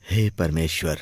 हे परमेश्वर,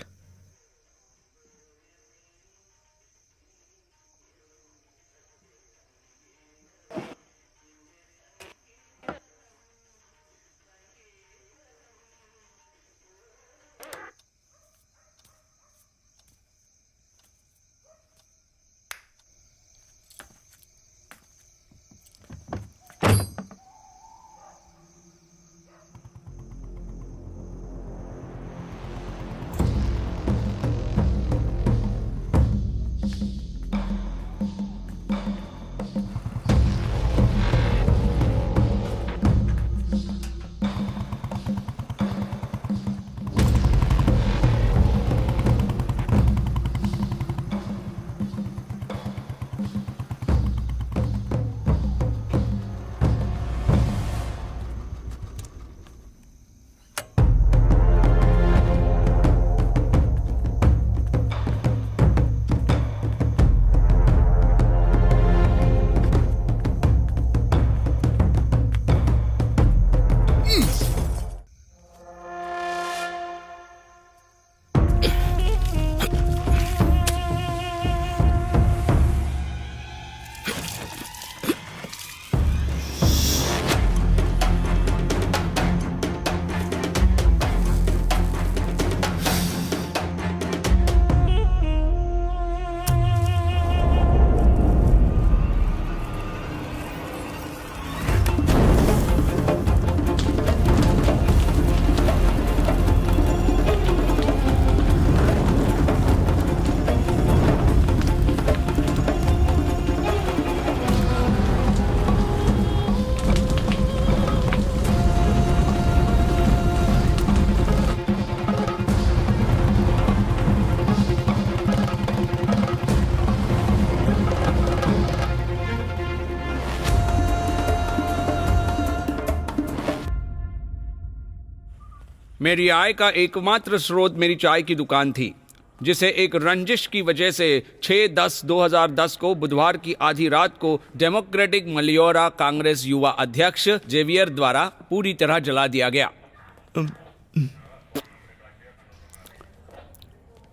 मेरी आय का एकमात्र स्रोत मेरी चाय की दुकान थी, जिसे एक रंजिश की वजह से 6/10/2010 को बुधवार की आधी रात को डेमोक्रेटिक मलियोरा कांग्रेस युवा अध्यक्ष जेवियर द्वारा पूरी तरह जला दिया गया।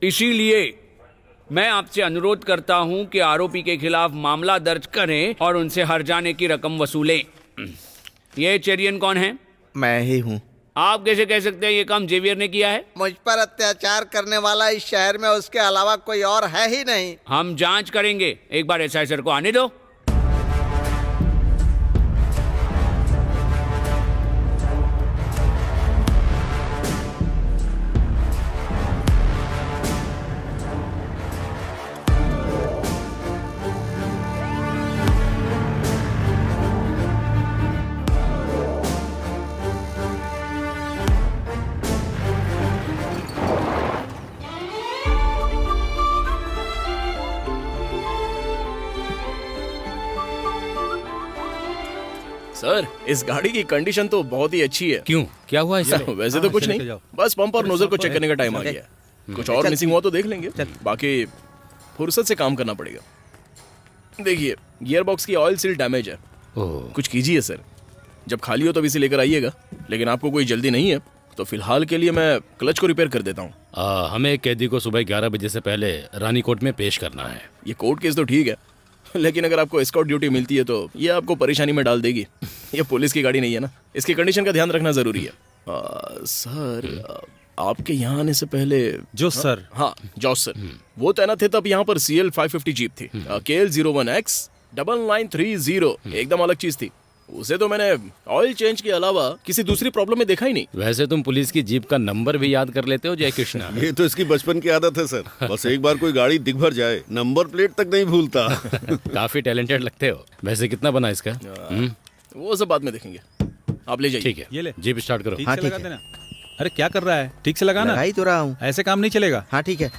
इसीलिए मैं आपसे अनुरोध करता हूं कि आरोपी के खिलाफ मामला दर्ज करें और उनसे हर्जाने की रकम वसूलें। ये चेरियन कौन है? मैं ही हूँ। आप कैसे कह सकते हैं ये काम जेवियर ने किया है? मुझ पर अत्याचार करने वाला इस शहर में उसके अलावा कोई और है ही नहीं। हम जांच करेंगे। एक बार एसआई सर को आने दो। सर, इस गाड़ी की कंडीशन तो बहुत ही अच्छी है। क्यों, क्या हुआ इसमें? वैसे तो कुछ नहीं, बस पंप और नोजल को चेक करने का टाइम आ गया। कुछ और मिसिंग हुआ तो देख लेंगे, बाकी फुर्सत से काम करना पड़ेगा। देखिए, गियर बॉक्स की ऑयल सील डैमेज है। कुछ कीजिए सर। जब खाली हो तब इसे लेकर आइएगा, लेकिन आपको कोई जल्दी नहीं है तो फिलहाल के लिए मैं क्लच को रिपेयर कर देता हूँ। हमें एक कैदी को सुबह 11 बजे से पहले रानी कोर्ट में पेश करना है। ये कोर्ट केस तो ठीक है, लेकिन अगर आपको एस्कॉर्ट ड्यूटी मिलती है तो ये आपको परेशानी में डाल देगी। ये पुलिस की गाड़ी नहीं है ना, इसकी कंडीशन का ध्यान रखना जरूरी है। सर, आपके यहाँ आने से पहले जोस सर, हाँ जॉस सर, वो तैनात थे तब यहाँ पर CL 550 जीप थी। KL 01X 9930 एकदम अलग चीज थी। उसे तो मैंने ऑयल चेंज के अलावा किसी दूसरी प्रॉब्लम में देखा ही नहीं। वैसे तुम पुलिस की जीप का नंबर भी याद कर लेते हो जय कृष्णा। ये तो इसकी बचपन की आदत है सर। बस एक बार कोई गाड़ी दिख भर जाए, नंबर प्लेट तक नहीं भूलता। काफी टैलेंटेड लगते हो। वैसे कितना बना इसका? वो सब बाद में देखेंगे, आप ले जाइए। ठीक है, ये ले, जीप स्टार्ट करो। ठीक हाँ, से ठीक लगा है। देना। अरे क्या कर रहा है? ठीक से लगाना। लगा ही तो रहा हूँ। ऐसे काम नहीं चलेगा। हाँ ठीक है।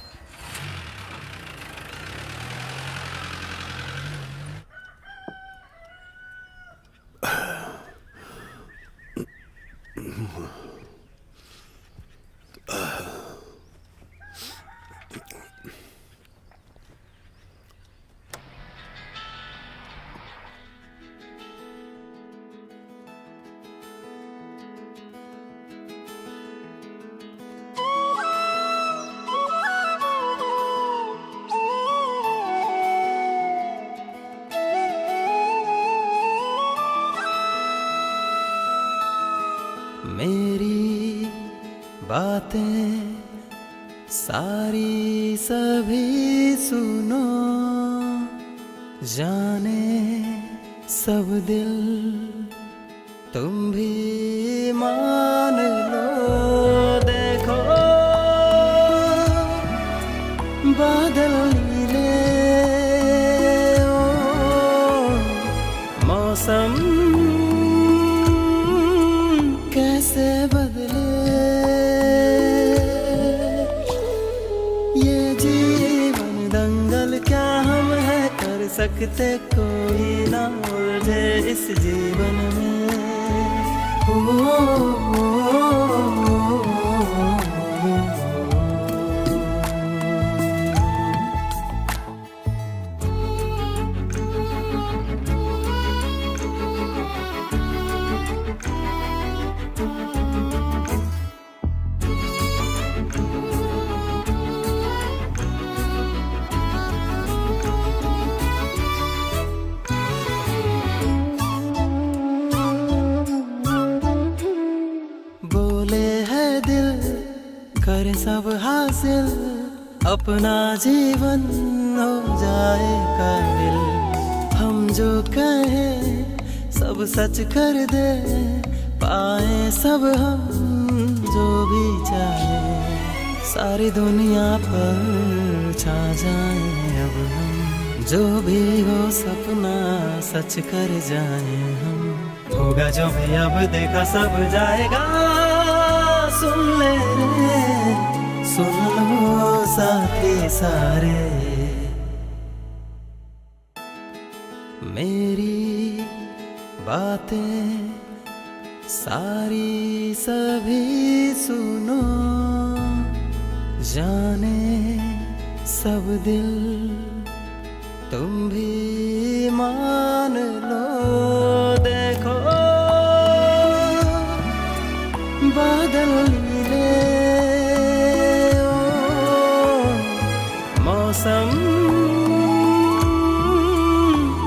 मेरी बातें सारी सभी सुनो, जाने सब दिल तुम भी मान लो। देखो बादल नीले, मौसम कैसे बदले, ये जीवन दंगल क्या हम है कर सकते, कोई ना उलझे इस जीवन में। बोले है दिल करे सब हासिल, अपना जीवन हो जाए काबिल। हम जो कहें सब सच कर दे, पाए सब हम जो भी चाहे, सारी दुनिया पर छा जाए अब हम। जो भी हो सपना सच कर जाए हम, होगा जो भी अब देखा सब जाएगा। सुन ले रे सुन लो साथी सारे, मेरी बातें सारी सभी सुनो, जाने सब दिल तुम भी मान लो। देखो बादल नीले, मौसम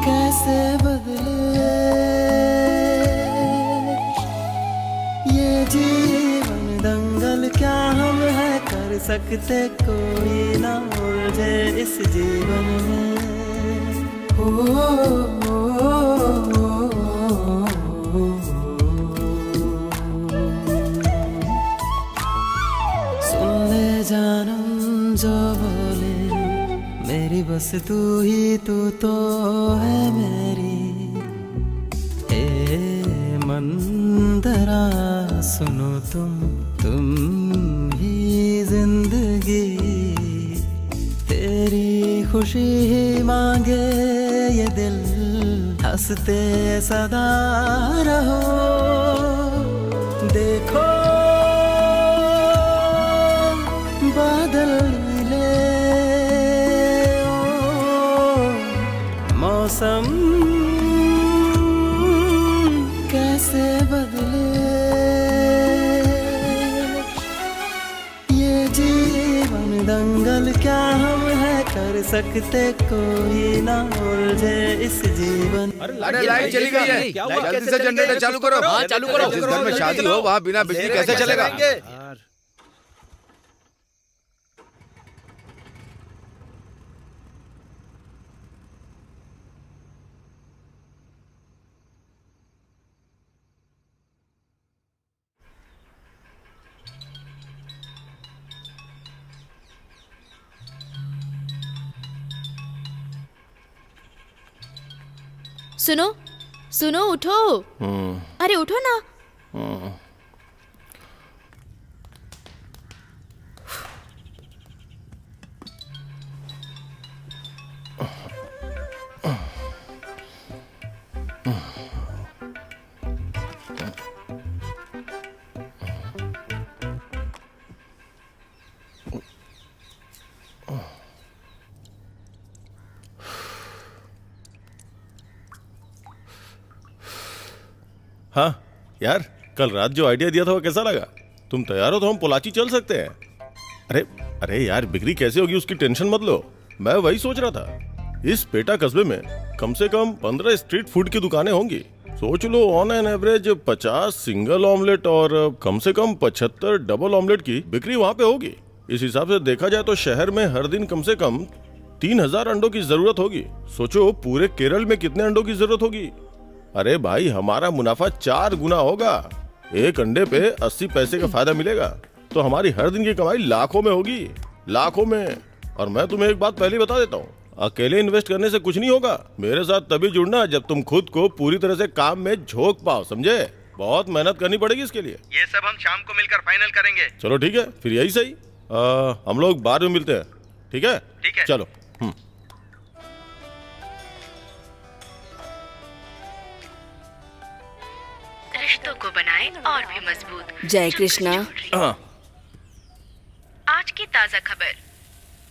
कैसे बदले, ये जीवन दंगल क्या हम है कर सकते, कोई ना उलझे इस जीवन में। सुन ले जानम जो बोले, मेरी बस तू ही तू तो है मेरी। ए मंदरा सुनो तुम ही जिंदगी, तेरी खुशी ही मांगे ये दिल, हंसते सदा रहो। देखो बादल नीले, मौसम कैसे बदले, ये जीवन दंगल क्या हम है कर सकते, कोई ना उलझे इस जीवन। अरे लाइट चली गई है, जल्दी से जनरेटर चालू करो। हाँ चालू करो। जिस घर में शादी हो वहाँ बिना बिजली कैसे चलेगा? सुनो सुनो उठो। अरे उठो ना। हाँ यार, कल रात जो आइडिया दिया था वो कैसा लगा? तुम तैयार हो तो हम पोलाची चल सकते हैं। अरे अरे यार, बिक्री कैसे होगी उसकी टेंशन मत लो। मैं वही सोच रहा था, इस पेटा कस्बे में कम से कम 15 स्ट्रीट फूड की दुकानें होंगी सोच लो on an average 50 single omelette और कम से कम 75 डबल ऑमलेट की बिक्री वहाँ पे होगी। इस हिसाब से देखा जाए तो शहर में हर दिन कम से कम 3000 अंडों की जरूरत होगी। सोचो पूरे केरल में कितने अंडों की जरूरत होगी। अरे भाई हमारा मुनाफा 4 गुना होगा। एक अंडे पे 80 पैसे का फायदा मिलेगा तो हमारी हर दिन की कमाई लाखों में होगी, लाखों में। और मैं तुम्हें एक बात पहले बता देता हूँ, अकेले इन्वेस्ट करने से कुछ नहीं होगा। मेरे साथ तभी जुड़ना जब तुम खुद को पूरी तरह से काम में झोंक पाओ, समझे? बहुत मेहनत करनी पड़ेगी इसके लिए। ये सब हम शाम को मिलकर फाइनल करेंगे। चलो ठीक है, फिर यही सही। हम लोग बाद में मिलते हैं, ठीक है? ठीक है। चलो। रिश्तों को बनाए और भी मजबूत। जय कृष्णा। आज की ताजा खबर,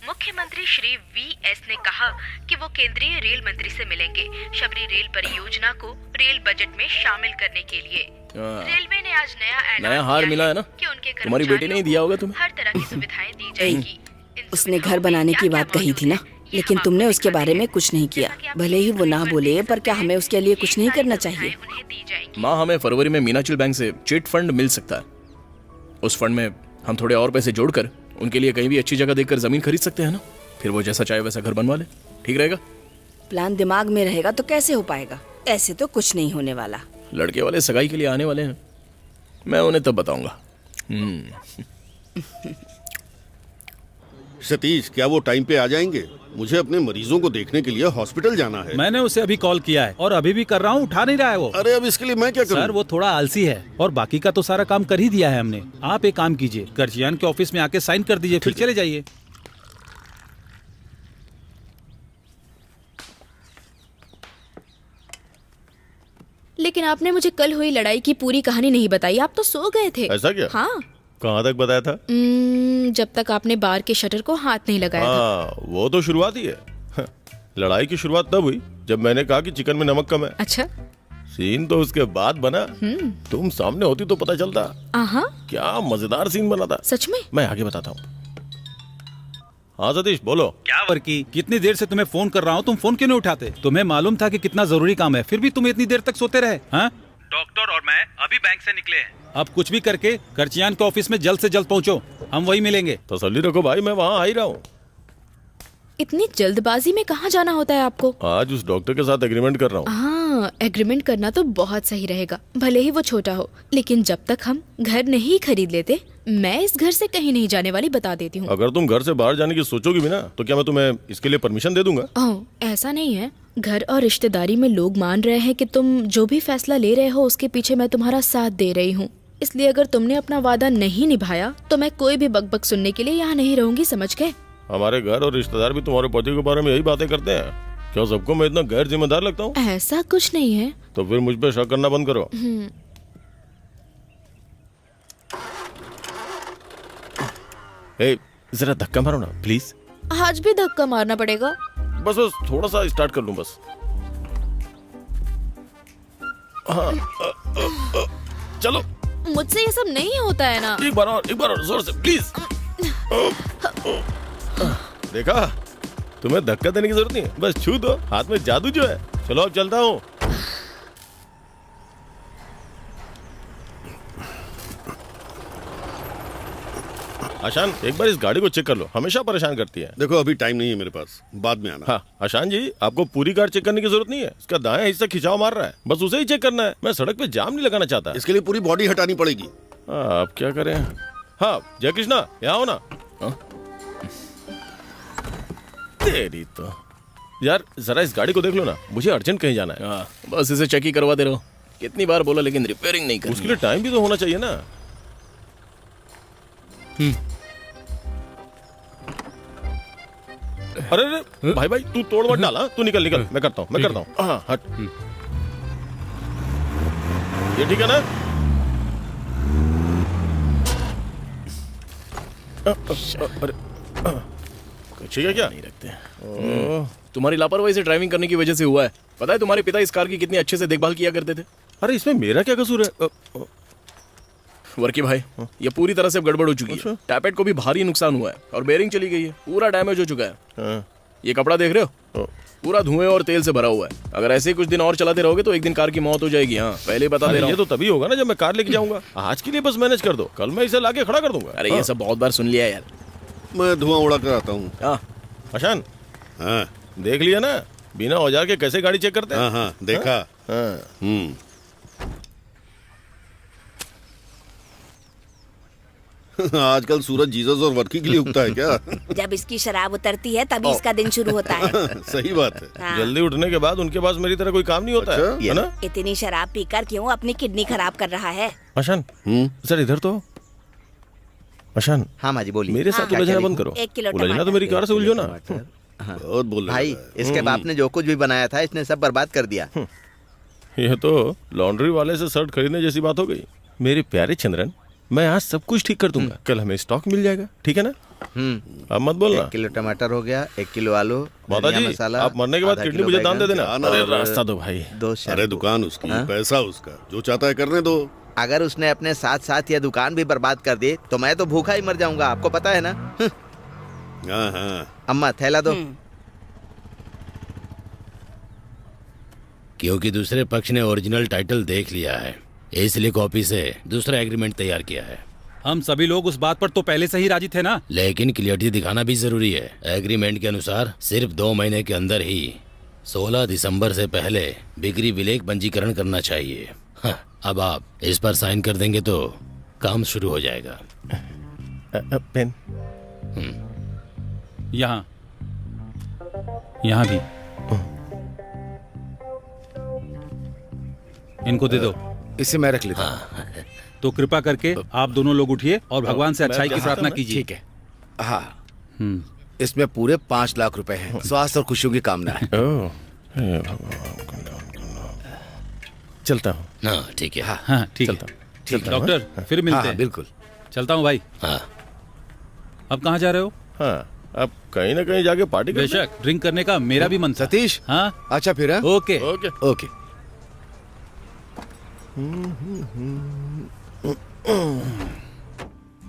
मुख्यमंत्री श्री वीएस ने कहा कि वो केंद्रीय रेल मंत्री से मिलेंगे शबरी रेल परियोजना को रेल बजट में शामिल करने के लिए। रेलवे ने आज नया हार मिला है ना, कि उनके तुम्हारी बेटी ने दिया होगा तुम्हें। हर तरह की सुविधाएं दी जाएगी। उसने घर बनाने की बात कही थी ना, लेकिन तुमने उसके बारे में कुछ नहीं किया। भले ही वो ना बोले, पर क्या हमें उसके लिए कुछ नहीं करना चाहिए? माँ, हमें फरवरी में मीनाचिल बैंक से चिट फंड मिल सकता है। उस फंड में हम थोड़े और पैसे जोड़कर उनके लिए कहीं भी अच्छी जगह देखकर जमीन खरीद सकते हैं ना। फिर वो जैसा चाहे वैसा घर बनवा ले। ठीक रहेगा? प्लान दिमाग में रहेगा तो कैसे हो पाएगा? ऐसे तो कुछ नहीं होने वाला। लड़के वाले सगाई के लिए आने वाले हैं, मैं उन्हें तब बताऊंगा। सतीश, क्या वो टाइम पे आ जाएंगे? मुझे अपने मरीजों को देखने के लिए हॉस्पिटल जाना है। मैंने उसे अभी कॉल किया है और अभी भी कर रहा हूँ, उठा नहीं रहा है वो। अरे अब इसके लिए मैं क्या करूं? सर वो थोड़ा आलसी है और बाकी का तो सारा काम कर ही दिया है हमने। आप एक काम कीजिए, गर्जियान के ऑफिस में आके साइन कर दीजिए, फिर चले जाइए। लेकिन आपने मुझे कल हुई लड़ाई की पूरी कहानी नहीं बताई। आप तो सो गए थे। ऐसा क्या? हाँ। कहाँ तक बताया था? जब तक आपने बार के शटर को हाथ नहीं लगाया था। वो तो शुरुआत ही है। लड़ाई की शुरुआत तब हुई जब मैंने कहा कि चिकन में नमक कम है। अच्छा। सीन तो उसके बाद बना। तुम सामने होती तो पता चलता। क्या मजेदार सीन बना था। सच में? मैं आगे बताता हूँ। हाँ सतीश बोलो। क्या वर्की, कितनी देर से तुम्हें फोन कर रहा हूँ, तुम फोन क्यों नहीं उठाते? तुम्हें मालूम था कि कितना जरूरी काम है, फिर भी तुम इतनी देर तक सोते रहे। हाँ? डॉक्टर और मैं अभी बैंक से निकले हैं। अब कुछ भी करके गर्जियान के ऑफिस में जल्द से जल्द पहुँचो, हम वही मिलेंगे। तसल्ली रखो भाई, मैं वहाँ आ ही रहा हूँ। इतनी जल्दबाजी में कहाँ जाना होता है आपको? आज उस डॉक्टर के साथ एग्रीमेंट कर रहा हूँ। हाँ, एग्रीमेंट करना तो बहुत सही रहेगा, भले ही वो छोटा हो। लेकिन जब तक हम घर नहीं खरीद लेते, मैं इस घर से कहीं नहीं जाने वाली, बता देती हूँ। अगर तुम घर से बाहर जाने की सोचोगी भी ना, तो क्या मैं तुम्हें इसके लिए परमिशन दे दूंगा? ओह, ऐसा नहीं है। घर और रिश्तेदारी में लोग मान रहे हैं कि तुम जो भी फैसला ले रहे हो उसके पीछे मैं तुम्हारा साथ दे रही हूँ। इसलिए अगर तुमने अपना वादा नहीं निभाया तो मैं कोई भी बकबक सुनने के लिए यहाँ नहीं रहूंगी, समझ गए? हमारे घर और रिश्तेदार भी तुम्हारे पति के बारे में यही बातें करते हैं। क्या सबको मैं इतना गैर जिम्मेदार लगता हूँ? ऐसा कुछ नहीं है। तो फिर मुझ पे शक करना बंद करो। जरा धक्का मारो ना प्लीज। आज भी धक्का मारना पड़ेगा? बस थोड़ा सा स्टार्ट कर लूं बस। हाँ, चलो। मुझसे ये सब नहीं होता है ना। एक बार और जोर से प्लीज। देखा, तुम्हें धक्का देने की जरूरत नहीं है, बस छू दो, हाथ में जादू जो है। चलो अब चलता हूँ। आशान, एक बार इस गाड़ी को चेक कर लो, हमेशा परेशान करती है। देखो अभी टाइम नहीं है मेरे पास, बाद में आना। हाँ आशान जी, आपको पूरी कार चेक करने की जरूरत नहीं है। इसका दायां हिस्सा खिंचाव मार रहा है, बस उसे ही चेक करना है। मैं सड़क पे जाम नहीं लगाना चाहता। इसके लिए पूरी बॉडी हटानी पड़ेगी। आप क्या करें? हाँ जय कृष्णा, यहाँ हो ना। तेरी तो यार, जरा इस गाड़ी को देख लो ना, मुझे अर्जेंट कहीं जाना है। बस इसे चेक ही करवा दे रहा हूँ। कितनी बार बोला, लेकिन रिपेयरिंग नहीं करनी। उसके लिए टाइम भी तो होना चाहिए ना। अरे भाई तू तोड़ मत डाला, तू निकल मैं करता हूँ। हाँ हट। ये ठीक है ना? अरे ठीक है क्या? नहीं रखते। तुम्हारी लापरवाही से ड्राइविंग करने की वजह से हुआ है। पता है तुम्हारे पिता इस कार की कितनी अच्छे से देखभाल किया करते थे। अरे इसमें मेरा क्या कसूर है? वर्की भाई, ये पूरी तरह से गड़बड़ हो चुकी है। टैपेट को भी भारी नुकसान हुआ है और बेयरिंग चली गई है, पूरा डैमेज हो चुका है। ये कपड़ा देख रहे हो, पूरा धुएं और तेल से भरा हुआ है। अगर ऐसे ही कुछ दिन और चलाते रहोगे तो एक दिन कार की मौत हो जाएगी। हाँ, पहले बता दे रहा ये हूँ। तो तभी होगा ना जब मैं कार लेके जाऊंगा। आज के लिए बस मैनेज कर दो, कल मैं इसे लाके खड़ा कर दूंगा। अरे ये सब बहुत बार सुन लिया यार। मैं धुआं उड़ा कर आता हूँ। हाँ अशान, हाँ देख लिया ना बिना औजार के कैसे गाड़ी चेक करते हैं? हाँ देखा। हाँ। आजकल सूरज जीसस और वर्की के लिए उगता है क्या? जब इसकी शराब उतरती है तभी इसका दिन शुरू होता है। सही बात है। हाँ। जल्दी उठने के बाद उनके पास मेरी तरह कोई काम नहीं होता है ना? इतनी शराब पीकर क्यों अपनी किडनी खराब कर रहा है? अशान, सर इधर तो। अशान, हाँ माँ जी बोलिए। मेरे साथ उलझना बंद करो। 1 किलो उलझना तो टमाटर। मेरी कार से उलझो ना। बहुत बोल भाई इसके बाप ने जो कुछ भी बनाया था इसने सब बर्बाद कर दिया। ये तो लॉन्ड्री वाले से शर्ट खरीदने जैसी बात हो गई। मेरे प्यारे चंद्रन, मैं आज सब कुछ ठीक कर दूंगा। कल हमें स्टॉक मिल जाएगा, ठीक है ना? अब मत बोलना। 1 किलो टमाटर हो गया, 1 किलो आलू, माता धनिया जी, मसाला, आप मरने के बाद आधा किडनी किलो मुझे दान दे बैंगन, देना। अरे रास्ता दो भाई। 2 अरे शैम्पू। दुकान उसकी, हाँ? पैसा उसका, जो चाहता है करने दो। अगर उसने अपने साथ साथ ये दुकान भी बर्बाद कर दी तो मैं तो भूखा ही मर जाऊंगा, आपको पता है ना। हाँ हाँ। अम्मा थैला दो। क्योंकि दूसरे पक्ष ने ओरिजिनल टाइटल देख लिया है, इसलिए कॉपी से दूसरा एग्रीमेंट तैयार किया है। हम सभी लोग उस बात पर तो पहले से ही राजी थे ना। लेकिन क्लियरिटी दिखाना भी जरूरी है। एग्रीमेंट के अनुसार सिर्फ 2 महीने के अंदर ही 16 दिसंबर से पहले बिक्री विलेख पंजीकरण करना चाहिए। हाँ, अब आप इस पर साइन कर देंगे तो काम शुरू हो जाएगा। पेन यहाँ यहाँ भी इनको दे दो। इसे मैं रख लेता हूँ। तो कृपा करके आप दोनों लोग उठिए और भगवान से अच्छाई की प्रार्थना कीजिए। ठीक है। हाँ, इसमें पूरे 5 लाख रुपए हैं। स्वास्थ्य और खुशियों की कामना है। चलता हूँ। हाँ ठीक है। हाँ ठीक है। चलता हूँ। डॉक्टर फिर मिलते हैं। बिल्कुल। चलता हूँ भाई। हाँ अब कहाँ जा रहे हो? हाँ, अब कहीं ना कहीं जाके पार्टी करते हैं। बेशक, ड्रिंक करने का मेरा भी मन था। सतीश। हाँ अच्छा फिर। हाँ? Okay okay. ओके।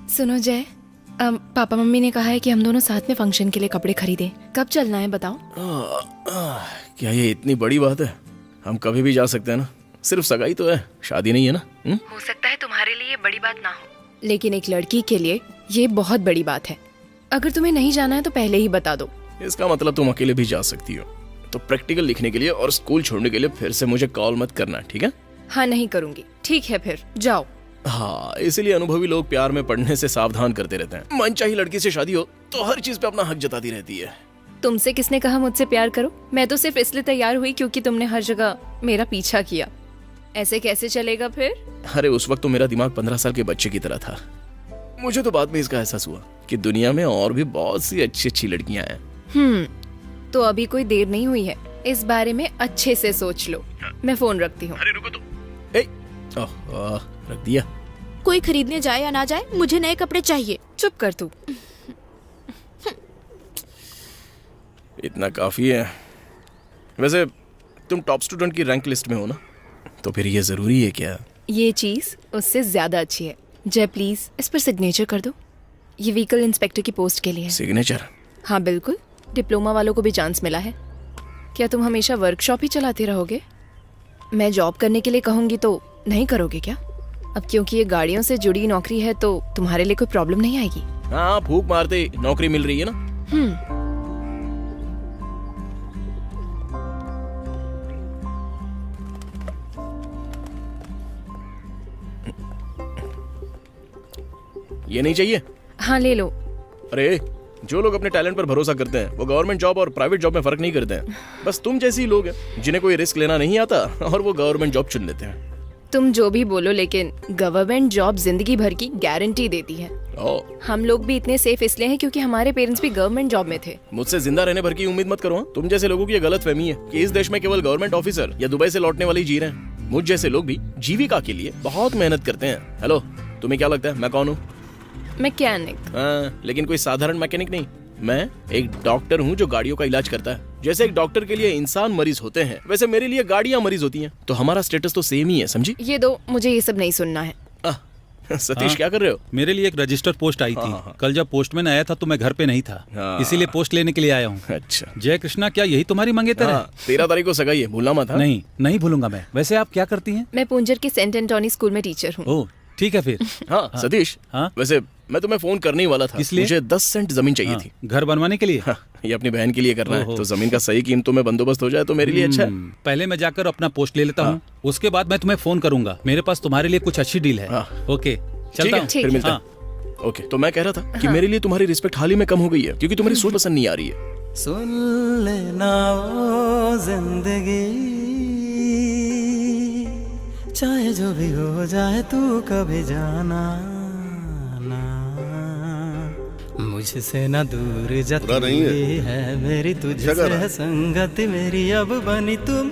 सुनो जय, पापा मम्मी ने कहा है कि हम दोनों साथ में फंक्शन के लिए कपड़े खरीदें। कब चलना है बताओ? क्या ये इतनी बड़ी बात है? हम कभी भी जा सकते हैं ना। सिर्फ सगाई तो है, शादी नहीं है ना। हो सकता है तुम्हारे लिए बड़ी बात ना हो, लेकिन एक लड़की के लिए ये बहुत बड़ी बात है। अगर तुम्हें नहीं जाना है तो पहले ही बता दो। इसका मतलब तुम अकेले भी जा सकती हो। तो प्रैक्टिकल लिखने के लिए और स्कूल छोड़ने के लिए फिर से मुझे कॉल मत करना, ठीक है? हाँ नहीं करूंगी। ठीक है फिर जाओ। हाँ, इसलिए अनुभवी लोग प्यार में पड़ने से सावधान करते रहते हैं। मनचाही लड़की से शादी हो तो हर चीज पे अपना हक जताती रहती है। तुमसे किसने कहा मुझसे प्यार करो? मैं तो सिर्फ इसलिए तैयार हुई क्योंकि तुमने हर जगह मेरा पीछा किया। ऐसे कैसे चलेगा फिर? अरे उस वक्त तो मेरा दिमाग 15 साल के बच्चे की तरह था। मुझे तो बाद में इसका एहसास हुआ कि दुनिया में और भी बहुत सी अच्छी अच्छी लड़कियां हैं। तो अभी कोई देर नहीं हुई है, इस बारे में अच्छे से सोच लो। मैं फोन रखती हूँ। अरे रुको तो। रख दिया। कोई खरीदने जाए या ना जाए, मुझे नए कपड़े चाहिए। चुप कर तू। इतना काफी है। वैसे तुम टॉप स्टूडेंट की रैंक लिस्ट में हो ना, तो फिर ये जरूरी है क्या? ये चीज उससे ज्यादा अच्छी है। जय प्लीज इस पर सिग्नेचर कर दो। ये व्हीकल इंस्पेक्टर की पोस्ट के लिए है। सिग्नेचर? हाँ बिल्कुल, डिप्लोमा वालों को भी चांस मिला है। क्या तुम हमेशा वर्कशॉप ही चलाते रहोगे? मैं जॉब करने के लिए कहूंगी तो नहीं करोगे क्या? अब क्योंकि ये गाड़ियों से जुड़ी नौकरी है तो तुम्हारे लिए कोई प्रॉब्लम नहीं आएगी। हाँ, फूक मारते नौकरी मिल रही है ना। ये नहीं चाहिए? हाँ ले लो। अरे जो लोग अपने टैलेंट पर भरोसा करते हैं वो गवर्नमेंट जॉब और प्राइवेट जॉब में फर्क नहीं करते हैं। बस तुम जैसे ही लोग हैं जिन्हें कोई रिस्क लेना नहीं आता और वो गवर्नमेंट जॉब चुन लेते हैं। तुम जो भी बोलो, लेकिन गवर्नमेंट जॉब जिंदगी भर की गारंटी देती है। हम लोग भी इतने सेफ इसलिए हैं क्योंकि हमारे पेरेंट्स भी गवर्नमेंट जॉब में थे। मुझसे जिंदा रहने भर की उम्मीद मत करो। तुम जैसे लोगों की ये गलत फहमी है कि इस देश में केवल गवर्नमेंट ऑफिसर या दुबई से लौटने वाले ही जी रहे हैं। मुझ जैसे लोग भी जीविका के लिए बहुत मेहनत करते हैं। हेलो, तुम्हें क्या लगता है मैं कौन हूँ? मैकेनिक। हाँ, लेकिन कोई साधारण मैकेनिक नहीं। मैं एक डॉक्टर हूँ जो गाड़ियों का इलाज करता है। जैसे एक डॉक्टर के लिए इंसान मरीज होते हैं, वैसे मेरे लिए गाड़ियाँ मरीज होती हैं। तो हमारा स्टेटस तो सेम ही है, समझी? ये दो, मुझे ये सब नहीं सुनना है। सतीश क्या कर रहे हो? मेरे लिए एक रजिस्टर पोस्ट आई थी। कल जब पोस्टमैन आया था तो मैं घर पे नहीं था, इसीलिए पोस्ट लेने के लिए आया हूँ। अच्छा जय कृष्णा, क्या यही तुम्हारी मंगेतर है? 13 तारीख को सगाई है, भूलना मत। नहीं नहीं भूलूंगा मैं। वैसे आप क्या करती हैं? मैं पूंजर के सेंट एंटोनी स्कूल में टीचर हूँ। ओह ठीक है फिर। हाँ सतीश, वैसे मैं तुम्हें फोन करने ही वाला था। किस लिए? मुझे 10 सेंट जमीन चाहिए थी। घर बनवाने के लिए? ये अपनी बहन के लिए करना है, तो जमीन का सही कीमतों में बंदोबस्त हो जाए तो मेरे लिए अच्छा है। पहले मैं जाकर अपना पोस्ट ले लेता हूँ, उसके बाद मैं तुम्हें फोन करूंगा। मेरे पास तुम्हारे लिए कुछ अच्छी डील है। ओके चलता हूँ, फिर मिलता है। ओके, तो मैं कह रहा था कि मेरे लिए तुम्हारी रिस्पेक्ट हाल ही में कम हो गई है, क्योंकि तुम्हारी सोच पसंद नहीं आ रही है। सुन लेना ओ जिंदगी, चाहे जो भी हो जाए तू कभी जाना ना, मुझसे ना दूर जाती है मेरी, तुझसे है संगति मेरी, अब बनी तुम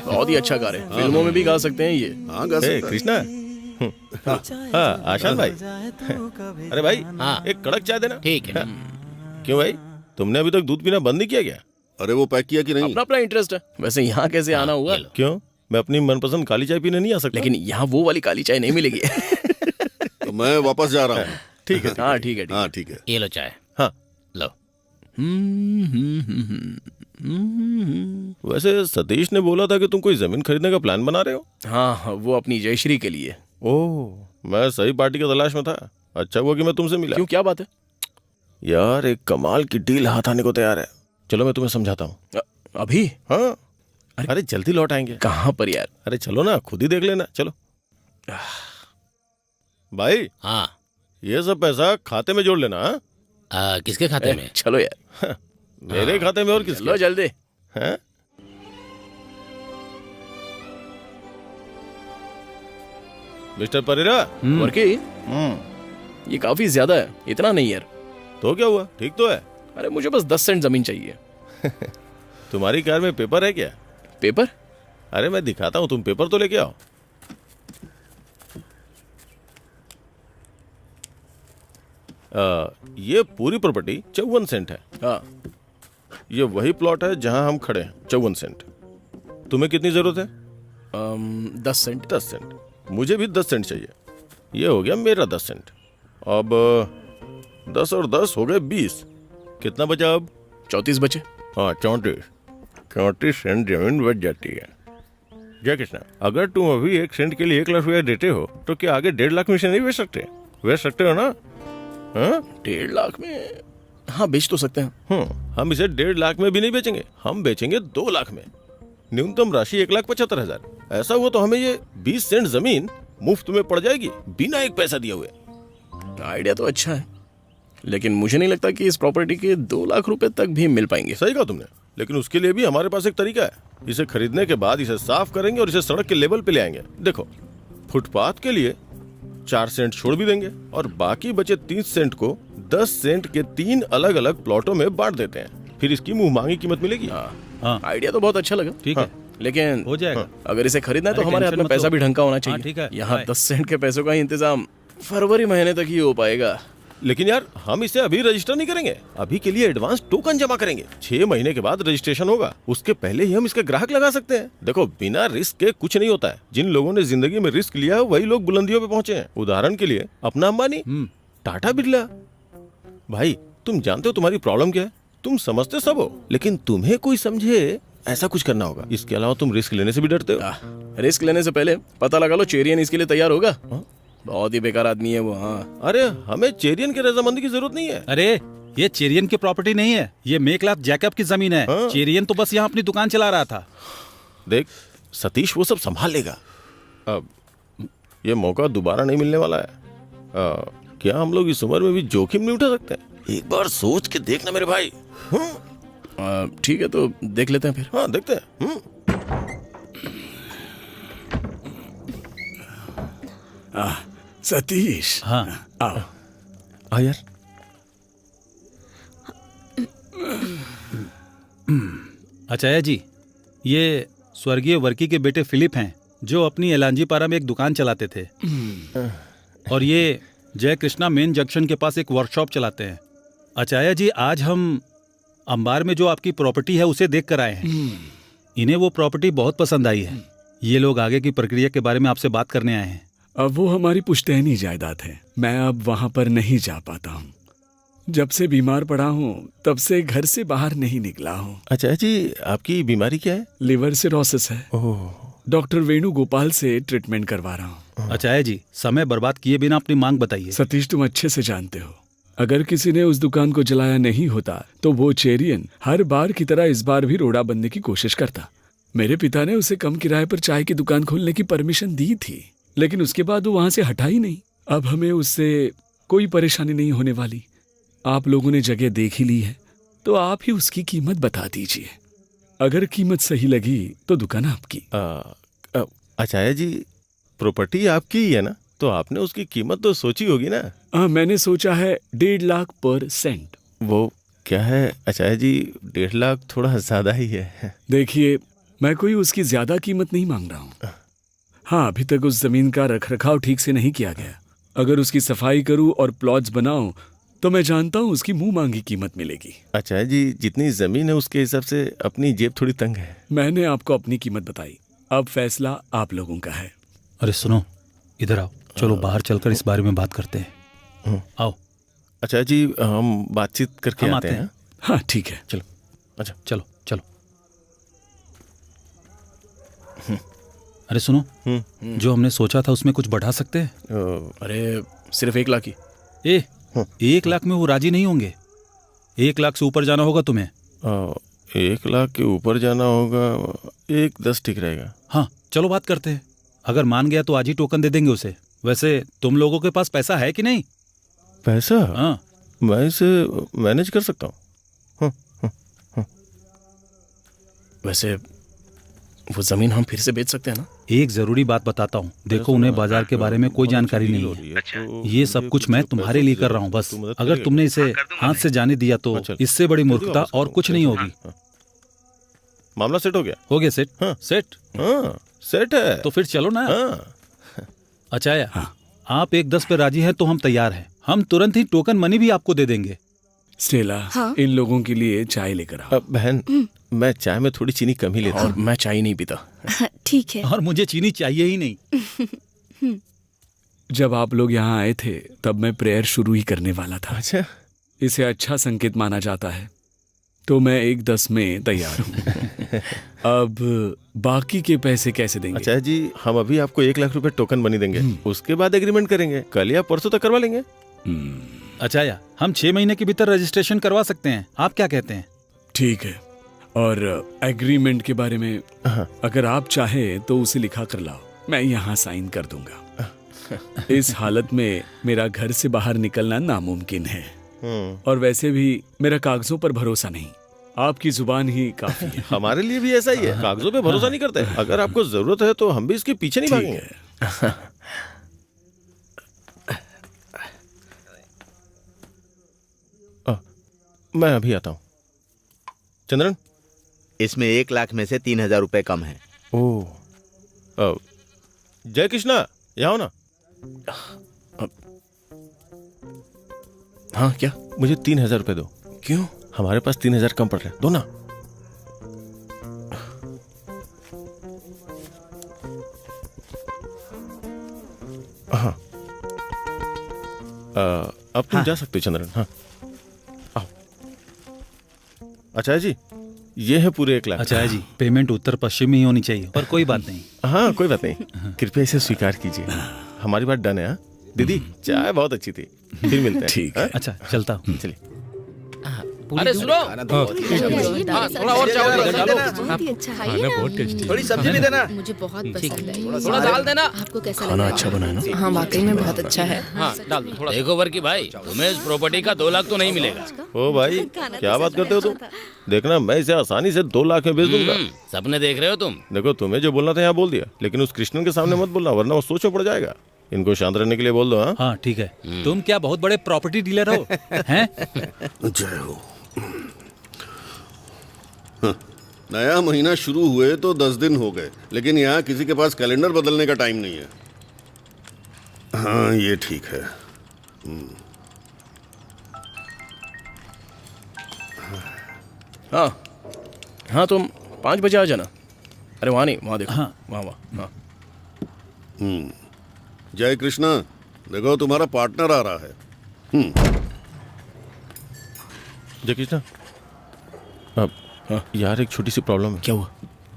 बहुत ही अच्छा गा रहे हैं, फिल्मों में भी गा सकते हैं ये। हाँ गा सकते हैं। कृष्णा। हाँ आशान भाई। अरे भाई एक कड़क चाय देना। ठीक है। क्यों भाई, तुमने अभी तक दूध पीना बंद नहीं किया क्या? अरे वो पैक किया कि नहीं? अपना अपना इंटरेस्ट है। वैसे यहाँ कैसे आना हुआ? क्यों, मैं अपनी मनपसंद काली चाय पीने नहीं आ सकता? लेकिन यहाँ वो वाली काली चाय नहीं मिलेगी। तो मैं वापस जा रहा हूँ। ठीक है। हाँ ठीक है। हाँ ठीक है। ये लो चाय। हाँ लो। वैसे सतीश ने बोला था कि तुम कोई जमीन खरीदने का प्लान बना रहे हो। हाँ वो अपनी जयश्री के लिए। ओह, मैं सही पार्टी की तलाश में था। अच्छा हुआ कि मैं तुमसे मिला। क्यों, क्या बात है? यार एक कमाल की डील हाथ आने को तैयार है। चलो मैं तुम्हें समझाता हूँ। अभी? हाँ अरे जल्दी लौट आएंगे। कहाँ पर यार? अरे चलो ना, खुद ही देख लेना। चलो भाई। हाँ ये सब पैसा खाते में जोड़ लेना। किसके खाते में? चलो यार। मेरे खाते में और किसके? लो जल्दी। हैं? मिस्टर परेरा। वर्की, ये काफी ज्यादा है, इतना नहीं यार। तो क्या हुआ, ठीक तो है? अरे मुझे बस 10 सेंट जमीन चाहिए। तुम्हारी कार में पेपर है क्या? पेपर? अरे मैं दिखाता हूँ, तुम पेपर तो लेके आओ। ये पूरी प्रॉपर्टी 54 सेंट है। हाँ ये वही प्लॉट है जहां हम खड़े हैं, 54 सेंट। तुम्हें कितनी जरूरत है? 10 सेंट। 10 सेंट। मुझे भी 10 सेंट चाहिए। ये हो गया मेरा 10 सेंट। अब 10 और 10 हो गए 20। कितना बचा अब? 34 बचे। हाँ 34 सेंट जमीन बच जाती है। जय कृष्णा, अगर तुम अभी 1 सेंट के लिए 1 लाख रुपया देते हो तो क्या आगे 1.5 लाख में से नहीं बेच सकते? बेच सकते हो ना? 1.5 लाख में? हाँ बेच तो सकते हैं। हम इसे 1.5 लाख में भी नहीं बेचेंगे, हम बेचेंगे 2 लाख में। न्यूनतम राशि 1,75,000। ऐसा हुआ तो हमें ये 20 सेंट जमीन मुफ्त में पड़ जाएगी, बिना एक पैसा दिए हुए। आइडिया तो अच्छा है, लेकिन मुझे नहीं लगता कि इस प्रॉपर्टी के 2 लाख रुपए तक भी मिल पाएंगे। सही कहा तुमने, लेकिन उसके लिए भी हमारे पास एक तरीका है। इसे खरीदने के बाद इसे साफ करेंगे और इसे सड़क के लेवल पे ले आएंगे। देखो, फुटपाथ के लिए 4 सेंट छोड़ भी देंगे और बाकी बचे 30 सेंट को 10 सेंट के 3 अलग अलग प्लॉटों में बांट देते हैं। फिर इसकी मुंह मांगी कीमत मिलेगी। आइडिया तो बहुत अच्छा लगा। ठीक है, लेकिन हो जाएगा। अगर इसे खरीदना है तो हमारे हाथ में पैसा भी ढंग का होना चाहिए। ठीक है, यहाँ 10 सेंट के पैसों का ही इंतजाम फरवरी महीने तक ही हो पाएगा। लेकिन यार हम इसे अभी रजिस्टर नहीं करेंगे, अभी के लिए एडवांस टोकन जमा करेंगे। 6 महीने के बाद रजिस्ट्रेशन होगा, उसके पहले ही हम इसके ग्राहक लगा सकते हैं। देखो, बिना रिस्क के कुछ नहीं होता है। जिन लोगों ने जिंदगी में रिस्क लिया है वही लोग बुलंदियों पे पहुंचे हैं। उदाहरण के लिए अपना अंबानी, टाटा बिरला। भाई तुम जानते हो तुम्हारी प्रॉब्लम क्या है? तुम समझते सब हो, लेकिन तुम्हें कोई समझे ऐसा कुछ करना होगा। इसके अलावा तुम रिस्क लेने से भी डरते हो। रिस्क लेने से पहले पता लगा लो चेरियन इसके लिए तैयार होगा। बहुत ही बेकार आदमी है वो। हाँ अरे हमें चेरियन की रजामंदी की जरूरत नहीं है। अरे ये चेरियन की प्रॉपर्टी नहीं है, ये मेकलाथ जैकब की जमीन है। चेरियन तो बस यहाँ अपनी दुकान चला रहा था। देख सतीश वो सब संभाल लेगा। अब ये मौका दोबारा नहीं मिलने वाला है। क्या हम लोग इस उम्र में भी जोखिम नहीं उठा सकते? एक बार सोच के देखना मेरे भाई। ठीक है, तो देख लेते हैं फिर। हाँ देखते हैं। सतीश। हाँ आओ। आ यार। अचाया जी, ये स्वर्गीय वर्की के बेटे फिलिप हैं, जो अपनी एलांजीपारा में एक दुकान चलाते थे। और ये जय कृष्णा मेन जंक्शन के पास एक वर्कशॉप चलाते हैं। अचाया जी, आज हम अंबार में जो आपकी प्रॉपर्टी है उसे देख कर आए हैं। इन्हें वो प्रॉपर्टी बहुत पसंद आई है। ये लोग आगे की प्रक्रिया के बारे में आपसे बात करने आए हैं। अब वो हमारी पुश्तैनी जायदाद है, मैं अब वहाँ पर नहीं जा पाता हूँ। जब से बीमार पड़ा हूँ तब से घर से बाहर नहीं निकला हूँ। अच्छा जी, आपकी बीमारी क्या है? लिवर सिरोसिस है। डॉक्टर वेणुगोपाल से ट्रीटमेंट करवा रहा हूँ। अच्छा जी, समय बर्बाद किए बिना अपनी मांग बताइए। सतीश, तुम अच्छे से जानते हो, अगर किसी ने उस दुकान को जलाया नहीं होता तो वो चेरियन हर बार की तरह इस बार भी रोड़ा बनने की कोशिश करता। मेरे पिता ने उसे कम किराए पर चाय की दुकान खोलने की परमिशन दी थी, लेकिन उसके बाद वो वहां से हटा ही नहीं। अब हमें उससे कोई परेशानी नहीं होने वाली। आप लोगों ने जगह देख ही ली है, तो आप ही उसकी कीमत बता दीजिए। अगर कीमत सही लगी तो दुकान आपकी। अच्छा जी, प्रॉपर्टी आपकी ही है ना, तो आपने उसकी कीमत तो सोची होगी ना? मैंने सोचा है 1.5 लाख पर सेंट। वो क्या है अच्छा जी, 1.5 लाख थोड़ा ज्यादा ही है। देखिए, मैं कोई उसकी ज्यादा कीमत नहीं मांग रहा हूँ। हाँ, अभी तक उस जमीन का रखरखाव ठीक से नहीं किया गया। अगर उसकी सफाई करूँ और प्लॉट्स बनाऊं तो मैं जानता हूँ उसकी मुंह मांगी कीमत मिलेगी। अच्छा जी, जितनी जमीन है उसके हिसाब से अपनी जेब थोड़ी तंग है। मैंने आपको अपनी कीमत बताई, अब फैसला आप लोगों का है। अरे सुनो, इधर आओ, चलो बाहर चलकर इस बारे में बात करते हैं। आओ। अच्छा जी, हम बातचीत करके आते हैं। हाँ ठीक है, चलो। अच्छा चलो चलो। अरे सुनो, जो हमने सोचा था उसमें कुछ बढ़ा सकते हैं? अरे सिर्फ 1 लाख ही। 1 लाख में वो राजी नहीं होंगे। 1 लाख से ऊपर जाना होगा तुम्हें। 1 लाख के ऊपर जाना होगा, 1.10 ठीक रहेगा। हाँ चलो बात करते हैं। अगर मान गया तो आज ही टोकन दे देंगे उसे। वैसे तुम लोगों के पास पैसा है कि नहीं? पैसा? हाँ, मैं इसे मैनेज कर सकता हूँ। वैसे वो जमीन हम फिर से बेच सकते हैं ना? एक जरूरी बात बताता हूँ, देखो उन्हें बाजार के बारे में कोई जानकारी नहीं है। ये सब कुछ मैं तुम्हारे लिए कर रहा हूँ बस। अगर तुमने इसे हाथ से जाने दिया तो इससे बड़ी मूर्खता और कुछ नहीं होगी। मामला सेट हो गया? हो गया सेट। हाँ सेट। हाँ सेट है। तो फिर चलो ना। अच्छा है, आप 1.10 पे राजी हैं तो हम तैयार हैं। हम तुरंत ही टोकन मनी भी आपको दे देंगे। स्टेला, इन लोगों के लिए चाय लेकर आओ। बहन, मैं चाय में थोड़ी चीनी कम ही लेता हूँ। और मैं चाय नहीं पीता। ठीक है। और मुझे चीनी चाहिए ही नहीं। जब आप लोग यहाँ आए थे तब मैं प्रेयर शुरू ही करने वाला था। अच्छा, इसे अच्छा संकेत माना जाता है, तो मैं 1.10 में तैयार हूँ। अब बाकी के पैसे कैसे देंगे? अच्छा जी, हम अभी आपको 1 लाख रुपए टोकन मनी देंगे, उसके बाद एग्रीमेंट करेंगे। कल या परसों तक करवा लेंगे। अच्छा या हम 6 महीने के भीतर रजिस्ट्रेशन करवा सकते हैं, आप क्या कहते हैं? ठीक है। और एग्रीमेंट के बारे में अगर आप चाहे तो उसे लिखा कर लाओ, मैं यहाँ साइन कर दूंगा। इस हालत में मेरा घर से बाहर निकलना नामुमकिन है, और वैसे भी मेरा कागजों पर भरोसा नहीं, आपकी जुबान ही काफी है। हमारे लिए भी ऐसा ही है, कागजों पे भरोसा नहीं करते। अगर आपको जरूरत है तो हम भी इसके पीछे नहीं भागेंगे। मैं अभी आता हूँ। चंद्रन, इसमें 1 लाख में से 3,000 रुपए कम है। ओह, जय कृष्णा, यहाँ हो ना। हाँ क्या? मुझे 3,000 रुपए दो। क्यों? हमारे पास 3,000 कम पड़ रहे, दो ना। हाँ, अब तुम जा सकते हो चंद्रन। हाँ आओ। अच्छा जी, ये है पूरे 1 लाख। अच्छा जी, पेमेंट उत्तर पश्चिम में ही होनी चाहिए, पर कोई बात नहीं। हाँ कोई बात नहीं, कृपया इसे स्वीकार कीजिए। हमारी बात डन है। हाँ दीदी, चाय बहुत अच्छी थी, फिर मिलते हैं। ठीक है। अच्छा चलता हूँ। चलिए। अरे सुनो, थोड़ा और चावल डालो। बहुत टेस्टी। थोड़ी सब्जी भी देना। मुझे बहुत पसंद है। थोड़ा दाल देना। आपको कैसा खाना लगा? अच्छा बना है ना? हाँ वाकई में बहुत अच्छा है। हाँ डाल दो थोड़ा। देखो वर्की भाई, तुम्हें इस प्रॉपर्टी का 2 लाख तो नहीं मिलेगा। ओ भाई, क्या बात करते हो तुम? देखना, मैं इसे आसानी से 2 लाख में बेच दूंगा। सपने देख रहे हो तुम? देखो, तुम्हें जो बोलना था यहाँ बोल दिया, लेकिन उस कृष्णन के सामने मत बोलना, वरना वो सोच में पड़ जाएगा। इनको शांत रहने के लिए बोल दो। हाँ ठीक है। तुम क्या बहुत बड़े प्रॉपर्टी डीलर हो? हैं? जय हो। नया महीना शुरू हुए तो 10 दिन हो गए, लेकिन यहाँ किसी के पास कैलेंडर बदलने का टाइम नहीं है। हाँ ये ठीक है। हाँ हाँ, तुम 5 बजे आ जाना। अरे वहाँ नहीं, वहाँ देखो। हाँ। वहाँ। हाँ। जय कृष्णा, देखो तुम्हारा पार्टनर आ रहा है। जय कृष्णा, अब यार एक छोटी सी प्रॉब्लम है। क्या हुआ?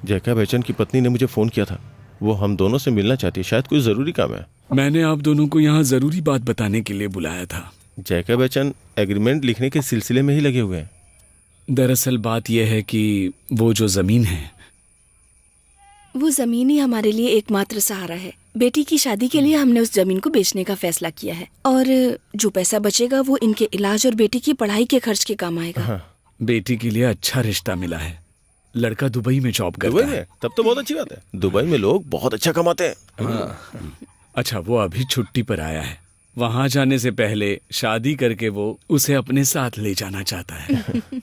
जयका बच्चन की पत्नी ने मुझे फोन किया था, वो हम दोनों से मिलना चाहती है, शायद कोई जरूरी काम है। मैंने आप दोनों को यहाँ जरूरी बात बताने के लिए बुलाया था। जयका बच्चन एग्रीमेंट लिखने के सिलसिले में ही लगे हुए हैं। दरअसल बात यह है कि वो जो जमीन है, वो जमीन ही हमारे लिए एकमात्र सहारा है। बेटी की शादी के लिए हमने उस जमीन को बेचने का फैसला किया है, और जो पैसा बचेगा वो इनके इलाज और बेटी की पढ़ाई के खर्च के काम आएगा। हाँ। बेटी के लिए अच्छा रिश्ता मिला है, लड़का दुबई में जॉब करता है। तब तो बहुत अच्छी बात है, दुबई में लोग बहुत अच्छा कमाते हैं। हाँ। अच्छा, वो अभी छुट्टी पर आया है, वहां जाने से पहले शादी करके वो उसे अपने साथ ले जाना चाहता है।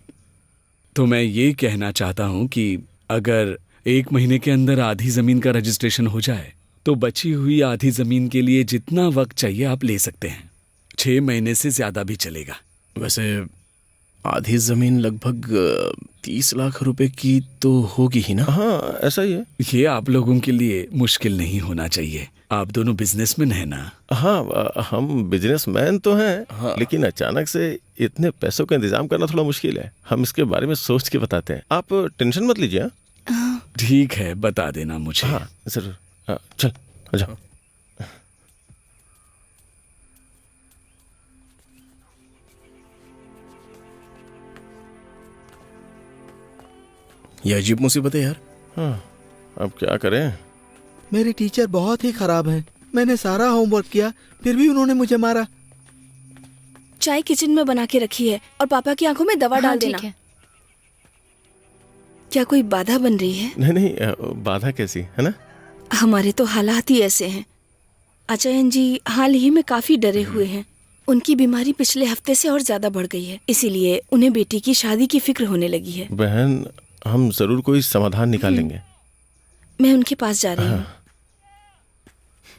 तो मैं ये कहना चाहता हूँ कि अगर 1 महीने के अंदर आधी जमीन का रजिस्ट्रेशन हो जाए तो बची हुई आधी जमीन के लिए जितना वक्त चाहिए आप ले सकते हैं। 6 महीने से ज्यादा भी चलेगा। वैसे आधी जमीन लगभग 30 लाख रुपए की तो होगी ही ना? हाँ, ऐसा ही है। ये आप लोगों के लिए मुश्किल नहीं होना चाहिए, आप दोनों बिजनेसमैन हैं ना? हाँ, हम बिजनेसमैन तो हैं। हाँ। लेकिन अचानक से इतने पैसों का इंतजाम करना थोड़ा मुश्किल है। हम इसके बारे में सोच के बताते हैं, आप टेंशन मत लीजिए। ठीक है, बता देना मुझे। हाँ जरूर। हाँ, चल आजा। ये अजीब मुसीबत है यार। हाँ, अब क्या करें? मेरे टीचर बहुत ही खराब हैं। मैंने सारा होमवर्क किया, फिर भी उन्होंने मुझे मारा। चाय किचन में बना के रखी है, और पापा की आंखों में दवा डाल देना। ठीक है। क्या कोई बाधा बन रही है? नहीं, बाधा कैसी है ना? हमारे तो हालात ही ऐसे हैं। अजयन जी हाल ही में काफी डरे हुए हैं। उनकी बीमारी पिछले हफ्ते से और ज्यादा बढ़ गई है, इसीलिए उन्हें बेटी की शादी की फिक्र होने लगी है। बहन, हम जरूर कोई समाधान निकालेंगे। मैं उनके पास जा रही हूँ।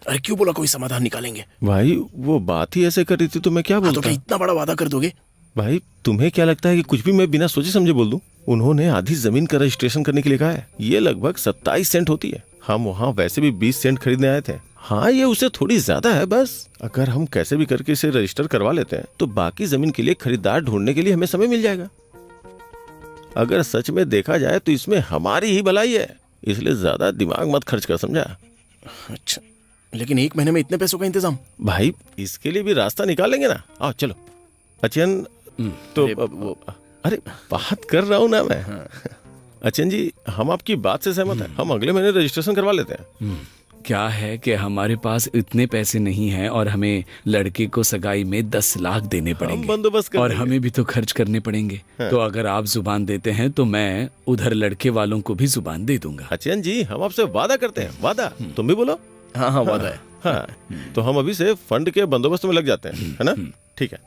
अरे क्यों बोला कोई समाधान निकालेंगे? भाई वो बात ही ऐसे कर रही थी तो मैं क्या बोलता? तो क्या इतना बड़ा वादा कर दोगे? भाई तुम्हें क्या लगता है कि कुछ भी मैं बिना सोचे समझे बोल दूं? उन्होंने आधी जमीन का रजिस्ट्रेशन करने के लिए कहा है। ये लगभग 27 सेंट होती है। हम वहाँ वैसे भी 20 सेंट खरीदने आए थे। हाँ, ये उससे थोड़ी ज्यादा है बस। अगर हम कैसे भी करके इसे रजिस्टर करवा लेते हैं तो बाकी जमीन के लिए खरीदार ढूंढने के लिए हमें समय मिल जाएगा। अगर सच में देखा जाए तो इसमें हमारी ही भलाई है, इसलिए ज्यादा दिमाग मत खर्च कर, समझा? अच्छा, लेकिन 1 महीने में इतने पैसों का इंतजाम? भाई इसके लिए भी रास्ता निकालेंगे ना। आओ चलो। अचन तो अरे बात कर रहा हूँ ना मैं। अचन जी, हम आपकी बात से सहमत हैं। हम अगले महीने रजिस्ट्रेशन करवा लेते हैं। क्या है कि हमारे पास इतने पैसे नहीं हैं और हमें लड़के को सगाई में 10 लाख देने पड़ेंगे, बंदोबस्त और हमें भी तो खर्च करने पड़ेंगे। हाँ। तो अगर आप जुबान देते हैं तो मैं उधर लड़के वालों को भी जुबान दे दूंगा। अचन जी, हम आपसे वादा करते हैं। वादा? तुम भी बोलो। हाँ हाँ, वादा है। हाँ, तो हम अभी से फंड के बंदोबस्त में लग जाते हैं, है ना? ठीक है।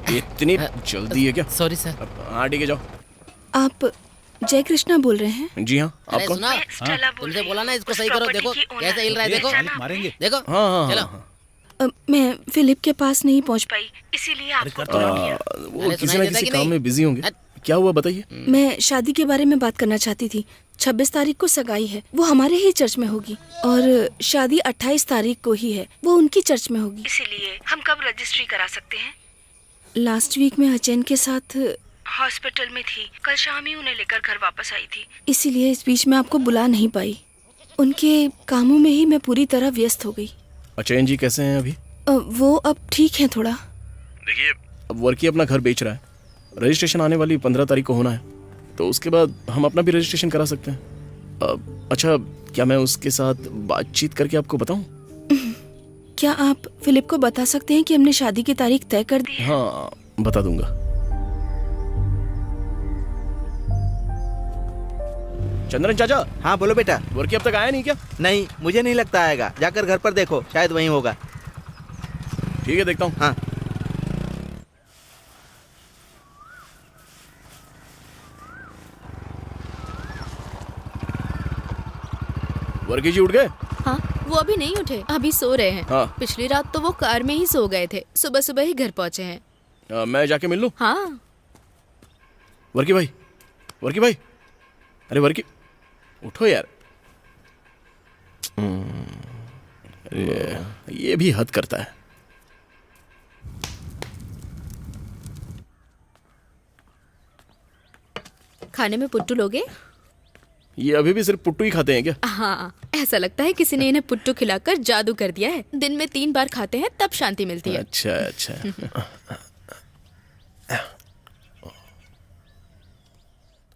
इतनी जल्दी है क्या? Sorry sir. हाँ ठीक है, जाओ। आप जय कृष्णा बोल रहे हैं? जी हाँ, आप कौन? तुमसे बोला ना इसको सही करो, देखो कैसे हिल रहा है, देखो मारेंगे। देखो। हाँ चलो। मैं फिलिप के पास नहीं पहुंच पाई, इसीलिए आपको वो किसी ना किसी काम में बिजी होंगे। क्या हुआ बताइए। मैं शादी के बारे में बात करना चाहती थी। 26 तारीख को सगाई है, वो हमारे ही चर्च में होगी, और शादी 28 तारीख को ही है, वो उनकी चर्च में होगी। इसीलिए हम कब रजिस्ट्री करा सकते हैं? लास्ट वीक में अचैन के साथ हॉस्पिटल में थी, कल शाम ही उन्हें लेकर घर वापस आई थी। इसीलिए इस बीच में आपको बुला नहीं पाई। उनके कामों में ही मैं पूरी तरह व्यस्त हो गई। अचैन जी कैसे हैं अभी? वो अब ठीक है थोड़ा। देखिए, अब वर्की अपना घर बेच रहा है, रजिस्ट्रेशन आने वाली 15 तारीख को होना है, तो उसके बाद हम अपना भी रजिस्ट्रेशन करा सकते हैं। अच्छा, क्या मैं उसके साथ बातचीत करके आपको बताऊं? क्या आप फिलिप को बता सकते हैं कि हमने शादी की तारीख तय कर दी है? हाँ, बता दूंगा। चंद्रन चाचा। हाँ बोलो बेटा। वर्की अब तक आया नहीं क्या? नहीं, मुझे नहीं लगता आएगा। जाकर घर पर देखो, शायद वहीं होगा। ठीक है, देखता हूँ। हाँ। वर्की जी उठ गए? हाँ, वो अभी नहीं उठे, अभी सो रहे हैं। हाँ। पिछली रात तो वो कार में ही सो गए थे, सुबह सुबह ही घर पहुंचे हैं। मैं जाके मिल लूं? हाँ। वर्की भाई, वर्की भाई, अरे वर्की उठो यार। ये भी हद करता है। खाने में पुट्टू लोगे? ये अभी भी सिर्फ पुट्टू ही खाते हैं क्या? हाँ, ऐसा लगता है किसी ने इन्हें पुट्टू खिलाकर जादू कर दिया है। दिन में 3 बार खाते हैं तब शांति मिलती है। अच्छा अच्छा।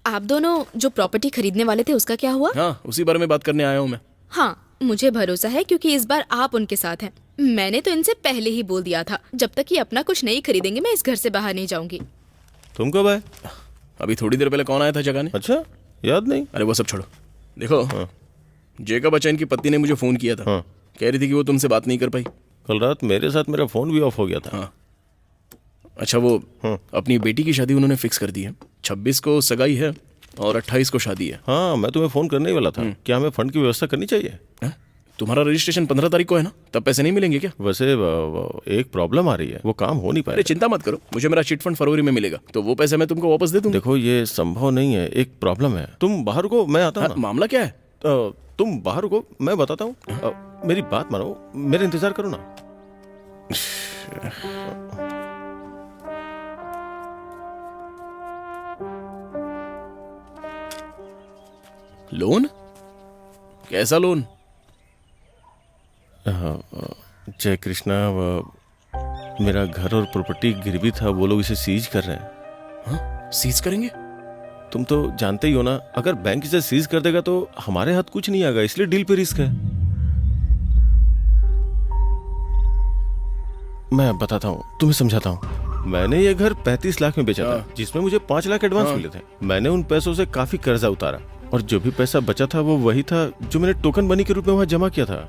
आप दोनों जो प्रॉपर्टी खरीदने वाले थे उसका क्या हुआ? हाँ, उसी बारे में बात करने आया हूँ मैं। हाँ, मुझे भरोसा है क्योंकि इस बार आप उनके साथ हैं। मैंने तो इनसे पहले ही बोल दिया था, जब तक ये अपना कुछ नहीं खरीदेंगे मैं इस घर से बाहर नहीं जाऊंगी। तुम कब आए? अभी थोड़ी देर पहले कौन आया था जगाने? अच्छा, याद नहीं? अरे वो सब छोड़ो। देखो, जेकब अचैन की पत्नी ने मुझे फोन किया था। कह रही थी कि वो तुमसे बात नहीं कर पाई। कल रात मेरे साथ मेरा फोन भी ऑफ हो गया था। हाँ। अच्छा, वो अपनी बेटी की शादी उन्होंने फिक्स कर दी है। 26 को सगाई है और 28 को शादी है। हाँ, मैं तुम्हें फोन करने ही वाला था। क्या हमें फंड की व्यवस्था करनी चाहिए? तुम्हारा रजिस्ट्रेशन 15 तारीख को है ना, तब पैसे नहीं मिलेंगे क्या? वैसे एक प्रॉब्लम आ रही है, वो काम हो नहीं पाएगा। अरे चिंता मत करो, मुझे मेरा चिट फंड फरवरी में मिलेगा, तो वो पैसे मैं तुमको वापस दे दूंगा। देखो, ये संभव नहीं है, एक प्रॉब्लम है। तुम बाहर को, मैं आता हूँ। मामला क्या है? तुम बाहर को, मैं बताता हूँ। मेरी बात मानो, मेरा इंतजार करो ना। लोन? कैसा लोन? जय कृष्णा, मेरा घर और प्रॉपर्टी गिरवी था, वो लोग इसे सीज कर रहे हैं। हाँ? सीज करेंगे? तुम तो जानते ही हो ना, अगर बैंक इसे सीज कर देगा तो हमारे हाथ कुछ नहीं आएगा, इसलिए डील पे रिस्क है। मैं बताता हूँ, तुम्हें समझाता हूँ। मैंने ये घर 35 लाख में बेचा था, जिसमें मुझे 5 लाख एडवांस मिले थे। मैंने उन पैसों से काफी कर्जा उतारा, और जो भी पैसा बचा था वो वही था जो मैंने टोकन मनी के रूप में वहां जमा किया था।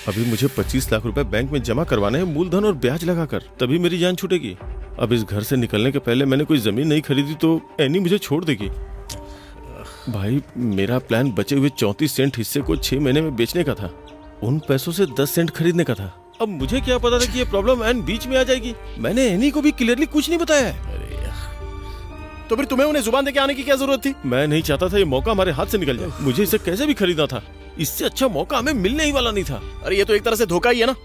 अभी मुझे 25 लाख रुपए बैंक में जमा करवाने हैं, मूलधन और ब्याज लगाकर, तभी मेरी जान छूटेगी। अब इस घर से निकलने के पहले मैंने कोई जमीन नहीं खरीदी तो एनी मुझे छोड़ देगी। भाई, मेरा प्लान बचे हुए 34 सेंट हिस्से को 6 महीने में बेचने का था, उन पैसों से 10 सेंट खरीदने का था। अब मुझे क्या पता था कि ये प्रॉब्लम एन बीच में आ जाएगी। मैंने एनी को भी क्लियरली कुछ नहीं बताया है। तो फिर तुम्हें उन्हें जुबान देके आने की क्या जरूरत थी? मैं नहीं चाहता था ये मौका हमारे हाथ से निकल जाए। मुझे इसे कैसे भी खरीदना था, इससे अच्छा मौका हमें मिलने ही वाला नहीं था। अरे ये तो एक तरह से धोखा ही है ना।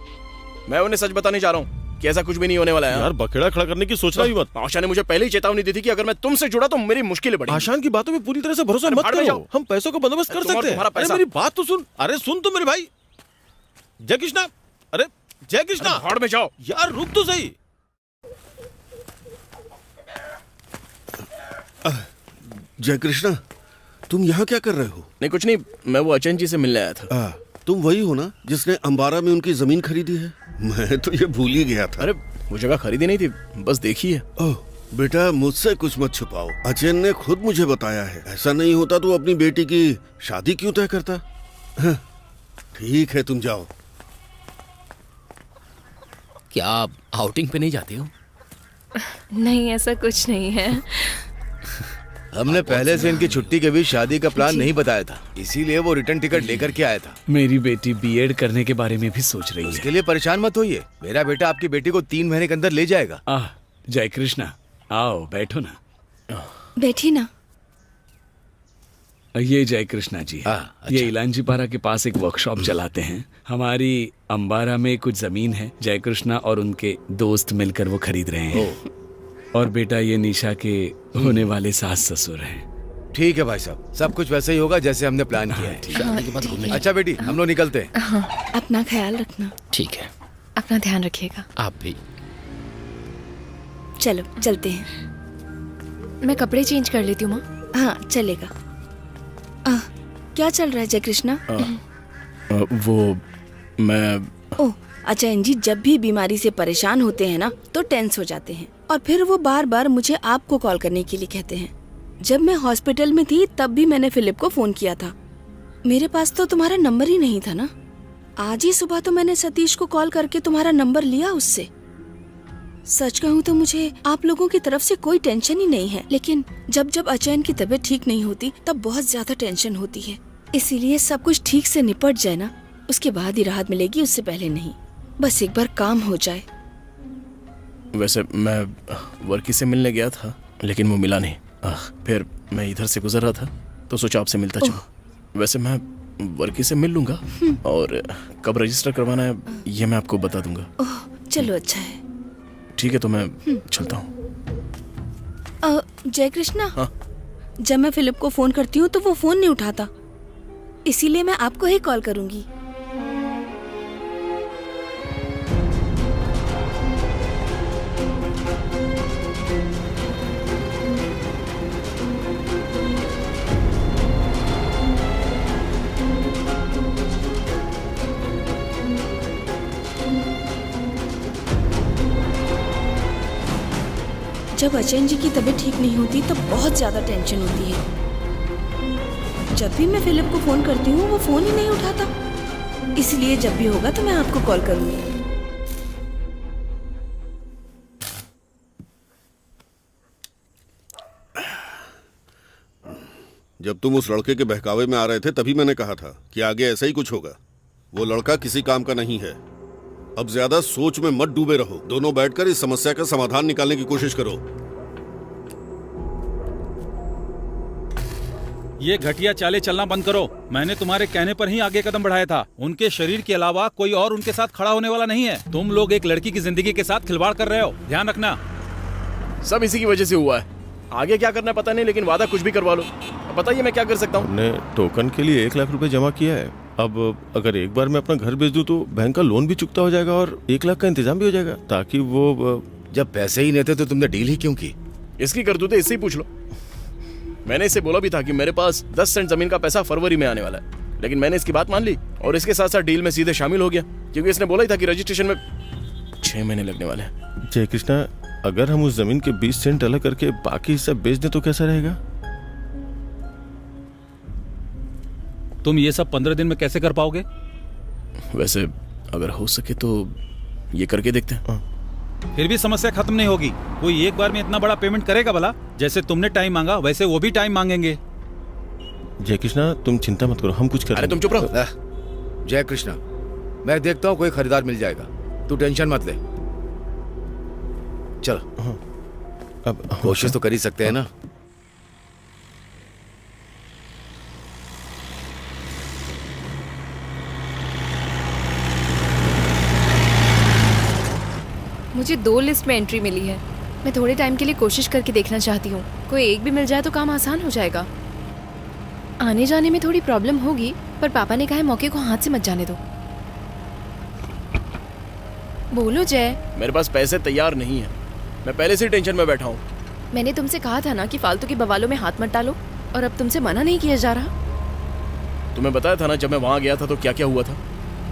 मैं उन्हें सच बताने जा रहा हूँ कि ऐसा कुछ भी नहीं होने वाला है। यार, बखेड़ा खड़ा करने की सोचना भी मत। आशा ने मुझे पहले ही चेतावनी दी थी कि अगर मैं तुमसे जुड़ा तो मेरी मुश्किलें बढ़ेंगी। आशान की बातों में पूरी तरह से भरोसा मत करो। हम पैसों का बंदोबस्त कर सकते हैं। अरे मेरी बात तो सुन। अरे सुन तो मेरे भाई। जय कृष्णा, अरे जय कृष्णा, भाड़ में जाओ यार, रुक तो सही। जय कृष्णा, तुम यहाँ क्या कर रहे हो? नहीं कुछ नहीं, मैं वो अचैन जी से मिलने आया था। तुम वही हो ना जिसने अंबारा में उनकी जमीन खरीदी है? मैं तो ये भूल ही गया था। अरे वो जगह खरीदी नहीं थी, बस देखी है। ओह बेटा, मुझसे कुछ मत छुपाओ। अचैन ने खुद मुझे बताया है। ऐसा नहीं होता तो अपनी बेटी की शादी क्यों तय करता? ठीक है, तुम जाओ। क्या आप आउटिंग पे नहीं जाते हो? नहीं, ऐसा कुछ नहीं है। हमने पहले से इनकी छुट्टी के बीच शादी का प्लान नहीं बताया था, इसीलिए वो रिटर्न टिकट लेकर के आया था। मेरी बेटी बीएड करने के बारे में भी सोच रही है। उसके लिए परेशान मत होइए, मेरा बेटा आपकी बेटी को 3 महीने के अंदर ले जाएगा। जय कृष्णा, आओ बैठो ना। बैठी ना। ये जय कृष्णा जी है। ये इलांजीपारा के पास एक वर्कशॉप चलाते हैं। हमारी अंबारा में कुछ जमीन है, जय कृष्णा और उनके दोस्त मिलकर वो खरीद रहे हैं। और बेटा ये निशा के होने वाले सास ससुर हैं। ठीक है भाई साहब, सब कुछ वैसे ही होगा जैसे हमने प्लान किया है। अच्छा बेटी, हम लोग निकलते हैं। अपना ख्याल रखना। ठीक है, अपना ध्यान रखिएगा। आप भी। चलो चलते हैं। मैं कपड़े चेंज कर लेती हूँ माँ। हाँ चलेगा। क्या चल रहा है जय कृष्णा? वो मैं ओह अजय जी जब भी बीमारी से परेशान होते हैं ना तो टेंस हो जाते हैं और फिर वो बार बार मुझे आपको कॉल करने के लिए कहते हैं। जब मैं हॉस्पिटल में थी तब भी मैंने फिलिप को फोन किया था, मेरे पास तो तुम्हारा नंबर ही नहीं था ना। आज ही सुबह तो मैंने सतीश को कॉल करके तुम्हारा नंबर लिया उससे। सच कहूँ तो मुझे आप लोगों की तरफ से कोई टेंशन ही नहीं है, लेकिन जब जब अचैन की तबीयत ठीक नहीं होती तब बहुत ज्यादा टेंशन होती है। इसीलिए सब कुछ ठीक से निपट जाए ना, उसके बाद ही राहत मिलेगी, उससे पहले नहीं। बस एक बार काम हो जाए। वैसे मैं वर्की से मिलने गया था लेकिन वो मिला नहीं। फिर मैं इधर से गुजर रहा था तो सोचा आपसे मिलता चलूं। वैसे मैं वर्की से मिल लूंगा और कब रजिस्टर करवाना है ये मैं आपको बता दूंगा। ओह चलो अच्छा है। ठीक है तो मैं चलता हूँ। जय कृष्णा, जब मैं फिलिप को फोन करती हूँ तो वो फोन नहीं उठाता, इसीलिए मैं आपको ही कॉल करूंगी। जब अचैन जी की तबीयत ठीक नहीं होती तब बहुत ज्यादा टेंशन होती है। जब भी मैं फिलिप को फोन करती हूँ वो फोन ही नहीं उठाता, इसलिए जब भी होगा तो मैं आपको कॉल करूंगी। जब तुम उस लड़के के बहकावे में आ रहे थे तभी मैंने कहा था कि आगे ऐसा ही कुछ होगा। वो लड़का किसी काम का नहीं है। अब ज्यादा सोच में मत डूबे रहो, दोनों बैठकर इस समस्या का समाधान निकालने की कोशिश करो। ये घटिया चाले चलना बंद करो। मैंने तुम्हारे कहने पर ही आगे कदम बढ़ाया था। उनके शरीर के अलावा कोई और उनके साथ खड़ा होने वाला नहीं है। तुम लोग एक लड़की की जिंदगी के साथ खिलवाड़ कर रहे हो, ध्यान रखना। सब इसी की वजह से हुआ है। आगे क्या करना पता नहीं, लेकिन वादा कुछ भी करवा लो। बताइए मैं क्या कर सकता हूँ। हमने टोकन के लिए 1 लाख रुपए जमा किया है। अब अगर एक बार मैं अपना घर बेच दूं तो बैंक का लोन भी चुकता हो जाएगा और 1 लाख का इंतजाम भी हो जाएगा, ताकि वो जब पैसे ही नहीं थे तो तुमने डील ही क्यों की? इसकी करतूतें इससे ही पूछ लो। मैंने इसे बोला भी था कि मेरे पास 10 सेंट जमीन का पैसा फरवरी में आने वाला है, लेकिन मैंने इसकी बात मान ली और इसके साथ साथ डील में सीधे शामिल हो गया, क्योंकि इसने बोला ही था कि रजिस्ट्रेशन में 6 महीने लगने वाले हैं। जय कृष्णा, अगर हम उस जमीन के 20 सेंट अलग करके बाकी हिस्सा बेच दें तो कैसा रहेगा? तुम ये सब 15 दिन में कैसे कर पाओगे? वैसे अगर हो सके तो ये करके देखते हैं। फिर भी समस्या खत्म नहीं होगी। कोई एक बार में इतना बड़ा पेमेंट करेगा भला? जैसे तुमने टाइम मांगा वैसे वो भी टाइम मांगेंगे। जय कृष्णा, तुम चिंता मत करो, हम कुछ कर। अरे तुम चुप रहो। जय कृष्णा, मैं देखता हूँ कोई खरीदार मिल जाएगा, तू टेंशन मत ले। चल अब कोशिश तो कर ही सकते हैं ना। मुझे 2 लिस्ट में एंट्री मिली है। मैं थोड़े टाइम के लिए कोशिश करके देखना चाहती हूँ, कोई एक भी मिल जाए तो काम आसान हो जाएगा। आने जाने में थोड़ी प्रॉब्लम होगी, पर पापा ने कहा है मौके को हाथ से मत जाने दो। बोलो जय। मेरे पास पैसे तैयार नहीं है, मैं पहले से टेंशन में बैठा हूँ। मैंने तुमसे कहा था ना कि फालतू के बवालों में हाथ मत डालो, और अब तुमसे मना नहीं किया जा रहा। तुम्हें बताया था ना जब मैं वहाँ गया था तो क्या क्या हुआ था।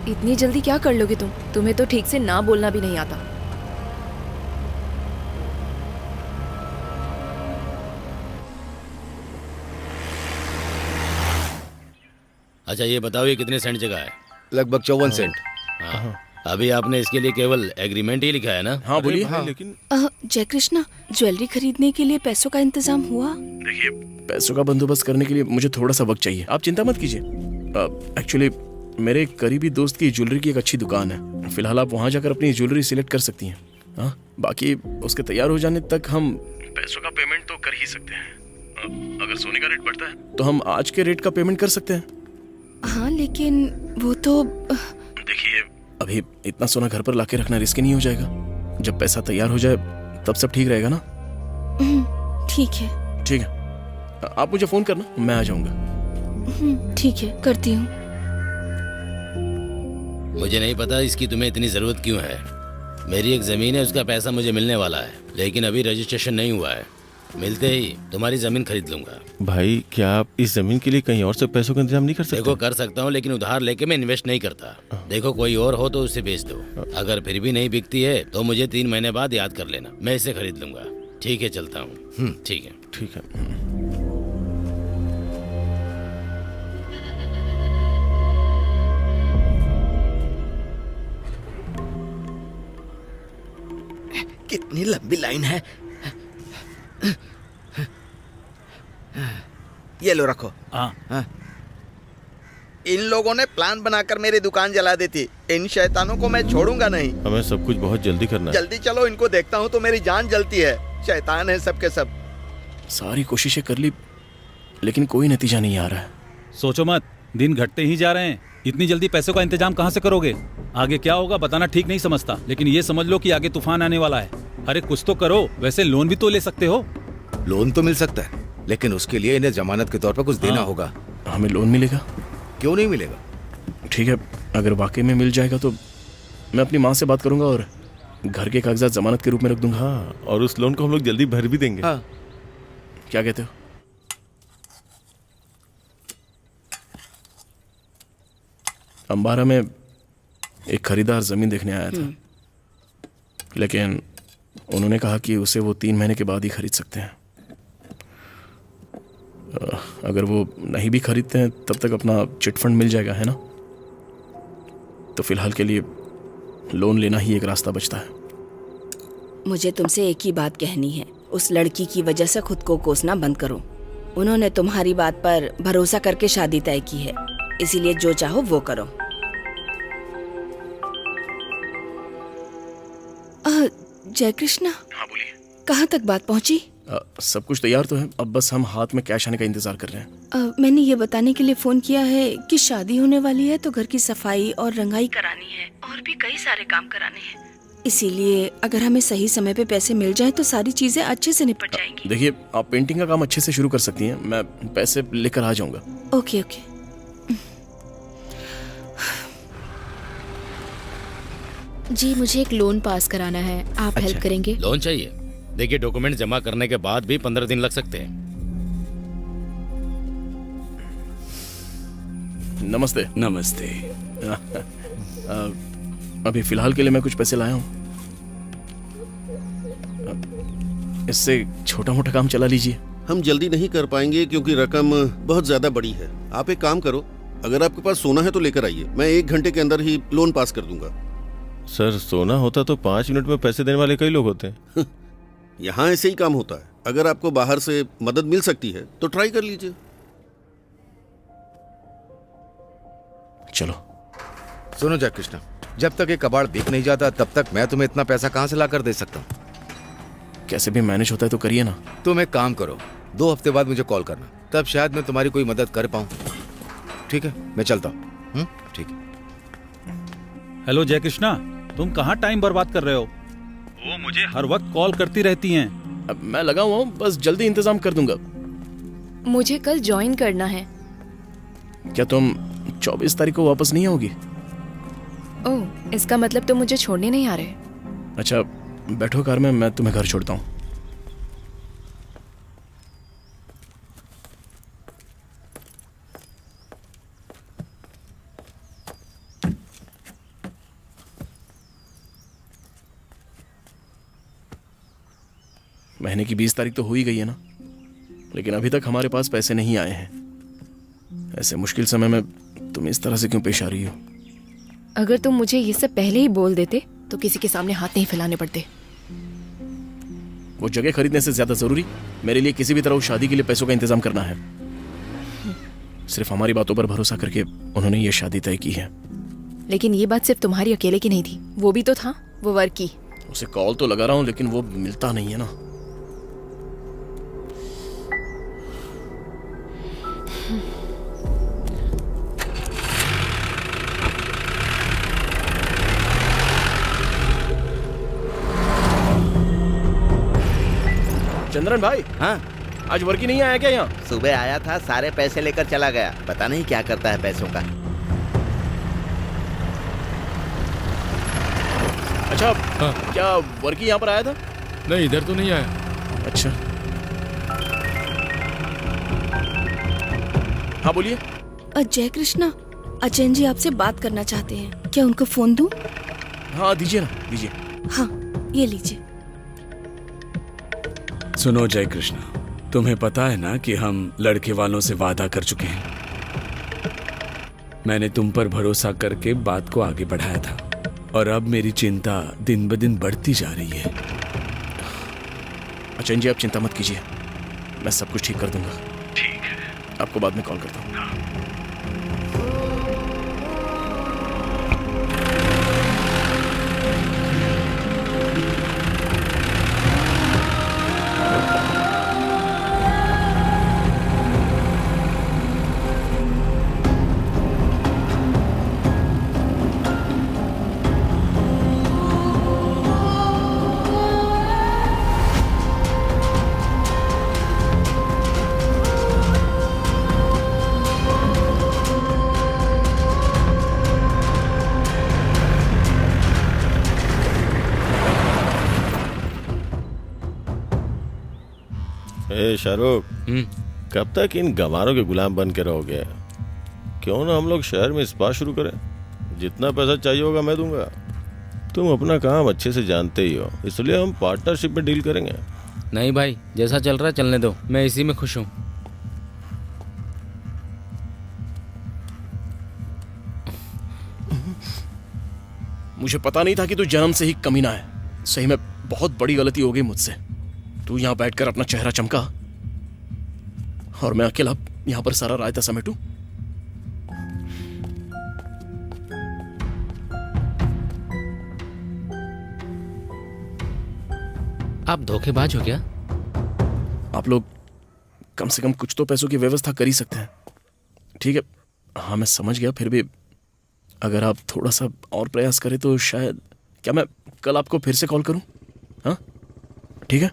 इतनी जल्दी क्या कर लोगे तुम? तुम्हें तो ठीक से ना बोलना भी नहीं आता। अच्छा ये बताओ, ये कितने सेंट जगह है? लगभग 54 सेंट। हाँ अभी आपने इसके लिए केवल एग्रीमेंट ही लिखा है ना? हाँ बोलिए। हाँ, लेकिन जय कृष्णा, ज्वेलरी खरीदने के लिए पैसों का इंतजाम हुआ? देखिए, पैसों का बंदोबस्त करने के लिए मुझे थोड़ा सा वक्त चाहिए, आप चिंता मत कीजिए। एक्चुअली मेरे एक करीबी दोस्त की ज्वेलरी की एक अच्छी दुकान है, फिलहाल आप वहाँ जाकर अपनी ज्वेलरी सिलेक्ट कर सकती हैं। हाँ, बाकी उसके तैयार हो जाने तक हम पैसों का पेमेंट तो कर ही सकते हैं। अगर सोने का रेट बढ़ता है तो हम आज के रेट का पेमेंट कर सकते हैं। हाँ, लेकिन वो तो देखिए, अभी इतना सोना घर पर लाके रखना रिस्की नहीं हो जाएगा? जब पैसा तैयार हो जाए तब सब ठीक रहेगा ना? ठीक है। ठीक है, आप मुझे फोन करना, मैं आ जाऊंगा। ठीक है, करती हूँ। मुझे नहीं पता इसकी तुम्हें इतनी जरूरत क्यों है। मेरी एक जमीन है, उसका पैसा मुझे मिलने वाला है, लेकिन अभी रजिस्ट्रेशन नहीं हुआ है। मिलते ही तुम्हारी जमीन खरीद लूंगा। भाई, क्या आप इस जमीन के लिए कहीं और से पैसों का इंतजाम नहीं कर सकते? देखो, कर सकता हूँ, लेकिन उधार लेके मैं इन्वेस्ट नहीं करता। देखो, कोई और हो तो उसे बेच दो। अगर फिर भी नहीं बिकती है तो मुझे 3 महीने बाद याद कर लेना, मैं इसे खरीद लूंगा। ठीक है, चलता हूँ। ठीक है। ठीक है। कितनी लंबी लाइन है। ये लो, रखो। हाँ। इन लोगों ने प्लान बनाकर मेरी दुकान जला दी थी। इन शैतानों को मैं छोड़ूंगा नहीं। हमें सब कुछ बहुत जल्दी करना है। जल्दी चलो, इनको देखता हूँ तो मेरी जान जलती है। शैतान है सबके सब। सारी कोशिशें कर ली, लेकिन कोई नतीजा नहीं आ रहा है। सोचो मत, दिन घटते ही जा रहे हैं। इतनी जल्दी पैसों का इंतजाम कहाँ से करोगे? आगे क्या होगा बताना ठीक नहीं समझता, लेकिन ये समझ लो कि आगे तूफान आने वाला है। अरे कुछ तो करो। वैसे लोन भी तो ले सकते हो। लोन तो मिल सकता है, लेकिन उसके लिए इन्हें जमानत के तौर पर कुछ देना होगा। हमें लोन मिलेगा? क्यों नहीं मिलेगा? ठीक है, अगर वाकई में मिल जाएगा तो मैं अपनी माँ से बात करूंगा और घर के कागजात जमानत के रूप में रख दूंगा। हाँ, और उस लोन को हम लोग जल्दी भर भी देंगे। हाँ। क्या कहते हो? अंबारा में एक खरीदार जमीन देखने आया था, लेकिन उन्होंने कहा कि उसे वो 3 महीने के बाद ही खरीद सकते हैं। अगर वो नहीं भी खरीदते हैं तब तक अपना चिट फंड मिल जाएगा, है ना? तो फिलहाल के लिए लोन लेना ही एक रास्ता बचता है। मुझे तुमसे एक ही बात कहनी है, उस लड़की की वजह से खुद को कोसना बंद करो। उन्होंने तुम्हारी बात पर भरोसा करके शादी तय की है, इसीलिए जो चाहो वो करो। जय कृष्णा। हाँ बोलिए। कहाँ तक बात पहुँची? सब कुछ तैयार तो है, अब बस हम हाथ में कैश आने का इंतजार कर रहे हैं। मैंने ये बताने के लिए फोन किया है कि शादी होने वाली है तो घर की सफाई और रंगाई करानी है और भी कई सारे काम कराने हैं। इसीलिए अगर हमें सही समय पे पैसे मिल जाएं तो सारी चीजें अच्छे से निपट जाएंगी। देखिए, आप पेंटिंग का काम अच्छे से शुरू कर सकती हैं, मैं पैसे लेकर आ जाऊंगा। Okay okay. जी, मुझे एक लोन पास कराना है, आप हेल्प करेंगे? लोन चाहिए? देखिए, डॉक्यूमेंट जमा करने के बाद भी 15 दिन लग सकते हैं। नमस्ते। नमस्ते। अभी फिलहाल के लिए मैं कुछ पैसे लाया हूँ, इससे छोटा मोटा काम चला लीजिए। हम जल्दी नहीं कर पाएंगे क्योंकि रकम बहुत ज्यादा बड़ी है। आप एक काम करो, अगर आपके पास सोना है तो लेकर आइए, मैं 1 घंटे के अंदर ही लोन पास कर दूंगा। सर, सोना होता तो 5 मिनट में पैसे देने वाले कई लोग होते हैं। यहाँ ऐसे ही काम होता है। अगर आपको बाहर से मदद मिल सकती है तो ट्राई कर लीजिए। चलो। सुनो जय कृष्णा, जब तक ये कबाड़ बिक नहीं जाता तब तक मैं तुम्हें इतना पैसा कहाँ से ला कर दे सकता हूँ? कैसे भी मैनेज होता है तो करिए ना। तुम एक काम करो, 2 हफ्ते बाद मुझे कॉल करना, तब शायद मैं तुम्हारी कोई मदद कर पाऊँ। ठीक है, मैं चलता हूँ। ठीक है। हेलो जय कृष्णा, तुम कहाँ टाइम बर्बाद कर रहे हो? वो मुझे हर वक्त कॉल करती रहती हैं। अब मैं लगा हुआ हूँ, बस जल्दी इंतजाम कर दूंगा। मुझे कल ज्वाइन करना है। क्या तुम 24 तारीख को वापस नहीं आओगी? ओह, इसका मतलब तुम मुझे छोड़ने नहीं आ रहे? अच्छा, बैठो कार में, मैं तुम्हें घर छोड़ता हूँ। महीने की 20 तारीख तो हो ही गई है ना, लेकिन अभी तक हमारे पास पैसे नहीं आए हैं। ऐसे मुश्किल समय में तुम इस तरह से क्यों पेश आ रही हो? अगर तुम मुझे ये सब पहले ही बोल देते तो किसी के सामने हाथ नहीं फैलाने पड़ते। वो जगह खरीदने से ज्यादा जरूरी मेरे लिए किसी भी तरह उस शादी के लिए पैसों का इंतजाम करना है। सिर्फ हमारी बातों पर भरोसा करके उन्होंने ये शादी तय की है। लेकिन ये बात सिर्फ तुम्हारी अकेले की नहीं थी, वो भी तो था, वो वर्क की। उसे कॉल तो लगा रहा हूँ लेकिन वो मिलता नहीं है ना। चंद्रन भाई, हाँ आज वर्की नहीं आया क्या यहाँ? सुबह आया था, सारे पैसे लेकर चला गया। पता नहीं क्या करता है पैसों का। अच्छा, क्या वर्की यहाँ पर आया था? नहीं, इधर तो नहीं आया। अच्छा, हाँ बोलिए। जय कृष्णा, अचैन जी आपसे बात करना चाहते हैं, क्या उनको फोन दूं? हाँ दीजिए ना, दीजिए। हाँ ये लीजिए। सुनो जय कृष्णा, तुम्हें पता है ना कि हम लड़के वालों से वादा कर चुके हैं। मैंने तुम पर भरोसा करके बात को आगे बढ़ाया था और अब मेरी चिंता दिन ब दिन बढ़ती जा रही है। अचैन जी आप चिंता मत कीजिए, मैं सब कुछ ठीक कर दूंगा। ठीक है, आपको बाद में कॉल करता हूँ। शाहरुख, कब तक इन गंवारों के गुलाम बन के रहोगे? क्यों ना हम लोग शहर में स्पा शुरू करें? जितना पैसा चाहिए होगा मैं दूंगा। तुम अपना काम अच्छे से जानते ही हो, इसलिए हम पार्टनरशिप में डील करेंगे। नहीं भाई, जैसा चल रहा है चलने दो, मैं इसी में खुश हूँ। मुझे पता नहीं था कि तू जन्म से ही कमीना है। सही में बहुत बड़ी गलती हो गई मुझसे। तू यहाँ बैठकर अपना चेहरा चमका और मैं अकेला यहाँ पर सारा रायता समेटूं। आप धोखेबाज हो क्या? आप लोग कम से कम कुछ तो पैसों की व्यवस्था कर ही सकते हैं। ठीक है, हाँ मैं समझ गया, फिर भी अगर आप थोड़ा सा और प्रयास करें तो शायद। क्या मैं कल आपको फिर से कॉल करूं? हाँ ठीक है।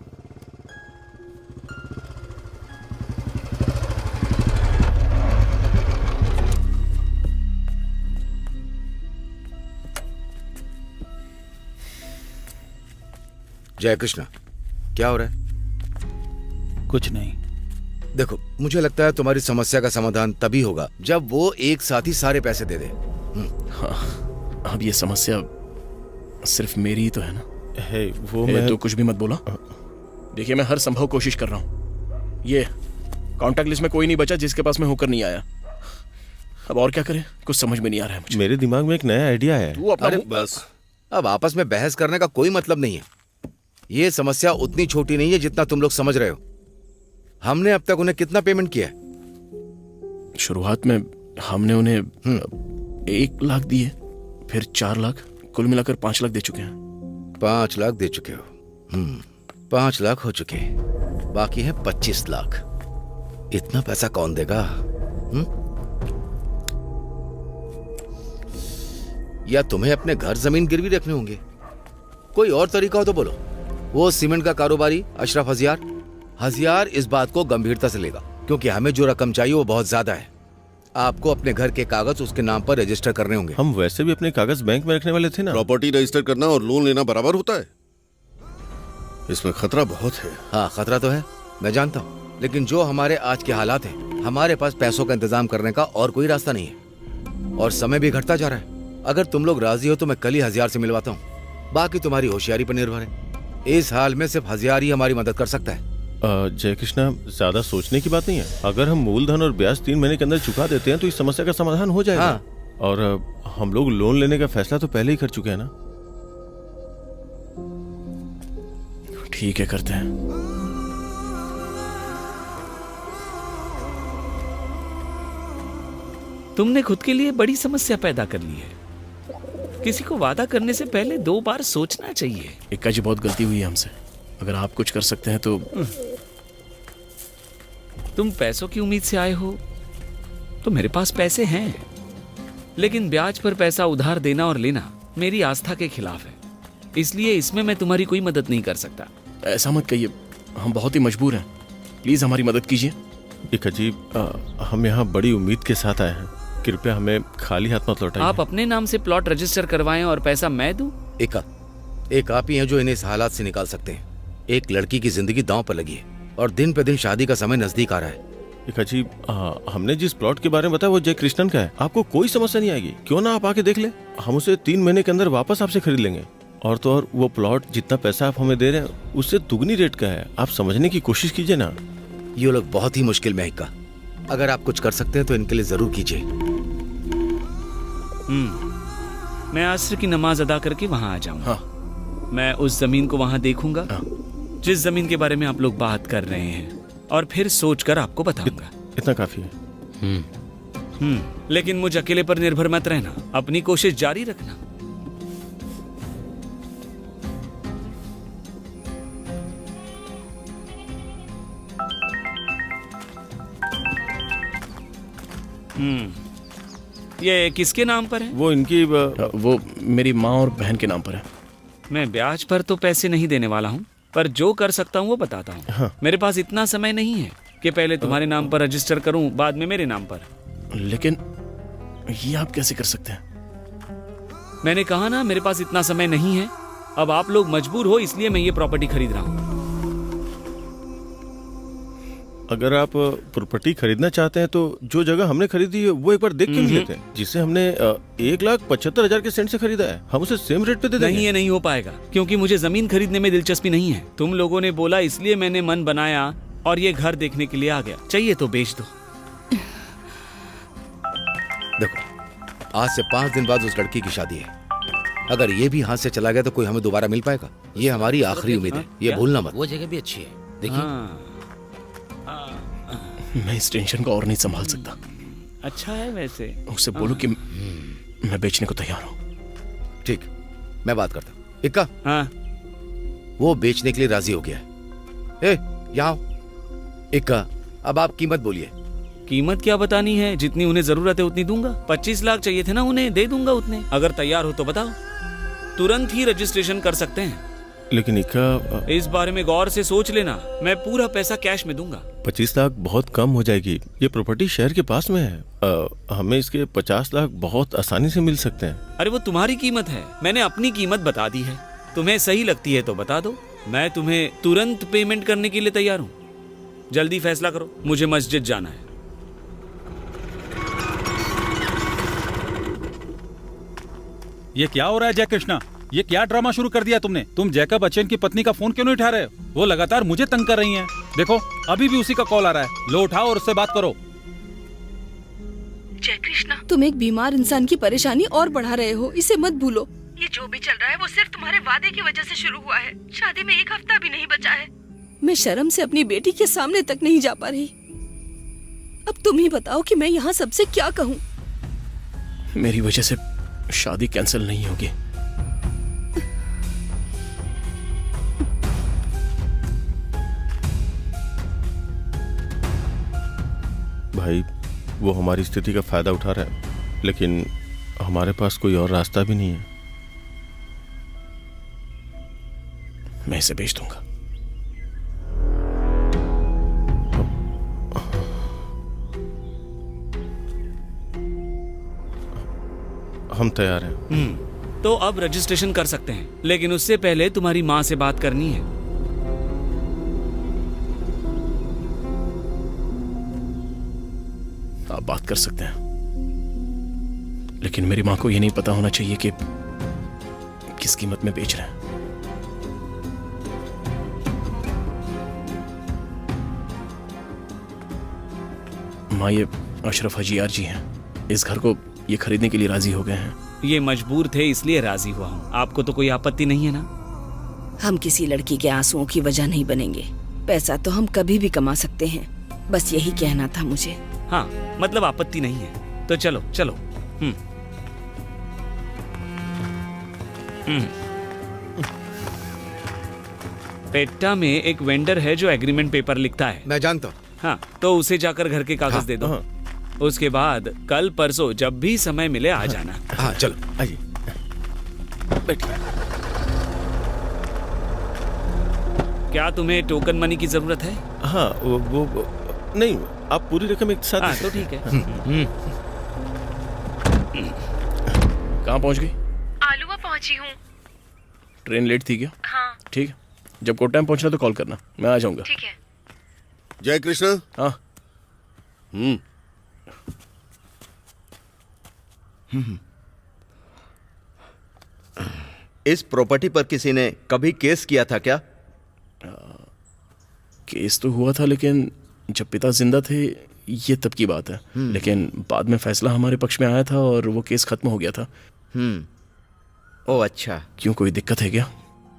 जय कृष्णा, क्या हो रहा है? कुछ नहीं। देखो, मुझे लगता है तुम्हारी समस्या का समाधान तभी होगा जब वो एक साथ ही सारे पैसे दे दे। हाँ, अब ये समस्या सिर्फ मेरी ही तो है ना। है वो मैं तो कुछ भी मत बोला। देखिए मैं हर संभव कोशिश कर रहा हूँ। ये कॉन्टैक्ट लिस्ट में कोई नहीं बचा जिसके पास मैं होकर नहीं आया। अब और क्या करें, कुछ समझ में नहीं आ रहा है मुझे। मेरे दिमाग में एक नया आइडिया है। तू अपना बस अब आपस में बहस करने का कोई मतलब नहीं है। ये समस्या उतनी छोटी नहीं है जितना तुम लोग समझ रहे हो। हमने अब तक उन्हें कितना पेमेंट किया है? शुरुआत में हमने उन्हें 1 लाख दिए, फिर 4 लाख, कुल मिलाकर 5 लाख दे चुके हैं। 5 लाख दे चुके हो? 5 लाख हो चुके, बाकी है 25 लाख। इतना पैसा कौन देगा? या तुम्हें अपने घर जमीन गिरवी रखने होंगे? कोई और तरीका हो तो बोलो। वो सीमेंट का कारोबारी अशरफ हजियार इस बात को गंभीरता से लेगा, क्योंकि हमें जो रकम चाहिए वो बहुत ज्यादा है। आपको अपने घर के कागज उसके नाम पर रजिस्टर करने होंगे। हम वैसे भी अपने कागज बैंक में रखने वाले थे ना। प्रॉपर्टी रजिस्टर करना और लोन लेना बराबर होता है? इसमें खतरा बहुत है। हाँ खतरा तो है, मैं जानता हूँ, लेकिन जो हमारे आज के हालात हैं, हमारे पास पैसों का इंतजाम करने का और कोई रास्ता नहीं है, और समय भी घटता जा रहा है। अगर तुम लोग राजी हो तो मैं कल ही हजियार से मिलवाता हूँ। बाकी तुम्हारी होशियारी पर निर्भर है। इस हाल में सिर्फ हजियार ही हमारी मदद कर सकता है। जय कृष्णा, ज्यादा सोचने की बात नहीं है। अगर हम मूलधन और ब्याज 3 महीने के अंदर चुका देते हैं तो इस समस्या का समाधान हो जाएगा। हाँ, और हम लोग लोन लेने का फैसला तो पहले ही कर चुके हैं ना। ठीक है, करते हैं। तुमने खुद के लिए बड़ी समस्या पैदा कर ली है। किसी को वादा करने से पहले 2 बार सोचना चाहिए। इक्का जी, बहुत गलती हुई है हमसे। अगर आप कुछ कर सकते हैं तो। तुम पैसों की उम्मीद से आए हो तो मेरे पास पैसे हैं, लेकिन ब्याज पर पैसा उधार देना और लेना मेरी आस्था के खिलाफ है, इसलिए इसमें मैं तुम्हारी कोई मदद नहीं कर सकता। ऐसा मत कहिए, हम बहुत ही मजबूर हैं। प्लीज हमारी मदद कीजिए। एक अजीब, हम यहाँ बड़ी उम्मीद के साथ आए हैं, कृपया हमें खाली हाथ मत लौटाइए। आप अपने नाम से प्लॉट रजिस्टर करवाएं और पैसा मैं दूं? एक आप ही हैं जो इन्हें इस हालात से निकाल सकते हैं। एक लड़की की जिंदगी दांव पर लगी है और दिन पे दिन शादी का समय नजदीक आ रहा है। एक अजीब, हमने जिस प्लॉट के बारे में बताया वो जय कृष्णन का है। आपको कोई समस्या नहीं आएगी, क्यों ना आप आके देख ले। हम उसे 3 महीने के अंदर वापस आपसे खरीद लेंगे। और तो और वो प्लॉट जितना पैसा आप हमें दे रहे हैं उससे दुगनी रेट का है। आप समझने की कोशिश कीजिए ना। ये लोग बहुत ही मुश्किल में है इक्का। अगर आप कुछ कर सकते हैं तो इनके लिए जरूर कीजिए। मैं असर की नमाज अदा करके वहां आ जाऊंगा। हाँ। मैं उस जमीन को वहां देखूंगा। हाँ। जिस जमीन के बारे में आप लोग बात कर रहे हैं, और फिर सोचकर आपको बताऊंगा। इतना काफी है। लेकिन मुझ अकेले पर निर्भर मत रहना, अपनी कोशिश जारी रखना। ये किसके नाम पर है? वो इनकी वो मेरी माँ और बहन के नाम पर है। मैं ब्याज पर तो पैसे नहीं देने वाला हूँ, पर जो कर सकता हूँ वो बताता हूँ। हाँ। मेरे पास इतना समय नहीं है कि पहले तुम्हारे नाम पर रजिस्टर करूँ, बाद में मेरे नाम पर। लेकिन ये आप कैसे कर सकते हैं? मैंने कहा ना, मेरे पास इतना समय नहीं है। अब आप लोग मजबूर हो, इसलिए मैं ये प्रॉपर्टी खरीद रहा हूँ। अगर आप प्रॉपर्टी खरीदना चाहते हैं तो जो जगह हमने खरीदी है वो एक बार देख के भी लेते हैं, जिसे हमने 1,75,000 के सेंट से खरीदा है। हम उसे सेम रेट पे दे देंगे। नहीं, ये नहीं हो पाएगा, क्योंकि मुझे जमीन खरीदने में दिलचस्पी नहीं है। तुम लोगों ने बोला, इसलिए मैंने मन बनाया और ये घर देखने के लिए आ गया। चाहिए तो बेच दो। देखो, आज से 5 दिन बाद उस लड़की की शादी है। अगर ये भी हाथ से चला गया तो कोई हमें दोबारा मिल पाएगा? ये हमारी आखिरी उम्मीद है, ये भूलना मत। वो जगह भी अच्छी है, देखिए। मैं इस टेंशन को और नहीं संभाल सकता। अच्छा है वैसे। उसे बोलो कि मैं बेचने को तैयार हूँ। ठीक, मैं बात करता हूँ। इक्का, हाँ, वो बेचने के लिए राजी हो गया है। यहाँ आओ। इक्का, अब आप कीमत बोलिए। कीमत क्या बतानी है? जितनी उन्हें जरूरत है उतनी दूंगा। 25 लाख चाहिए थे ना उन्हें, दे दूंगा उतने। अगर तैयार हो तो बताओ, तुरंत ही रजिस्ट्रेशन कर सकते हैं। लेकिन इक्का, इस बारे में गौर से सोच लेना। मैं पूरा पैसा कैश में दूंगा। 25 लाख बहुत कम हो जाएगी। ये प्रॉपर्टी शहर के पास में है। हमें इसके 50 लाख बहुत आसानी से मिल सकते हैं। अरे वो तुम्हारी कीमत है, मैंने अपनी कीमत बता दी है। तुम्हें सही लगती है तो बता दो। मैं तुम्हें तुरंत पेमेंट करने के लिए तैयार हूँ। जल्दी फैसला करो, मुझे मस्जिद जाना है। ये क्या हो रहा है जय कृष्णा? ये क्या ड्रामा शुरू कर दिया तुमने? तुम जैकब बच्चन की पत्नी का फोन क्यों नहीं उठा रहे हो? वो लगातार मुझे तंग कर रही हैं। देखो, अभी भी उसी का कॉल आ रहा है। लो उठाओ और उससे बात करो। जय कृष्णा, तुम एक बीमार इंसान की परेशानी और बढ़ा रहे हो, इसे मत भूलो। ये जो भी चल रहा है वो सिर्फ तुम्हारे वादे की वजह से शुरू हुआ है। शादी में 1 हफ्ता भी नहीं बचा है। मैं शर्म से अपनी बेटी के सामने तक नहीं जा पा रही। अब तुम ही बताओ कि मैं यहाँ सबसे क्या कहूँ। मेरी वजह से शादी कैंसिल नहीं होगी। भाई, वो हमारी स्थिति का फायदा उठा रहा है, लेकिन हमारे पास कोई और रास्ता भी नहीं है। मैं इसे बेच दूंगा। हम तैयार हैं। तो अब रजिस्ट्रेशन कर सकते हैं, लेकिन उससे पहले तुम्हारी माँ से बात करनी है। आप बात कर सकते हैं, लेकिन मेरी माँ को ये नहीं पता होना चाहिए कि किस कीमत में बेच रहे हैं। माँ, ये अशरफ हजीयार जी हैं। इस घर को ये खरीदने के लिए राजी हो गए हैं। ये मजबूर थे इसलिए राजी हुआ हूँ। आपको तो कोई आपत्ति नहीं है ना? हम किसी लड़की के आंसुओं की वजह नहीं बनेंगे। पैसा तो हम कभी भी कमा सकते हैं, बस यही कहना था मुझे। हाँ, मतलब आपत्ति नहीं है तो चलो चलो। पेट्टा में एक वेंडर है जो एग्रीमेंट पेपर लिखता है। मैं जानता हूँ। हाँ, तो उसे जाकर घर के कागज दे दो। उसके बाद कल परसों जब भी समय मिले आ जाना। हाँ चलो आइए बैठिए। क्या तुम्हें टोकन मनी की जरूरत है? हाँ वो नहीं, आप पूरी रकम एक साथ। हाँ तो ठीक है। कहाँ पहुँच गई? आलूवा पहुंची हूँ। ट्रेन लेट थी क्या? हाँ। ठीक है, जब कोई टाइम पहुँचना तो कॉल करना, मैं आ जाऊंगा। ठीक है। जय कृष्ण। हाँ। इस प्रॉपर्टी पर किसी ने कभी केस किया था क्या? केस तो हुआ था, लेकिन जब पिता जिंदा थे ये तब की बात है। लेकिन बाद में फैसला हमारे पक्ष में आया था और वो केस खत्म हो गया था। ओ अच्छा। क्यों, कोई दिक्कत है क्या?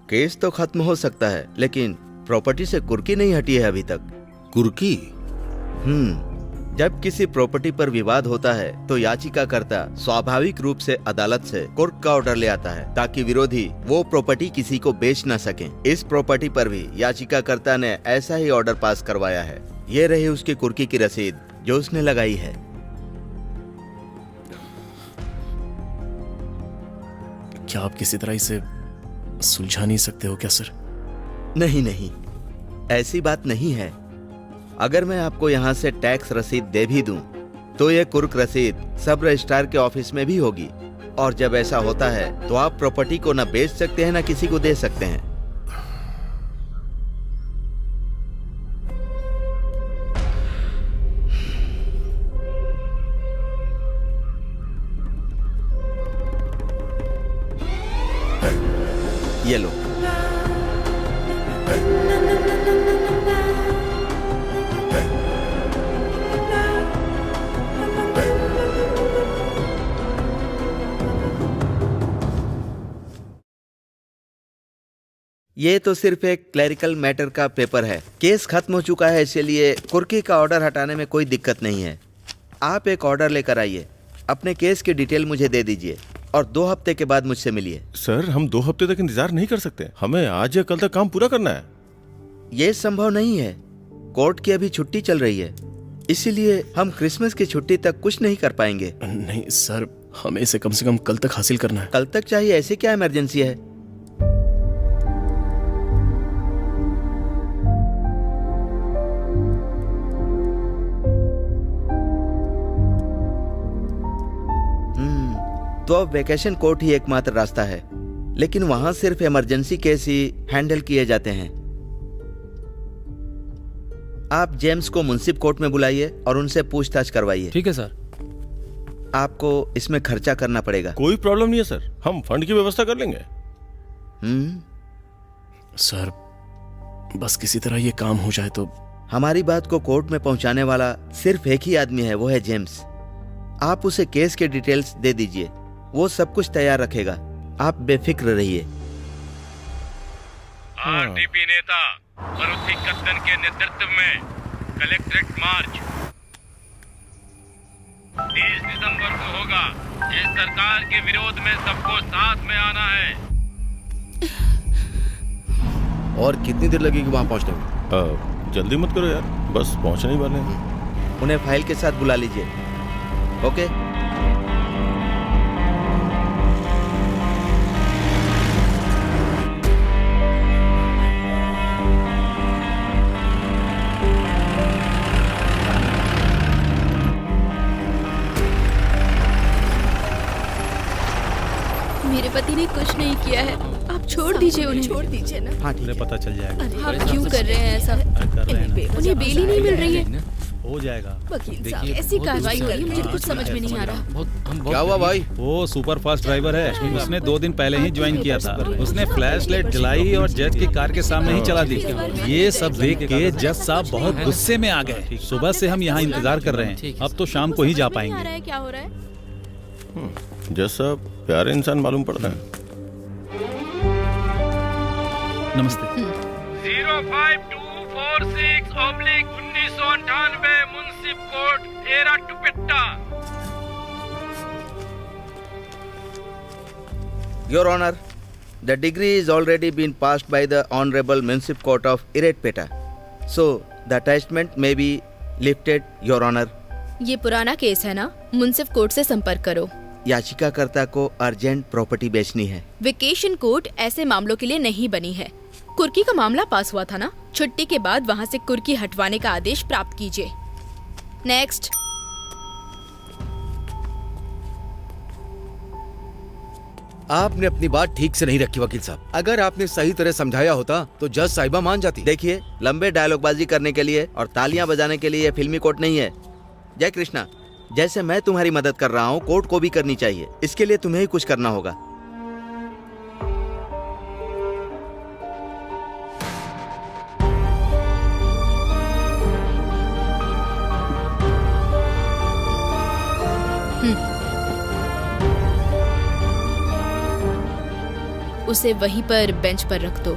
केस तो खत्म हो सकता है, लेकिन प्रॉपर्टी से कुर्की नहीं हटी है अभी तक। कुर्की? जब किसी प्रॉपर्टी पर विवाद होता है तो याचिकाकर्ता स्वाभाविक रूप से अदालत से कुर्क का ऑर्डर ले आता है ताकि विरोधी वो प्रॉपर्टी किसी को बेच न सके। इस प्रॉपर्टी पर भी याचिकाकर्ता ने ऐसा ही ऑर्डर पास करवाया है। ये रही उसकी कुर्की की रसीद जो उसने लगाई है। क्या आप किसी तरह इसे सुलझा नहीं सकते हो क्या सर? नहीं, ऐसी बात नहीं है। अगर मैं आपको यहाँ से टैक्स रसीद दे भी दूं, तो ये कुर्क रसीद सब रजिस्ट्रार के ऑफिस में भी होगी। और जब ऐसा होता है तो आप प्रॉपर्टी को न बेच सकते हैं न किसी को दे सकते हैं। ये लो। ये तो सिर्फ एक क्लरिकल मैटर का पेपर है। केस खत्म हो चुका है, इसलिए कुर्की का ऑर्डर हटाने में कोई दिक्कत नहीं है। आप एक ऑर्डर लेकर आइए, अपने केस की डिटेल मुझे दे दीजिए और 2 हफ्ते के बाद मुझसे मिलिए। सर, हम 2 हफ्ते तक इंतजार नहीं कर सकते। हमें आज या कल तक काम पूरा करना है। ये संभव नहीं है। कोर्ट की अभी छुट्टी चल रही है, इसीलिए हम क्रिसमस की छुट्टी तक कुछ नहीं कर पाएंगे। नहीं सर, हमें इसे कम से कम कल तक हासिल करना है। कल तक चाहिए? ऐसे क्या इमरजेंसी है? तो अब वेकेशन कोर्ट ही एकमात्र रास्ता है, लेकिन वहां सिर्फ इमरजेंसी केस ही हैंडल किए जाते हैं। आप जेम्स को मुंसिफ कोर्ट में बुलाइए और उनसे पूछताछ करवाइए। ठीक है सर। आपको इसमें खर्चा करना पड़ेगा। कोई प्रॉब्लम नहीं है सर, हम फंड की व्यवस्था कर लेंगे। सर, बस किसी तरह ये काम हो जाए तो। हमारी बात को कोर्ट में पहुंचाने वाला सिर्फ एक ही आदमी है, वो है जेम्स। आप उसे केस के डिटेल्स दे दीजिए, वो सब कुछ तैयार रखेगा। आप बेफिक्र रहिए। आरडीपी नेता मरुथी कद्दन के नेतृत्व में कलेक्ट्रेट मार्च 30 दिसंबर को होगा। इस सरकार के विरोध में सबको साथ में आना है। और कितनी देर लगेगी वहां पहुंचने में? जल्दी मत करो यार, बस पहुंचने ही वाले हैं। उन्हें फाइल के साथ बुला लीजिए। ओके। मेरे पति ने कुछ नहीं किया है, आप छोड़ दीजिए उन्हें। छोड़ दीजिए ना। हाँ ठीक है। पता चल जाएगा। आप क्यों कर रहे हैं ऐसा? उन्हें बेल ही नहीं मिल रही है। हो जाएगा। वकील साहब, ऐसी कार्रवाई हो रही है, मुझे कुछ समझ में नहीं आ रहा। क्या हुआ भाई? वो सुपर फास्ट ड्राइवर है, उसने 2 दिन पहले ही ज्वाइन किया था। उसने फ्लैश लाइट जलाई और जज की कार के सामने ही चला दी। ये सब देख के जज साहब बहुत गुस्से में आ गए। सुबह से हम यहाँ इंतजार कर रहे हैं, अब तो शाम को ही जा पाएंगे। क्या हो रहा है? जैसा प्यारे इंसान मालूम पड़ता है। नमस्ते। 05246/1998 मुंसिफ court एराटुपेट्टा। Your Honor, the degree is already been passed by the Honorable Municipal Court of Iratpeta. So, the attachment may be lifted, Your Honor. ये पुराना केस है ना, मुंसिफ कोर्ट से संपर्क करो। याचिकाकर्ता को अर्जेंट प्रॉपर्टी बेचनी है। वेकेशन कोर्ट ऐसे मामलों के लिए नहीं बनी है। कुर्की का मामला पास हुआ था ना, छुट्टी के बाद वहाँ से कुर्की हटवाने का आदेश प्राप्त कीजिए। नेक्स्ट। आपने अपनी बात ठीक से नहीं रखी वकील साहब। अगर आपने सही तरह समझाया होता तो जज साहिबा मान जाती। देखिए, लंबे डायलॉगबाजी करने के लिए और तालियां बजाने के लिए ये फिल्मी कोर्ट नहीं है। जय कृष्णा, जैसे मैं तुम्हारी मदद कर रहा हूँ, कोर्ट को भी करनी चाहिए। इसके लिए तुम्हें ही कुछ करना होगा। उसे वहीं पर बेंच पर रख दो।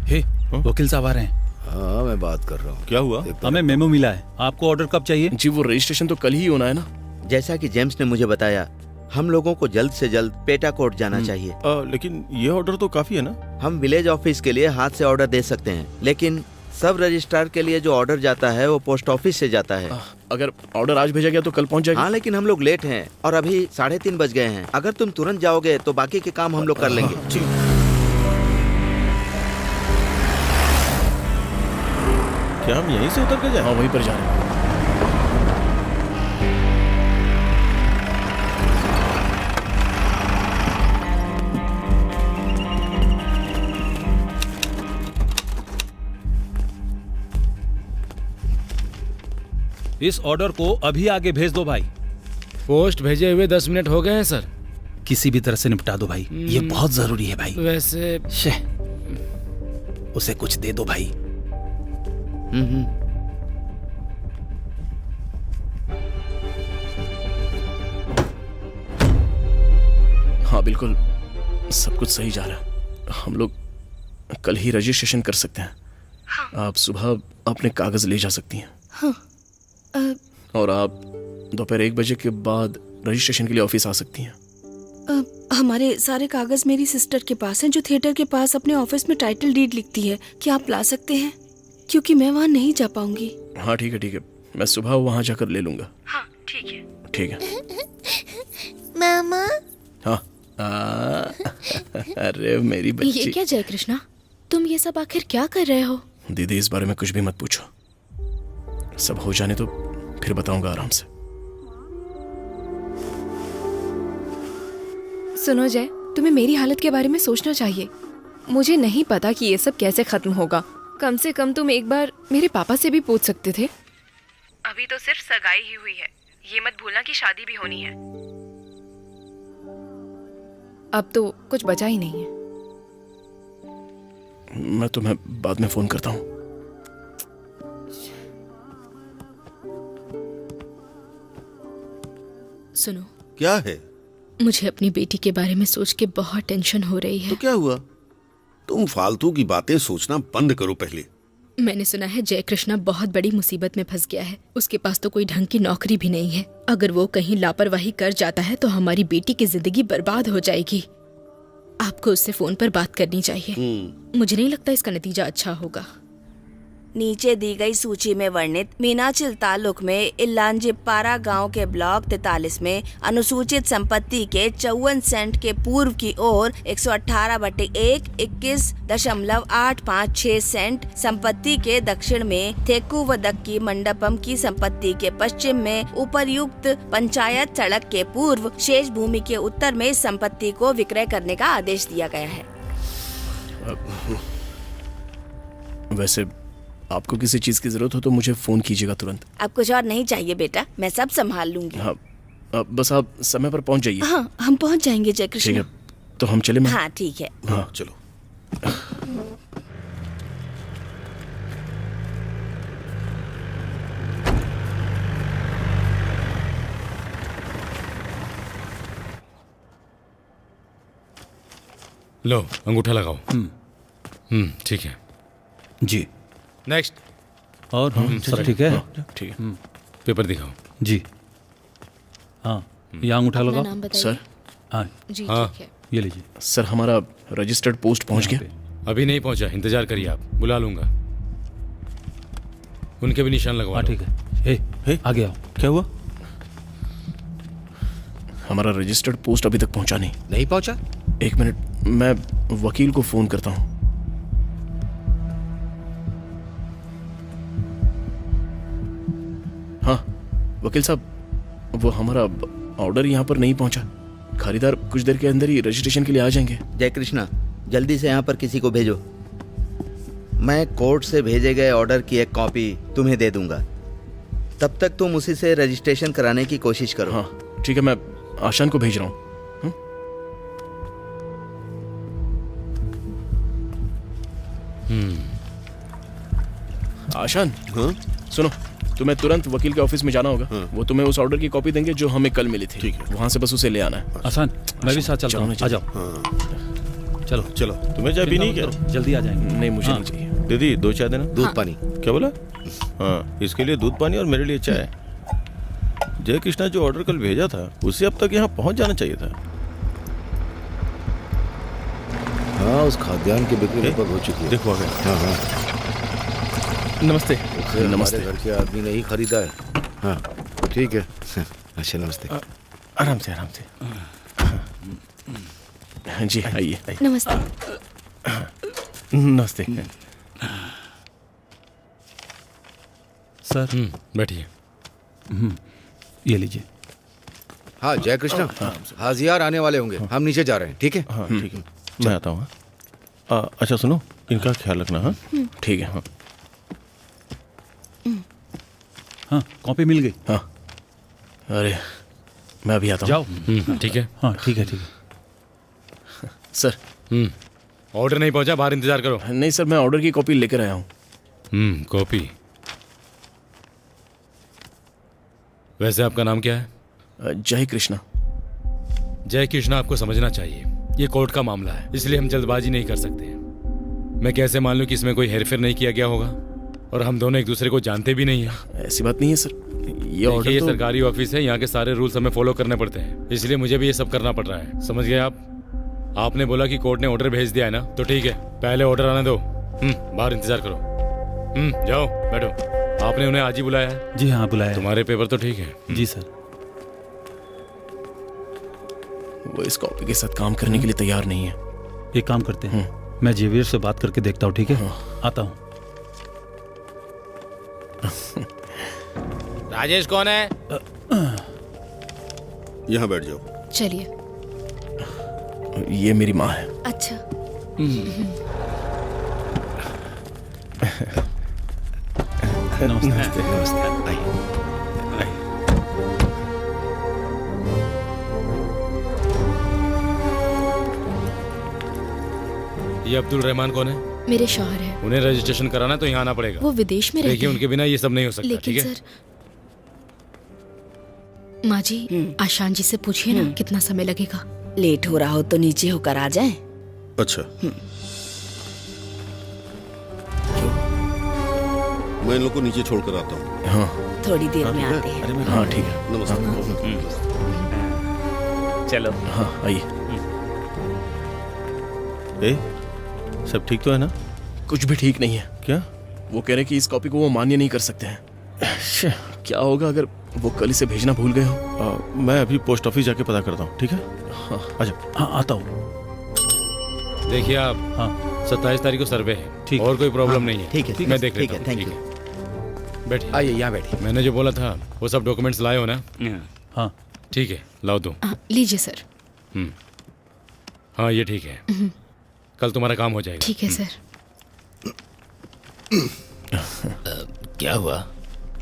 हे, वकील साहब आ रहे हैं। हाँ, मैं बात कर रहा हूँ। क्या हुआ? हमें मेमो मिला है। आपको ऑर्डर कब चाहिए? जी, वो रजिस्ट्रेशन तो कल ही होना है ना। जैसा कि जेम्स ने मुझे बताया, हम लोगों को जल्द से जल्द पेटा कोर्ट जाना चाहिए। लेकिन ये ऑर्डर तो काफी है ना। हम विलेज ऑफिस के लिए हाथ से ऑर्डर दे सकते हैं, लेकिन सब रजिस्ट्रार के लिए जो ऑर्डर जाता है वो पोस्ट ऑफिस से जाता है। अगर ऑर्डर आज भेजा गया तो कल पहुंच जाएगा। हाँ, लेकिन हम लोग लेट हैं और अभी 3:30 बज गए हैं। अगर तुम तुरंत जाओगे तो बाकी के काम हम लोग कर लेंगे। क्या हम यहीं से उतर के जाएं? हाँ, वहीं पर जा रहे हैं। इस ऑर्डर को अभी आगे भेज दो भाई। पोस्ट भेजे हुए 10 मिनट हो गए हैं सर। किसी भी तरह से निपटा दो भाई, ये बहुत जरूरी है भाई। वैसे उसे कुछ दे दो भाई। हाँ, बिल्कुल सब कुछ सही जा रहा है। हम लोग कल ही रजिस्ट्रेशन कर सकते हैं। आप सुबह अपने कागज ले जा सकती हैं। हाँ। और आप दोपहर 1 बजे के बाद रजिस्ट्रेशन के लिए ऑफिस आ सकती हैं। हमारे सारे कागज मेरी सिस्टर के पास हैं, जो थिएटर के पास अपने ऑफिस में टाइटल डीड लिखती है। क्या आप ला सकते हैं? क्योंकि मैं वहाँ नहीं जा पाऊंगी। हाँ, ठीक है ठीक है, मैं सुबह वहाँ जाकर ले लूंगा। हाँ, ठीक है। ठीक है। मामा। हाँ। अरे मेरी बच्ची। ये क्या जय कृष्णा, तुम ये सब आखिर क्या कर रहे हो? दीदी, इस बारे में कुछ भी मत पूछो। सब हो जाने तो फिर बताऊंगा आराम से। सुनो जय, तुम्हें मेरी हालत के बारे में सोचना चाहिए। मुझे नहीं पता कि ये सब कैसे खत्म होगा। कम से कम तुम एक बार मेरे पापा से भी पूछ सकते थे। अभी तो सिर्फ सगाई ही हुई है, ये मत भूलना कि शादी भी होनी है। अब तो कुछ बचा ही नहीं है। मैं तुम्हें बाद में फोन करता हूँ। सुनो। क्या है? मुझे अपनी बेटी के बारे में सोच के बहुत टेंशन हो रही है। तो क्या हुआ? तुम फालतू की बातें सोचना बंद करो पहले। मैंने सुना है जय कृष्णा बहुत बड़ी मुसीबत में फंस गया है। उसके पास तो कोई ढंग की नौकरी भी नहीं है। अगर वो कहीं लापरवाही कर जाता है तो हमारी बेटी की जिंदगी बर्बाद हो जाएगी। आपको उससे फोन पर बात करनी चाहिए। मुझे नहीं लगता इसका नतीजा अच्छा होगा। नीचे दी गई सूची में वर्णित मीनाचिल तालुक में इलांजीपारा गांव के ब्लॉक 43 में अनुसूचित संपत्ति के 54 सेंट के पूर्व की ओर 118/1 21.856 सेंट संपत्ति के दक्षिण में थेकुवदक्की मंडपम की संपत्ति के पश्चिम में उपर्युक्त पंचायत सड़क के पूर्व शेष भूमि के उत्तर में इस संपत्ति को विक्रय करने का आदेश दिया गया है। वैसे आपको किसी चीज की जरूरत हो तो मुझे फोन कीजिएगा तुरंत। अब कुछ और नहीं चाहिए बेटा, मैं सब संभाल लूंगी। हाँ, बस आप समय पर पहुंच जाइए। हाँ, हम पहुंच जाएंगे जय कृष्ण। ठीक है, तो हम चले। हाँ ठीक है। हाँ चलो। लो अंगूठा लगाओ। ठीक है जी। नेक्स्ट। और सब ठीक है? ठीक है। पेपर दिखाओ। जी हाँ, यहाँ अंगूठा लगाओ। नाम बताइए। सर। हाँ जी हाँ। ठीक है। ये लीजिए। सर हमारा रजिस्टर्ड पोस्ट पहुंच गया। अभी नहीं पहुंचा, इंतजार करिए, आप बुला लूंगा। उनके भी निशान लगवा हाँ लो। ठीक है। हे आगे आओ। क्या हुआ? हमारा रजिस्टर्ड पोस्ट अभी तक पहुंचा नहीं। नहीं पहुंचा? एक मिनट, मैं वकील को फोन करता हूं। हाँ वकील साहब, वो हमारा ऑर्डर यहाँ पर नहीं पहुंचा। खरीदार कुछ देर के अंदर ही रजिस्ट्रेशन के लिए आ जाएंगे। जय कृष्णा, जल्दी से यहाँ पर किसी को भेजो। मैं कोर्ट से भेजे गए ऑर्डर की एक कॉपी तुम्हें दे दूंगा। तब तक तुम उसी से रजिस्ट्रेशन कराने की कोशिश करो। हाँ ठीक है, मैं आशान को भेज रहा हूँ। आशान, हाँ? सुनो, तुम्हें तुरंत वकील के ऑफिस में जाना होगा। वो तुम्हें उस ऑर्डर की कॉपी देंगे जो हमें कल मिली थी। ठीक है। वहां से बस उसे ले आना है। आसान, मैं भी साथ चलता हूँ। आ जाओ। चलो चलो। तुम्हें चाय पीनी क्या? जल्दी आ जाएंगे। नहीं मुझे नहीं चाहिए। दीदी 2 चाय देना। दूध पानी। क्या बोला? हाँ, इसके लिए दूध पानी और मेरे लिए चाय। जय कृष्णा जो ऑर्डर कल भेजा था उसे अब तक यहाँ पहुँच जाना चाहिए था। हाँ, उस खाद्यान्न की बिक्री लगभग हो चुकी है। देखो आ गया। हाँ हाँ, नमस्ते। उसे नमस्ते। हमारे घर के आदमी ने ही खरीदा है। हाँ ठीक है। अच्छा नमस्ते। आराम से आराम से। जी आइए। नमस्ते। नमस्ते। सर। बैठिए। ये लीजिए। हाँ जय कृष्णा, हाजियार आने वाले होंगे, हम नीचे जा रहे हैं। ठीक है? हाँ ठीक है, मैं आता हूँ। अच्छा सुनो, इनका ख्याल रखना। हाँ ठीक है। हाँ हाँ, कॉपी मिल गई। हाँ, अरे मैं अभी आता हूँ। जाओ। ठीक है। हाँ ठीक है ठीक है। सर। ऑर्डर नहीं पहुंचा, बाहर इंतजार करो। नहीं सर, मैं ऑर्डर की कॉपी लेकर आया हूँ। कॉपी। वैसे आपका नाम क्या है? जय कृष्णा। जय कृष्णा, आपको समझना चाहिए ये कोर्ट का मामला है, इसलिए हम जल्दबाजी नहीं कर सकते। मैं कैसे मान लूं कि इसमें कोई हेरफेर नहीं किया गया होगा, और हम दोनों एक दूसरे को जानते भी नहीं हैं। ऐसी बात नहीं है सर, ये ऑर्डर तो... सरकारी ऑफिस है, यहाँ के सारे रूल्स हमें फॉलो करने पड़ते हैं, इसलिए मुझे भी ये सब करना पड़ रहा है। समझ गए आप? आपने बोला कि कोर्ट ने ऑर्डर भेज दिया है ना, तो ठीक है, पहले ऑर्डर आने दो। बाहर इंतजार करो। जाओ बैठो। आपने उन्हें आज ही बुलाया है? जी हाँ बुलाया। तुम्हारे पेपर तो ठीक है? जी सर। वो इस कॉपी के साथ काम करने के लिए तैयार नहीं है। एक काम करते हैं, मैं जेवियर से बात करके देखता हूँ। ठीक है? आता हूँ। राजेश कौन है? यहाँ बैठ जाओ। चलिए। ये मेरी माँ है। अच्छा। नमस्ते। ये अब्दुल रहमान कौन है? मेरे शौहर है। उन्हें रजिस्ट्रेशन कराना तो यहाँ आना पड़ेगा। वो विदेश में रहते देखिए, हैं। उनके बिना ये सब नहीं हो सकता। लेकिन ठीक है? सर, माँ जी, आशान जी से पूछिए ना कितना समय लगेगा। लेट हो रहा हो तो नीचे होकर आ जाएं। अच्छा, मैं इन लोग को नीचे छोड़कर आता हूँ। हाँ थोड़ी देर में आते हैं। हाँ ठीक है। नमस्ते। चलो। हाँ आइए। सब ठीक तो है ना? कुछ भी ठीक नहीं है। क्या? वो कह रहे कि इस कॉपी को वो मान्य नहीं कर सकते हैं। क्या होगा अगर वो कल इसे भेजना भूल गए हो? मैं अभी पोस्ट ऑफिस जाके पता करता हूँ। ठीक है? हाँ आजा। हाँ आता हूँ। देखिए आप, 27 तारीख को सर्वे है। ठीक, और कोई प्रॉब्लम नहीं है। ठीक है, मैं देख लेता हूँ। Thank you. बैठिए। आइए यहाँ बैठिए। मैंने जो बोला था वो सब डॉक्यूमेंट्स लाए हो ना? हाँ ठीक है, लाओ दो। लीजिए सर। हाँ ये ठीक है, कल तुम्हारा काम हो जाएगा। ठीक है सर। क्या हुआ?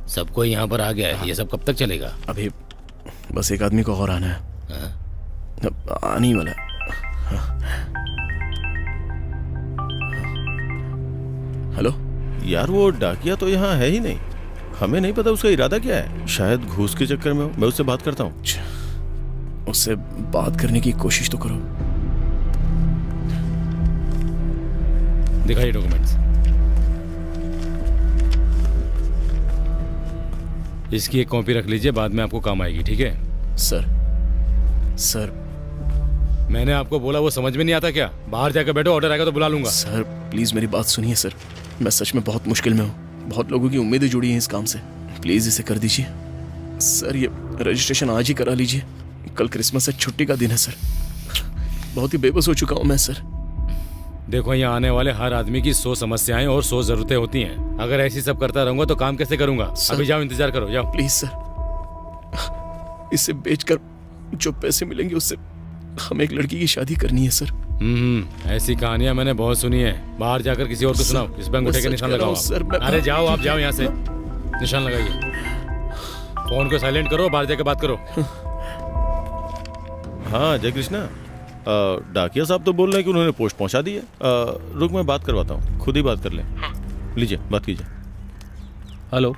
सबको यहाँ पर आ गया है, ये सब कब तक चलेगा? अभी बस एक आदमी को और आना है। आने ही वाला है। हेलो यार, वो डाकिया तो यहाँ है ही नहीं। हमें नहीं पता उसका इरादा क्या है। शायद घूस के चक्कर में हो। मैं उससे बात करता हूँ। उससे बात करने की कोशिश तो करो। दिखाइए डॉक्यूमेंट्स। इसकी एक कॉपी रख लीजिए, बाद में आपको काम आएगी, ठीक है? सर मैंने आपको बोला, वो समझ में नहीं आता क्या? बाहर जाकर बैठो, ऑर्डर आएगा तो बुला लूंगा। सर प्लीज मेरी बात सुनिए सर, मैं सच में बहुत मुश्किल में हूँ, बहुत लोगों की उम्मीदें जुड़ी हैं इस काम से, प्लीज इसे कर दीजिए सर। ये रजिस्ट्रेशन आज ही करा लीजिए, कल क्रिसमस है, छुट्टी का दिन है सर। बहुत ही बेबस हो चुका हूँ मैं सर। देखो, यहाँ आने वाले हर आदमी की 100 समस्याएं और 100 जरूरतें होती हैं। अगर ऐसी सब करता रहूंगा तो काम कैसे करूंगा? अभी जाओ, इंतजार करो, जाओ प्लीज सर। इसे बेचकर जो पैसे मिलेंगे उससे हमें एक लड़की की शादी करनी है सर। ऐसी कहानियां मैंने बहुत सुनी है। बाहर जाकर किसी और को सुनाओ। इस पर अंगूठे के निशान लगाओ सर। अरे जाओ, आप जाओ यहाँ से, निशान लगाइए। फोन को साइलेंट करो, बाहर जाकर बात करो। हाँ जय कृष्णा, डाकिया साहब तो बोल रहे हैं कि उन्होंने पोस्ट पहुंचा दी है। रुक, मैं बात करवाता हूँ, खुद ही बात कर लें। लीजिए, बात कीजिए। हेलो।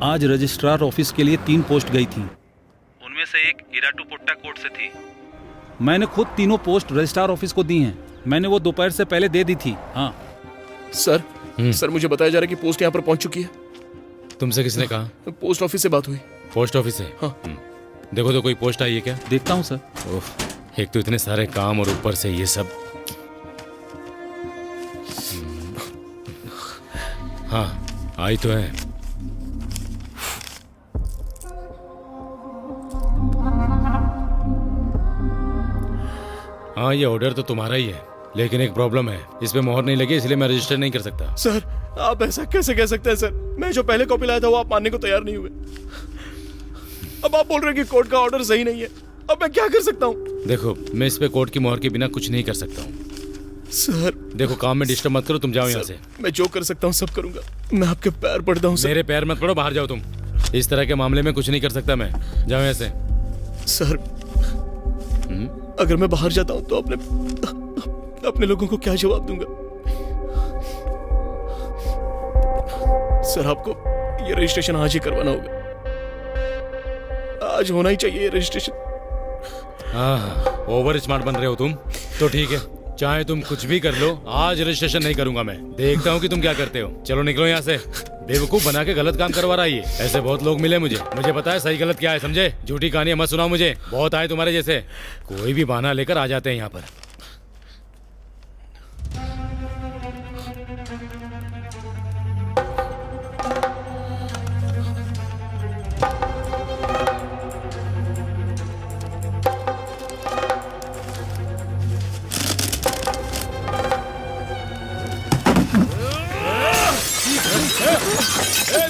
आज रजिस्ट्रार ऑफिस के लिए 3 पोस्ट गई थी। उनमें से एक इराटूपुट्टा कोर्ट से थी। मैंने खुद तीनों पोस्ट रजिस्ट्रार ऑफिस को दी हैं। मैंने वो दोपहर से पहले दे दी थी। हाँ सर मुझे बताया जा रहा है कि पोस्ट यहाँ पर पहुंच चुकी है। तुमसे किसने कहा? पोस्ट ऑफिस से बात हुई। पोस्ट ऑफिस से? हाँ। देखो तो कोई पोस्ट आई है क्या? देखता हूँ सर। एक तो इतने सारे काम और ऊपर से ये सब। हाँ, आई तो है। हाँ, ये ऑर्डर तो तुम्हारा ही है, लेकिन एक प्रॉब्लम है, इस पे मोहर नहीं लगी, इसलिए मैं रजिस्टर नहीं कर सकता। सर आप ऐसा कैसे कह सकते हैं सर? मैं जो पहले कॉपी लाया था वो आप मानने को तैयार नहीं हुए। अब आप बोल रहे हैं कि कोर्ट का ऑर्डर सही नहीं है, अब मैं क्या कर सकता हूँ? देखो, मैं इस पे कोर्ट की मोहर के बिना कुछ नहीं कर सकता हूँ। सर देखो, काम में डिस्टर्ब मत करो, तुम जाओ यहाँ से। मैं जो कर सकता हूँ सब करूंगा, मैं आपके पैर पड़ता हूँ सर। मेरे पैर मत पड़ो, बाहर जाओ तुम। इस तरह के मामले में कुछ नहीं कर सकता मैं, जाओ यहाँ से। सर अगर मैं बाहर जाता हूँ तो अपने लोगों को क्या जवाब दूंगा? सर आपको ये रजिस्ट्रेशन आज ही करवाना होगा, आज होना ही चाहिए ये रजिस्ट्रेशन। हाँ, ओवर स्मार्ट बन रहे हो तुम तो ठीक है, चाहे तुम कुछ भी कर लो, आज रजिस्ट्रेशन नहीं करूंगा मैं। देखता हूँ कि तुम क्या करते हो। चलो निकलो यहाँ से, बेवकूफ बना के गलत काम करवा रहा है ये। ऐसे बहुत लोग मिले मुझे पता है सही गलत क्या है, समझे? झूठी कहानियां मत सुनाओ मुझे, बहुत आए तुम्हारे जैसे, कोई भी बहाना लेकर आ जाते हैं यहाँ पर।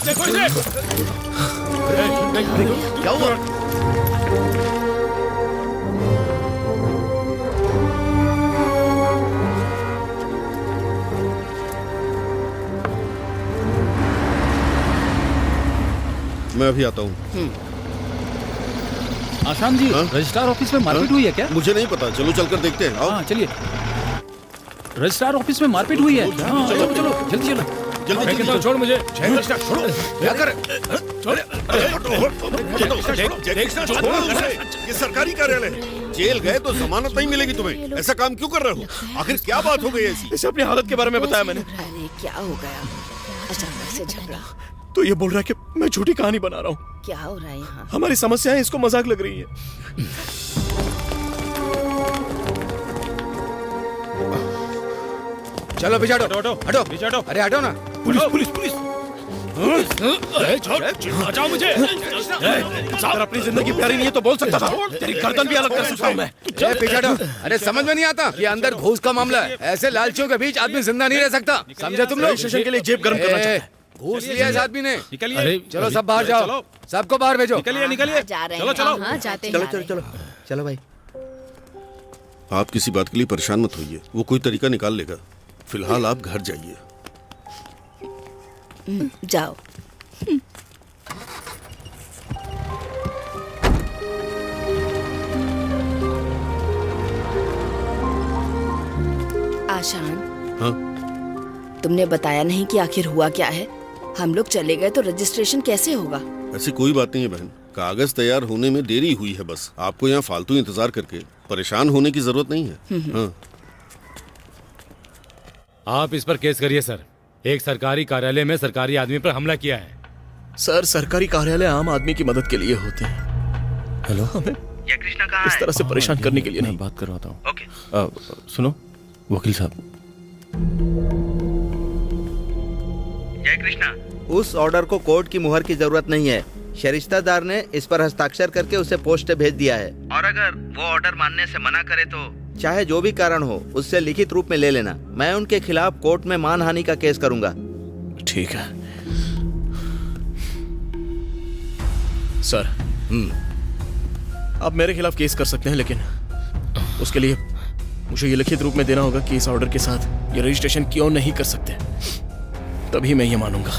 देखो इसे। क्या हुआ? मैं अभी आता हूँ। आशान जी, रजिस्ट्रार ऑफिस में मारपीट हुई है क्या? मुझे नहीं पता, चलो चलकर देखते हैं। हाँ चलिए, रजिस्ट्रार ऑफिस में मारपीट हुई है। हाँ, चलो चलो जल्दी चलो। जल्दी छोड़ मुझे। छोड़ो, क्या कर? ये सरकारी कार्यालय है, जेल गए तो जमानत नहीं मिलेगी तुम्हें। ऐसा काम क्यों कर रहे हो? आखिर क्या बात हो गई ऐसी? इसे अपनी हालत के बारे में बताया मैंने। क्या हो गया? अचानक से झगड़ा। तो ये बोल रहा है कि मैं झूठी कहानी बना रहा हूँ। क्या हो रहा है यहाँ? हमारी समस्याएं इसको मजाक लग रही है। चलो पीछे हटो, हटो, पीछे हटो। अरे हटो ना। Police police police. बचाओ मुझे। अगर अपनी जिंदगी प्यारी नहीं है तो बोल सकता था, तेरी गर्दन भी अलग कर सकता हूँ मैं। पीछे हटो। अरे समझ में नहीं आता, ये अंदर घूस का मामला है, ऐसे लालचियों के बीच आदमी जिंदा नहीं रह सकता, समझे तुम लोग? रजिस्ट्रेशन के लिए जेब गर्म करना चाहता है। घूस लिया इस आदमी ने। निकलिए, चलो सब बाहर जाओ, सबको बाहर भेजो। निकलिए निकलिए, चलो चलो। हाँ जाते चलो हैं। चलो चलो चलो भाई। आप किसी बात के लिए परेशान मत होइए, वो कोई तरीका निकाल लेगा। फिलहाल आप घर जाइए। जाओ। आशान, हाँ? तुमने बताया नहीं कि आखिर हुआ क्या है? हम लोग चले गए तो रजिस्ट्रेशन कैसे होगा? ऐसी कोई बात नहीं है बहन, कागज तैयार होने में देरी हुई है बस। आपको यहाँ फालतू इंतजार करके परेशान होने की जरूरत नहीं है। हाँ। आप इस पर केस करिए सर। एक सरकारी कार्यालय में सरकारी आदमी पर हमला किया है। सर, सरकारी कार्यालय आम आदमी की मदद के लिए होते हैं। हेलो, हमें जय कृष्णा कहाँ इस तरह से परेशान करने के लिए नहीं। बात करवाता हूँ। ओके। सुनो वकील साहब, जय कृष्णा, उस ऑर्डर को कोर्ट की मुहर की जरूरत नहीं है। शरिस्तादार ने इस पर हस्ताक्षर करके उसे पोस्ट भेज दिया है, और अगर वो ऑर्डर मानने से मना करे तो चाहे जो भी कारण हो उससे लिखित रूप में ले लेना। मैं उनके खिलाफ कोर्ट में मानहानि का केस करूंगा। ठीक है सर। आप मेरे खिलाफ केस कर सकते हैं, लेकिन उसके लिए मुझे ये लिखित रूप में देना होगा कि इस ऑर्डर के साथ ये रजिस्ट्रेशन क्यों नहीं कर सकते, तभी मैं ये मानूंगा।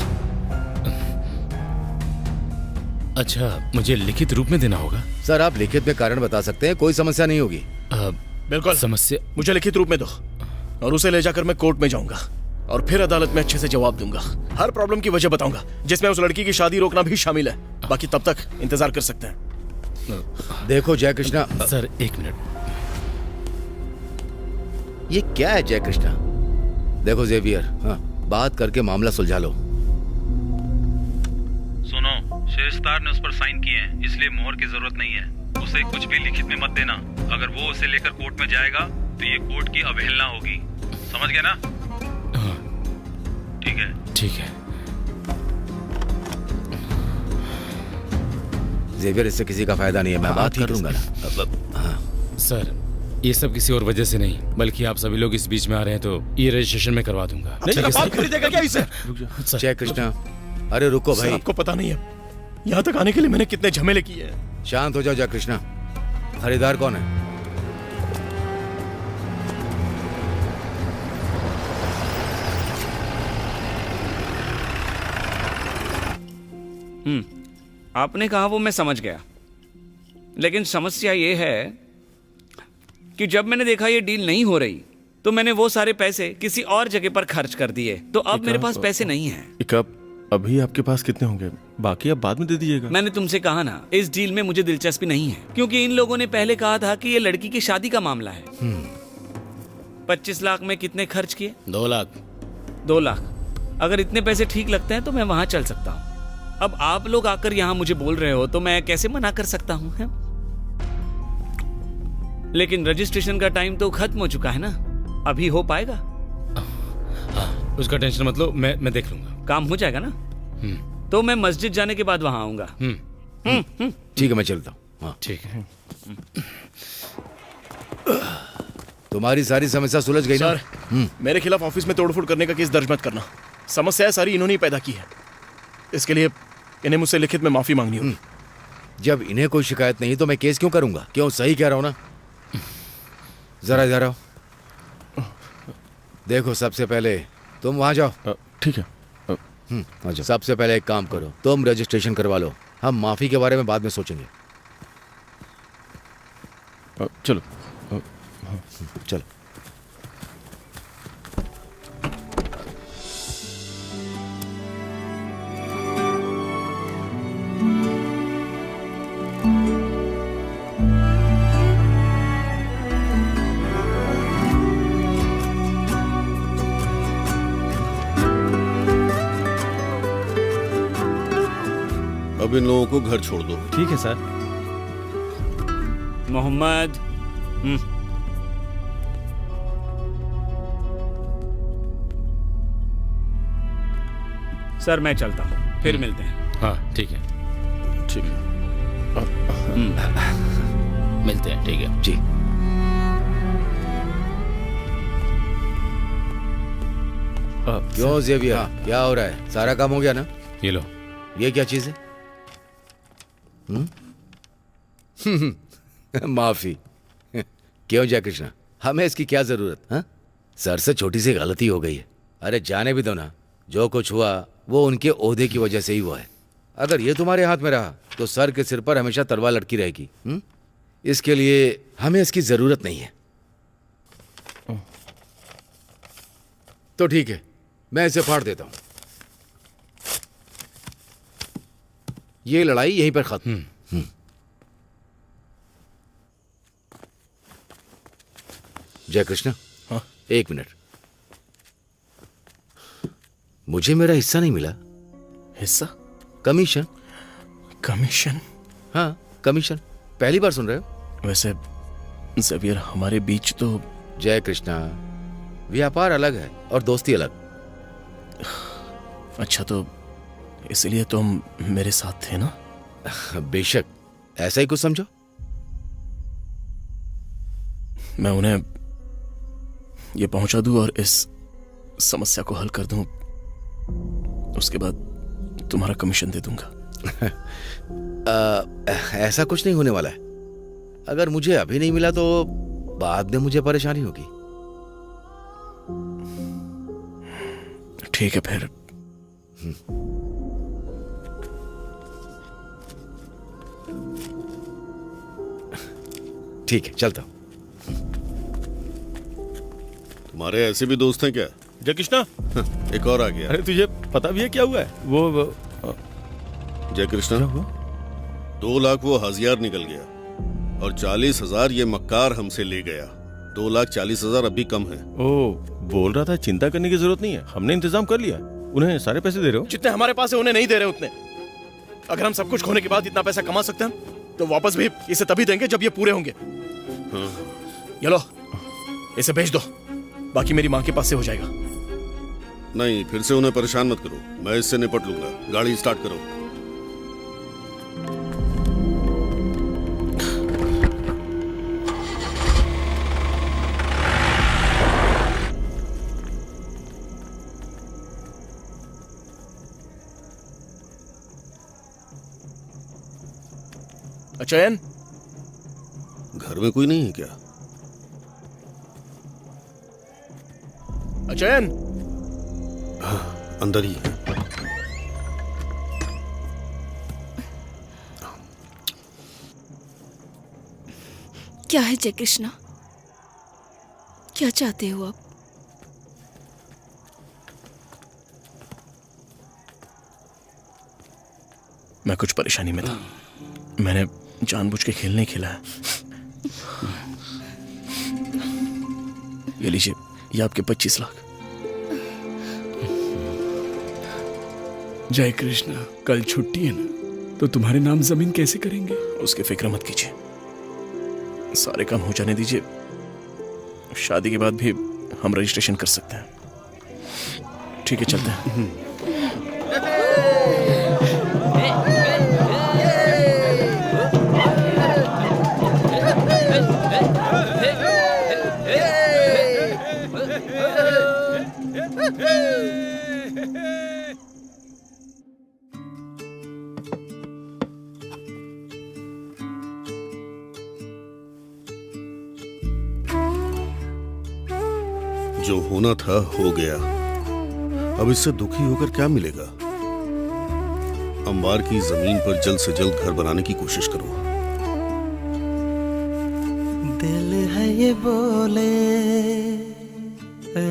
अच्छा, मुझे लिखित रूप में देना होगा? सर, आप लिखित में कारण बता सकते हैं, कोई समस्या नहीं होगी। बिल्कुल समस्या। मुझे लिखित रूप में दो और उसे ले जाकर मैं कोर्ट में जाऊंगा और फिर अदालत में अच्छे से जवाब दूंगा। हर प्रॉब्लम की वजह बताऊंगा, जिसमें उस लड़की की शादी रोकना भी शामिल है। बाकी तब तक इंतजार कर सकते हैं। देखो जय कृष्णा। सर एक मिनट, ये क्या है जय कृष्णा? देखो जेवियर, हाँ, बात करके मामला सुलझा लो। सुनो, शेरस्तार ने उस पर साइन किए हैं, इसलिए मोहर की जरूरत नहीं है। उसे कुछ भी लिखित में मत देना। अगर वो उसे लेकर कोर्ट में जाएगा तो ये कोर्ट की अवहेलना होगी। समझ गए ना? हाँ। ठीक है। ठीक है। जेवियर, इससे किसी का फायदा नहीं है, मैं बात कर लूंगा ना। सर, ये सब किसी और वजह से नहीं, बल्कि आप सभी लोग इस बीच में आ रहे हैं तो ये रजिस्ट्रेशन में करवा दूंगा। बात खरीदेगा क्या इसे? जय कृष्णा, अरे रुको भाई। आपको पता नहीं है यहाँ तक आने के लिए मैंने कितने झमेले किए हैं। शांत हो जाओ जय कृष्णा। खरीदार कौन है? आपने कहा वो मैं समझ गया, लेकिन समस्या ये है कि जब मैंने देखा ये डील नहीं हो रही तो मैंने वो सारे पैसे किसी और जगह पर खर्च कर दिए। तो अब मेरे पास पैसे नहीं हैं। अभी आपके पास कितने होंगे? बाकी आप बाद में दे दीजिएगा। मैंने तुमसे कहा ना, इस डील में मुझे दिलचस्पी नहीं है, क्योंकि इन लोगों ने पहले कहा था कि ये लड़की की शादी का मामला है। 25 लाख में कितने खर्च किए? 2 लाख। 2 लाख। अगर इतने पैसे ठीक लगते हैं तो मैं वहां चल सकता हूँ। अब आप लोग आकर यहाँ मुझे बोल रहे हो तो मैं कैसे मना कर सकता हूँ? लेकिन रजिस्ट्रेशन का टाइम तो खत्म हो चुका है ना, अभी हो पाएगा? हाँ, उसका टेंशन मत लो, मैं देख लूंगा। काम हो जाएगा ना? तो मैं मस्जिद जाने के बाद वहां आऊंगा। ठीक है, मैं चलता हूँ। हाँ ठीक है। तुम्हारी सारी समस्या सुलझ गई ना? सर, मेरे खिलाफ ऑफिस में तोड़फोड़ करने का केस दर्ज मत करना। समस्या सारी इन्होंने ही पैदा की है, इसके लिए इन्हें मुझसे लिखित में माफी मांगनी होगी। जब इन्हें कोई शिकायत नहीं तो मैं केस क्यों करूंगा? क्यों, सही कह रहा हूं ना? जरा इधर आओ। देखो, सबसे पहले तुम वहां जाओ। ठीक है। सबसे पहले एक काम करो, तुम रजिस्ट्रेशन करवा लो। हम माफी के बारे में बाद में सोचेंगे। चलो चलो। अब इन लोगों को घर छोड़ दो। ठीक है सर। मोहम्मद, सर मैं चलता हूँ, फिर मिलते हैं। हाँ ठीक है। ठीक है। मिलते हैं। ठीक है जी। क्यों जेवियर, क्या हो रहा है? सारा काम हो गया ना? ये लो। ये क्या चीज है? माफी। क्यों जय कृष्णा, हमें इसकी क्या जरूरत? हाँ, सर से छोटी सी गलती हो गई है। अरे जाने भी दो ना, जो कुछ हुआ वो उनके ओहदे की वजह से ही हुआ है। अगर ये तुम्हारे हाथ में रहा तो सर के सिर पर हमेशा तलवार लटकी रहेगी। इसके लिए हमें इसकी जरूरत नहीं है। तो ठीक है, मैं इसे फाड़ देता हूं। ये लड़ाई यहीं पर खत्म। जय कृष्णा, हाँ? एक मिनट। मुझे मेरा हिस्सा नहीं मिला। हिस्सा? कमीशन। कमीशन? हाँ, कमीशन। पहली बार सुन रहे हो? वैसे ज़ेवियर, हमारे बीच तो जय कृष्णा, व्यापार अलग है और दोस्ती अलग। अच्छा, तो इसलिए तुम मेरे साथ थे ना? बेशक, ऐसा ही कुछ समझो। मैं उन्हें ये पहुंचा दूं और इस समस्या को हल कर दूं, उसके बाद तुम्हारा कमीशन दे दूंगा। ऐसा कुछ नहीं होने वाला है। अगर मुझे अभी नहीं मिला तो बाद में मुझे परेशानी होगी। ठीक है फिर। ठीक है, चलता हूं। तुम्हारे ऐसे भी दोस्त हैं क्या? जय कृष्णा। एक और आ गया। अरे तुझे पता भी है क्या हुआ है? वो जय कृष्णा, 2 लाख वो हजियार निकल गया और 40,000 ये मक्कार हमसे ले गया। 2,40,000 अभी कम है। ओ, बोल रहा था चिंता करने की जरूरत नहीं है, हमने इंतजाम कर लिया। उन्हें सारे पैसे दे रहे हो? जितने हमारे पास है उन्हें नहीं दे रहे उतने। अगर हम सब कुछ खोने के बाद इतना पैसा कमा सकते हैं तो वापस भी इसे तभी देंगे जब ये पूरे होंगे। ये लो, इसे भेज दो, बाकी मेरी माँ के पास से हो जाएगा। नहीं, फिर से उन्हें परेशान मत करो, मैं इससे निपट लूंगा। गाड़ी स्टार्ट करो। अचयन, घर में कोई नहीं है क्या? अचयन? हाँ, अंदर ही है। क्या है जय कृष्णा, क्या चाहते हो आप? मैं कुछ परेशानी में था, मैंने जानबूझ के खेल नहीं खेला है। ये लीजिए, ये आपके 25 लाख। जय कृष्णा, कल छुट्टी है ना, तो तुम्हारे नाम जमीन कैसे करेंगे? उसकी फिक्र मत कीजिए, सारे काम हो जाने दीजिए। शादी के बाद भी हम रजिस्ट्रेशन कर सकते हैं। ठीक है, चलते हैं। जो होना था हो गया, अब इससे दुखी होकर क्या मिलेगा? अंबार की जमीन पर जल्द से जल्द घर बनाने की कोशिश करो। दिल है ये बोले,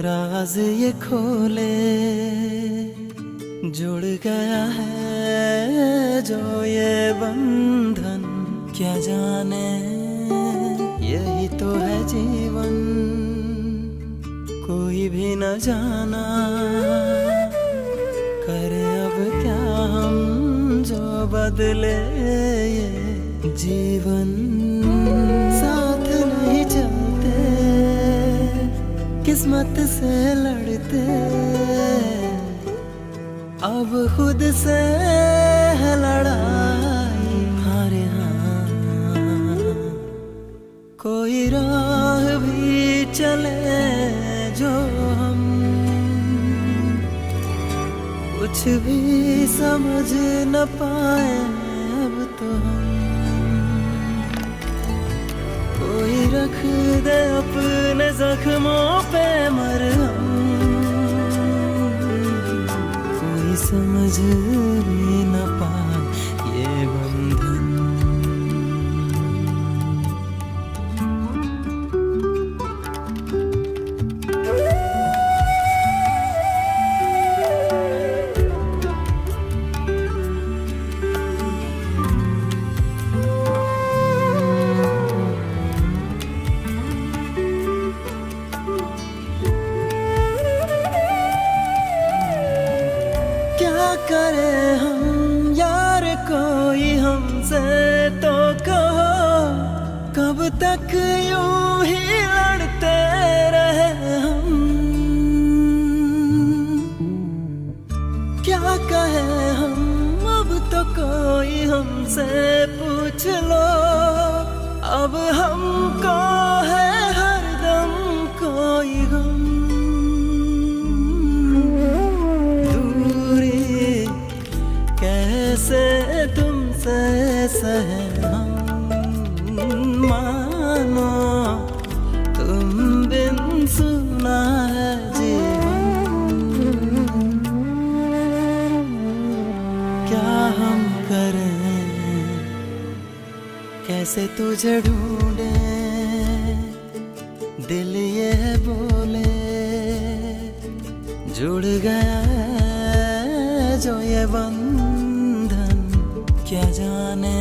राज ये खोले, जुड़ गया है जो ये बंधन, क्या जाने यही तो है जीवन। कोई भी न जाना करे अब क्या हम, जो बदले ये जीवन। साथ नहीं चलते, किस्मत से लड़ते, अब खुद से है लड़ाई। हारे हाँ, कोई राह भी चले जो हम, कुछ भी समझ न पाए अब तो हम। कोई रख दे अपने जख्मों पे मरहम, कोई समझ भी न पाए ये बंधन। तक यूं ही लड़ते रहे हम, क्या कहे हम, अब तो कोई हमसे पूछ लो, अब हमको है हरदम कोई गम। दूरी कैसे तुमसे सहे हम, मानो तुम बिन सुना है जीवन, क्या हम करें, कैसे तुझे ढूंढे, दिल ये बोले जुड़ गया है जो ये बंधन, क्या जाने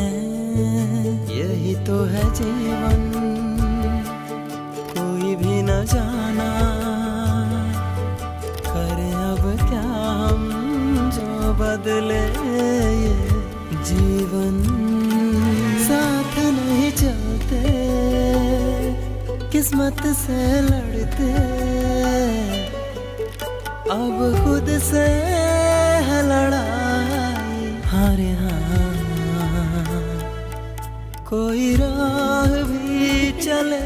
यही तो है जीवन, कोई भी न जाना करे अब क्या हम, जो बदले ये जीवन। साथ नहीं चलते, किस्मत से लड़ते, अब खुद से है लड़ाई, हारे हाँ कोई राह भी चले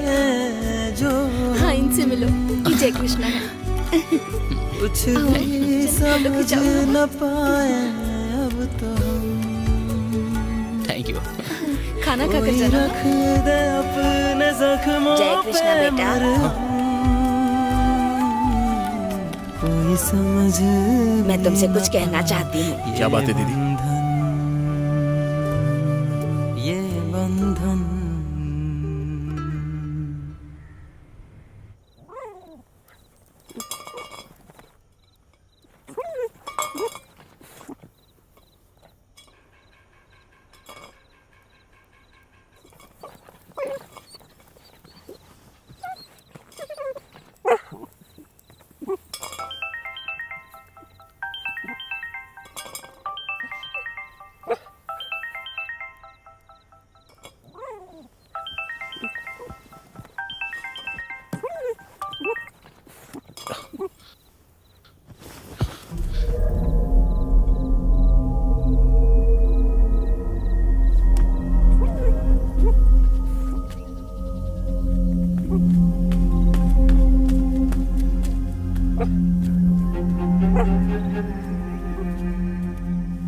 जो। हाँ, इनसे मिलो, ये जय कृष्णा है। कुछ भी समझ न पाए अब तो हम। Thank you. खाना खा कर जाना। रख दे अपने जख्मों जय कृष्णा पे बेटा। मरहम, कोई समझ मैं तुमसे कुछ कहना चाहती हूँ। क्या बात है दीदी? ये बंधन।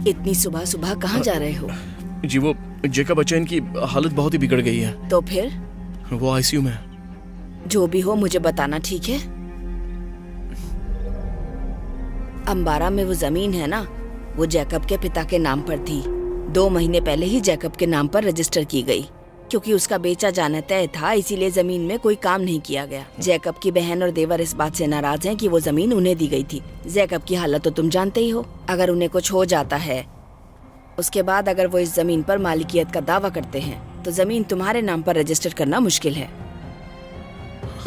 इतनी सुबह सुबह कहाँ जा रहे हो? जी वो जेकब बच्चन की हालत बहुत ही बिगड़ गई है। तो फिर? वो आईसीयू में है। जो भी हो मुझे बताना, ठीक है? अंबारा में वो जमीन है ना, वो जैकब के पिता के नाम पर थी। 2 महीने पहले ही जैकब के नाम पर रजिस्टर की गई, क्योंकि उसका बेचा जाना तय था, इसीलिए जमीन में कोई काम नहीं किया गया। जैकब की बहन और देवर इस बात से नाराज हैं कि वो जमीन उन्हें दी गई थी। जैकब की हालत तो तुम जानते ही हो, अगर उन्हें कुछ हो जाता है, उसके बाद अगर वो इस जमीन पर मालिकियत का दावा करते हैं, तो जमीन तुम्हारे नाम पर रजिस्टर करना मुश्किल है।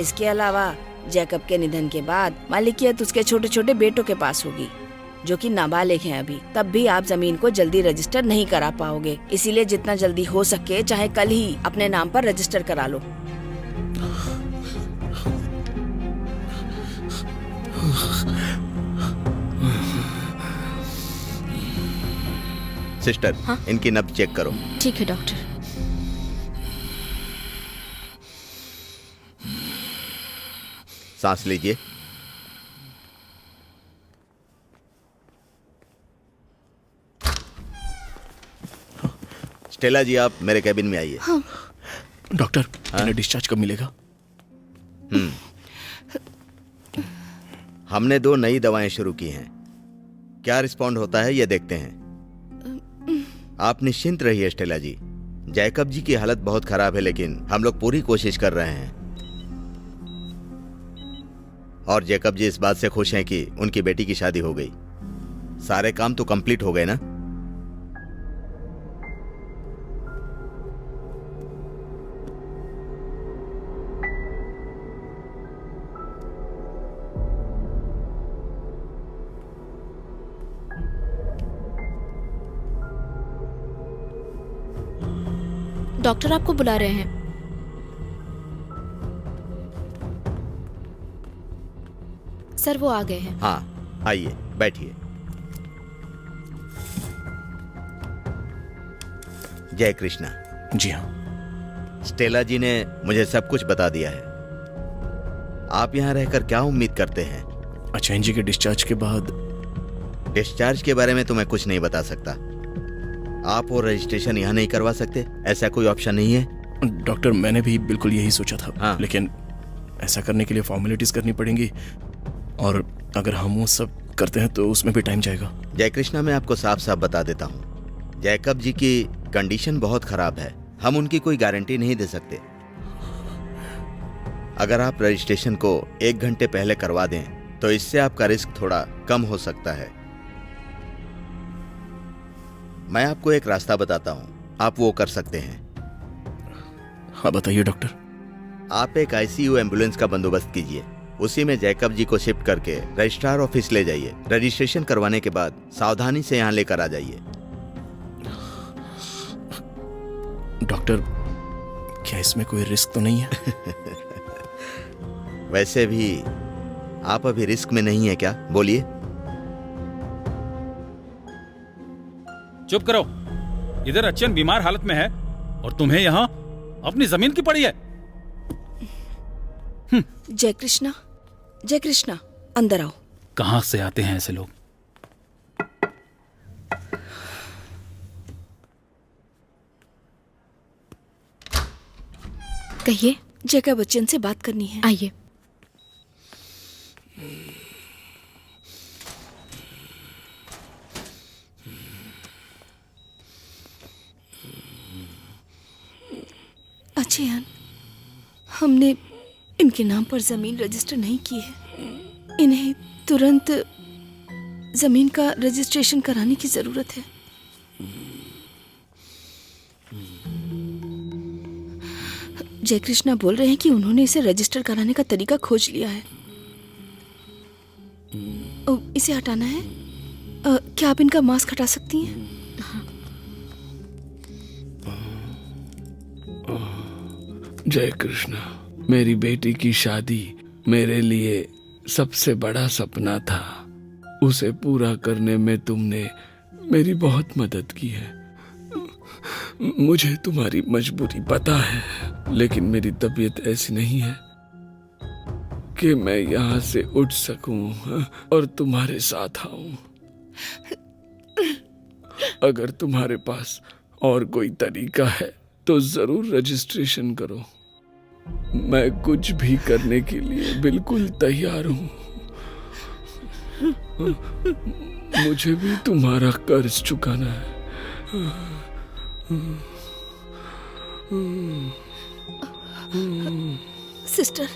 इसके अलावा जैकब के निधन के बाद मालिकियत उसके छोटे छोटे बेटों के पास होगी, जो कि नाबालिग हैं अभी। तब भी आप जमीन को जल्दी रजिस्टर नहीं करा पाओगे, इसीलिए जितना जल्दी हो सके, चाहे कल ही अपने नाम पर रजिस्टर करा लो। सिस्टर, हाँ? इनकी नब्ज चेक करो। ठीक है डॉक्टर। सांस लीजिए। स्टेला जी, आप मेरे कैबिन में आइए। हाँ। डॉक्टर, इन्हें डिस्चार्ज कब मिलेगा? हमने 2 नई दवाएं शुरू की हैं। क्या रिस्पॉन्ड होता है ये देखते हैं। आप निश्चिंत रहिए स्टेला जी। जैकब जी की हालत बहुत खराब है, लेकिन हम लोग पूरी कोशिश कर रहे हैं। और जैकब जी इस बात से खुश हैं कि उनकी बेटी की शादी हो गई। सारे काम तो कंप्लीट हो गए ना? डॉक्टर आपको बुला रहे हैं। सर वो आ गए हैं। हाँ आइए बैठिए। जय कृष्णा। जी हाँ। स्टेला जी ने मुझे सब कुछ बता दिया है। आप यहाँ रहकर क्या उम्मीद करते हैं? अचैन जी के डिस्चार्ज के बाद? डिस्चार्ज के बारे में तो मैं कुछ नहीं बता सकता। आप वो रजिस्ट्रेशन यहाँ नहीं करवा सकते? ऐसा कोई ऑप्शन नहीं है? डॉक्टर मैंने भी बिल्कुल यही सोचा था। हाँ। लेकिन ऐसा करने के लिए फॉर्मेलिटीज करनी पड़ेंगी और अगर हम वो सब करते हैं तो उसमें भी टाइम जाएगा। जय कृष्णा, मैं आपको साफ साफ बता देता हूँ, जैकब जी की कंडीशन बहुत खराब है। हम उनकी कोई गारंटी नहीं दे सकते। अगर आप रजिस्ट्रेशन को 1 घंटे पहले करवा दें तो इससे आपका रिस्क थोड़ा कम हो सकता है। मैं आपको एक रास्ता बताता हूं, आप वो कर सकते हैं। हाँ बताइए डॉक्टर। आप एक आईसीयू एम्बुलेंस का बंदोबस्त कीजिए, उसी में जैकब जी को शिफ्ट करके रजिस्ट्रार ऑफिस ले जाइए। रजिस्ट्रेशन करवाने के बाद सावधानी से यहाँ लेकर आ जाइए। डॉक्टर क्या इसमें कोई रिस्क तो नहीं है? वैसे भी आप अभी रिस्क में नहीं है क्या? बोलिए। चुप करो। इधर अच्चन बीमार हालत में है और तुम्हें यहाँ अपनी जमीन की पड़ी है। जय कृष्णा, जय कृष्णा, अंदर आओ। कहाँ से आते हैं ऐसे लोग? कहिए। जैकब बच्चन से बात करनी है। आइए। अचयन, हमने इनके नाम पर जमीन रजिस्टर नहीं की है। इन्हें तुरंत जमीन का रजिस्ट्रेशन कराने की जरूरत है। जय कृष्णा बोल रहे हैं कि उन्होंने इसे रजिस्टर कराने का तरीका खोज लिया है। इसे हटाना है। क्या आप इनका मास्क हटा सकती हैं? जय कृष्णा, मेरी बेटी की शादी मेरे लिए सबसे बड़ा सपना था। उसे पूरा करने में तुमने मेरी बहुत मदद की है। मुझे तुम्हारी मजबूरी पता है, लेकिन मेरी तबीयत ऐसी नहीं है कि मैं यहाँ से उठ सकूं और तुम्हारे साथ आऊं। अगर तुम्हारे पास और कोई तरीका है तो जरूर रजिस्ट्रेशन करो। मैं कुछ भी करने के लिए बिल्कुल तैयार हूं। मुझे भी तुम्हारा कर्ज चुकाना है। सिस्टर,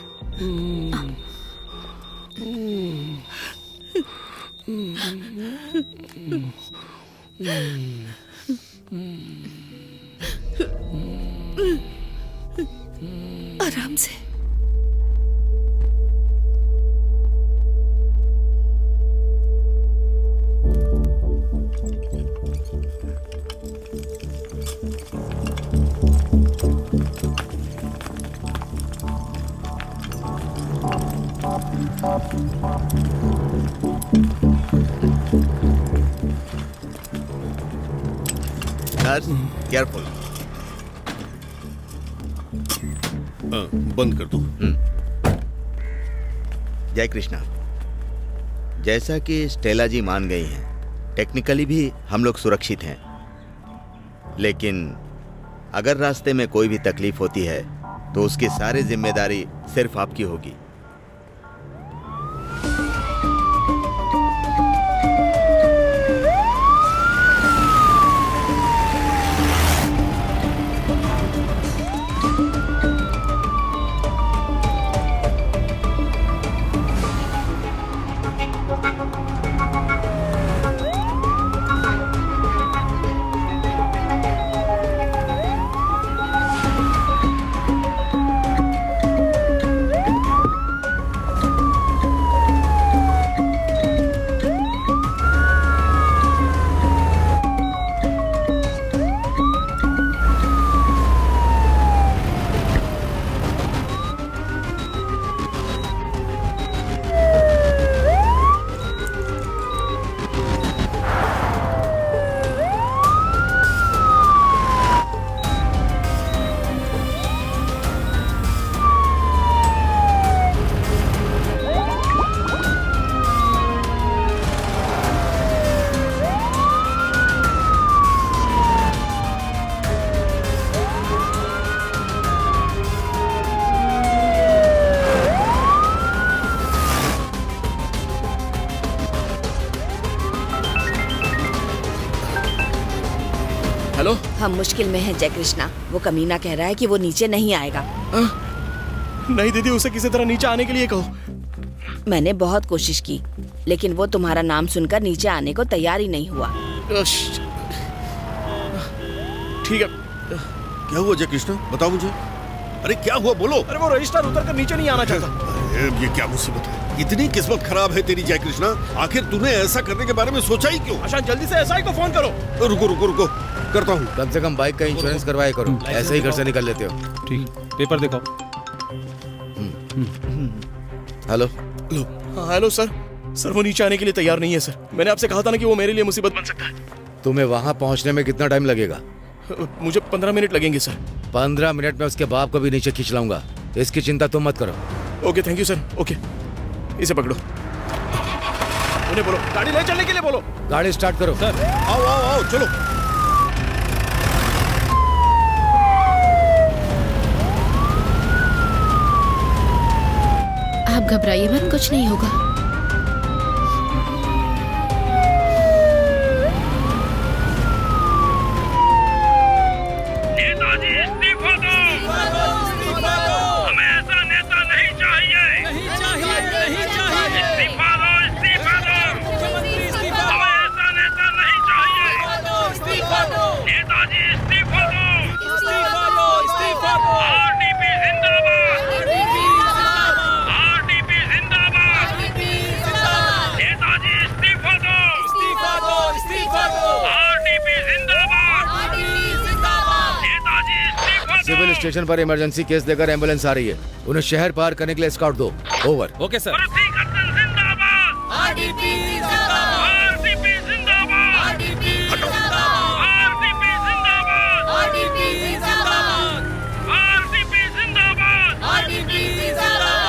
आराम से। केयरफुल। बंद कर दो। जय कृष्णा, जैसा कि स्टेला जी मान गई हैं, टेक्निकली भी हम लोग सुरक्षित हैं, लेकिन अगर रास्ते में कोई भी तकलीफ होती है तो उसकी सारी जिम्मेदारी सिर्फ आपकी होगी। हम मुश्किल में हैं जय कृष्णा। वो कमीना कह रहा है कि वो नीचे नहीं आएगा। नहीं दीदी, उसे किसी तरह नीचे आने के लिए कहो। मैंने बहुत कोशिश की, लेकिन वो तुम्हारा नाम सुनकर नीचे आने को तैयार ही नहीं हुआ। ठीक है। क्या हुआ जय कृष्णा, बताओ मुझे। अरे क्या हुआ, बोलो। अरे वो रजिस्ट्रार उतर कर नीचे नहीं आना चाहता। अरे ये क्या मुसीबत है, इतनी किस्मत खराब है तेरी जय कृष्णा। आखिर तूने ऐसा करने के बारे में सोचा ही क्यों? आशान जल्दी से एसआई को फोन करो। रुको रुको रुको, करता हूँ। कम से कम बाइक का इंश्योरेंस करवाया करो, ऐसे ही घर से निकल लेते हो। ठीक, पेपर दिखाओ। हेलो। Hello sir. सर वो नीचे आने के लिए तैयार नहीं है सर। मैंने आपसे कहा था ना कि वो मेरे लिए मुसीबत बन सकता है। तुम्हें वहाँ पहुँचने में कितना टाइम लगेगा? मुझे 15 मिनट लगेंगे सर। 15 मिनट में उसके बाप को भी नीचे खींच लाऊंगा, इसकी चिंता तुम मत करो। Okay thank you sir. Okay इसे पकड़ो, उन्हें बोलो गाड़ी ले चलने के लिए बोलो। गाड़ी स्टार्ट करो। सर आओ आओ आओ, चलो। आप घबराइए मत, कुछ नहीं होगा। नेताजी इस्तीफा दो। हमें ऐसा नेता नहीं चाहिए। इस्तीफा दो, इस्तीफा दो। हमें ऐसा नेता नहीं चाहिए। नेताजी इस्तीफा दो। आरडीपी जिंदाबाद। आरडीपी जिंदाबाद। नेताजी इस्तीफा दो। आरडीपी जिंदाबाद। नेताजी इस्तीफा दो। सिविल स्टेशन पर इमरजेंसी केस लेकर एम्बुलेंस आ रही है, उन्हें शहर पार करने के लिए स्काउट दो। Over. Okay sir. Prateek Hasan जिंदाबाद। आरडीपी जिंदाबाद। आरडीपी जिंदाबाद। आरडीपी जिंदाबाद। आरडीपी जिंदाबाद। आरडीपी जिंदाबाद। आरडीपी जिंदाबाद। आरडीपी जिंदाबाद।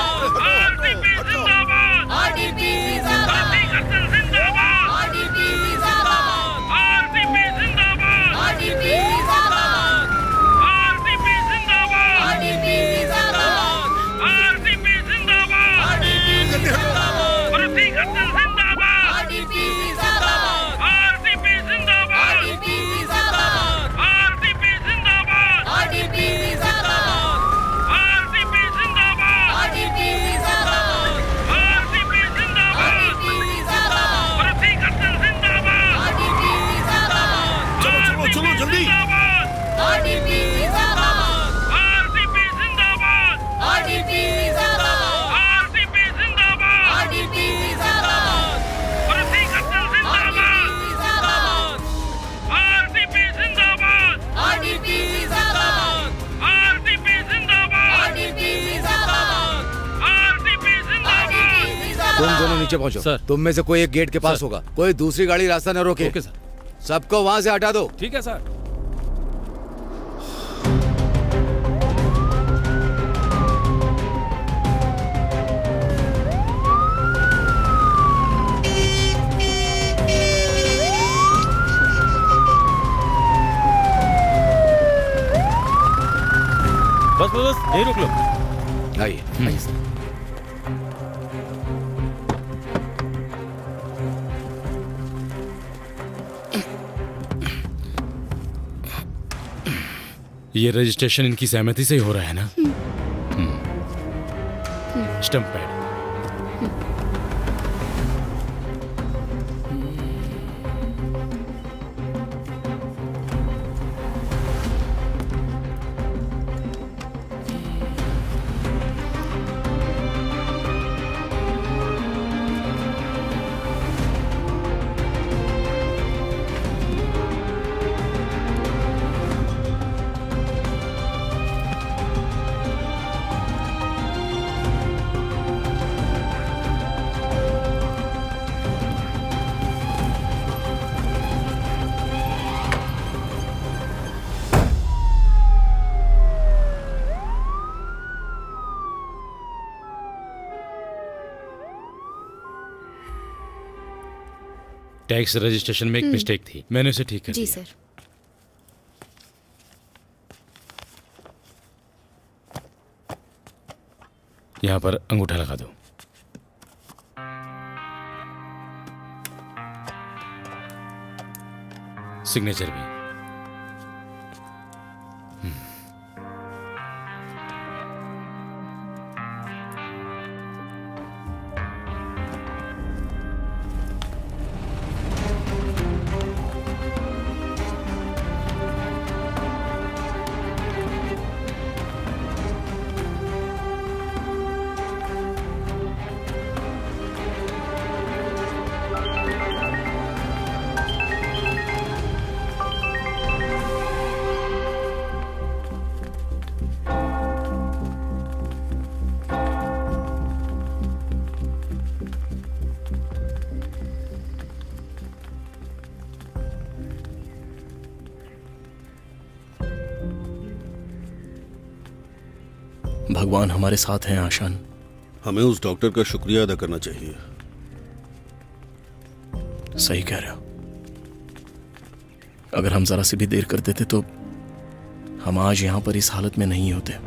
आरडीपी जिंदाबाद। आरडीपी जिंदाबाद। प्रतीक हसन जिंदाबाद। आरडीपी जिंदाबाद। आरडीपी जिंदाबाद। आरडीपी जिंदाबाद। आरडीपी जिंदाबाद। आरडीपी जिंदाबाद। आरडीपी जिंदाबाद। आरडीपी जिंदाबाद। प्रतीक हसन जिंदाबाद। आरडीपी जिंदाबाद। आरडीपी जिंदाबाद। आरडीपी जिंदाबाद। आरडीपी जिंदाबाद। आरडीपी जिंदाबाद। आरडीपी जिंदाबाद। आरडीपी जिंदाबाद। आरडीपी जिंदाबाद। प्रतीक हसन जिंदाबाद। आरडीपी जिंदाबाद। चलो चलो चलो जल्दी। आरडीपी जिंदाबाद। आरडीपी जिंदाबाद। आरडीपी जिंदाबाद। आरडीपी जिंदाबाद। आरडीपी जिंदाबाद। प्रतीक हसन जिंदाबाद। आरडीपी जिंदाबाद। आरडीपी जिंदाबाद। आरडीपी जिंदाबाद। आरडीपी जिंदाबाद। आरडीपी जिंदाबाद। तुम दोनों नीचे पहुंचो सर। तुम में से कोई एक गेट के पास होगा, कोई दूसरी गाड़ी रास्ता न रोके। Okay sir. सबको वहां से हटा दो। ठीक है सर। बस बस बस यही रोक लो। आइए आइए सर। ये रजिस्ट्रेशन इनकी सहमति से ही हो रहा है ना? Stump pad. टैक्स रजिस्ट्रेशन में एक मिस्टेक थी, मैंने उसे ठीक कर जी दिया। सर। यहाँ पर अंगूठा लगा दो। सिग्नेचर भी। भगवान हमारे साथ हैं आशान। हमें उस डॉक्टर का शुक्रिया अदा करना चाहिए। सही कह रहे हो। अगर हम जरा सी भी देर कर देते तो हम आज यहां पर इस हालत में नहीं होते।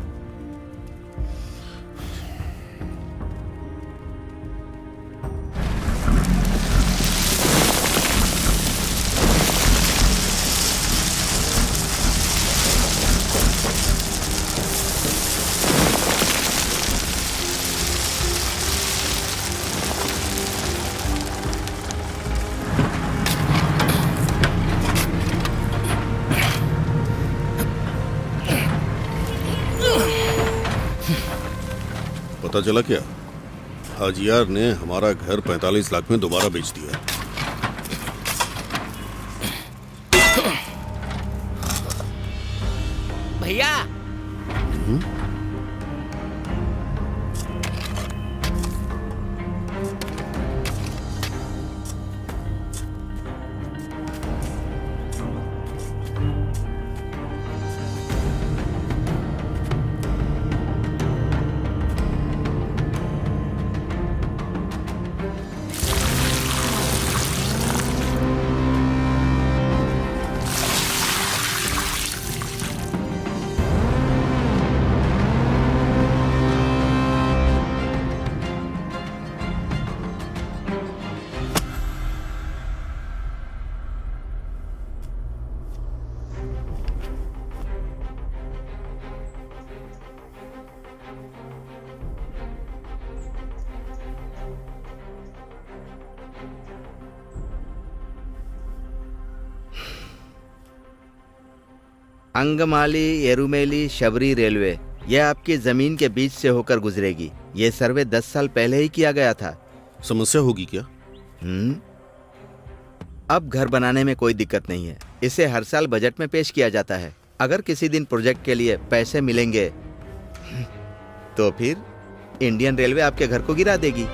पता चला क्या? हाजियार ने हमारा घर 45 लाख में दोबारा बेच दिया। भैया अंगमाली एरुमेली शबरी रेलवे यह आपकी जमीन के बीच से होकर गुजरेगी। ये सर्वे 10 साल पहले ही किया गया था। समस्या होगी क्या? अब घर बनाने में कोई दिक्कत नहीं है। इसे हर साल बजट में पेश किया जाता है। अगर किसी दिन प्रोजेक्ट के लिए पैसे मिलेंगे तो फिर इंडियन रेलवे आपके घर को गिरा देगी।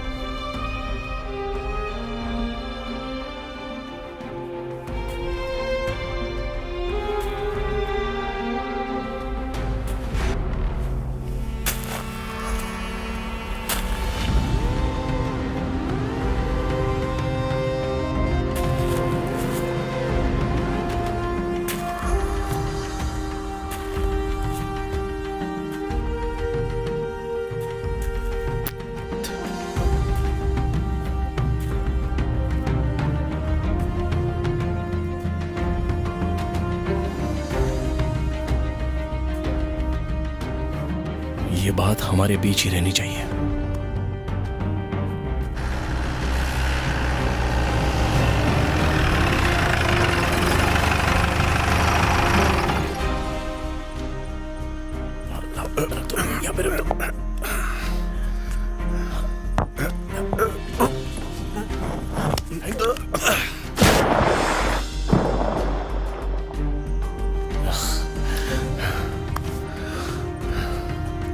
ये बात हमारे बीच ही रहनी चाहिए।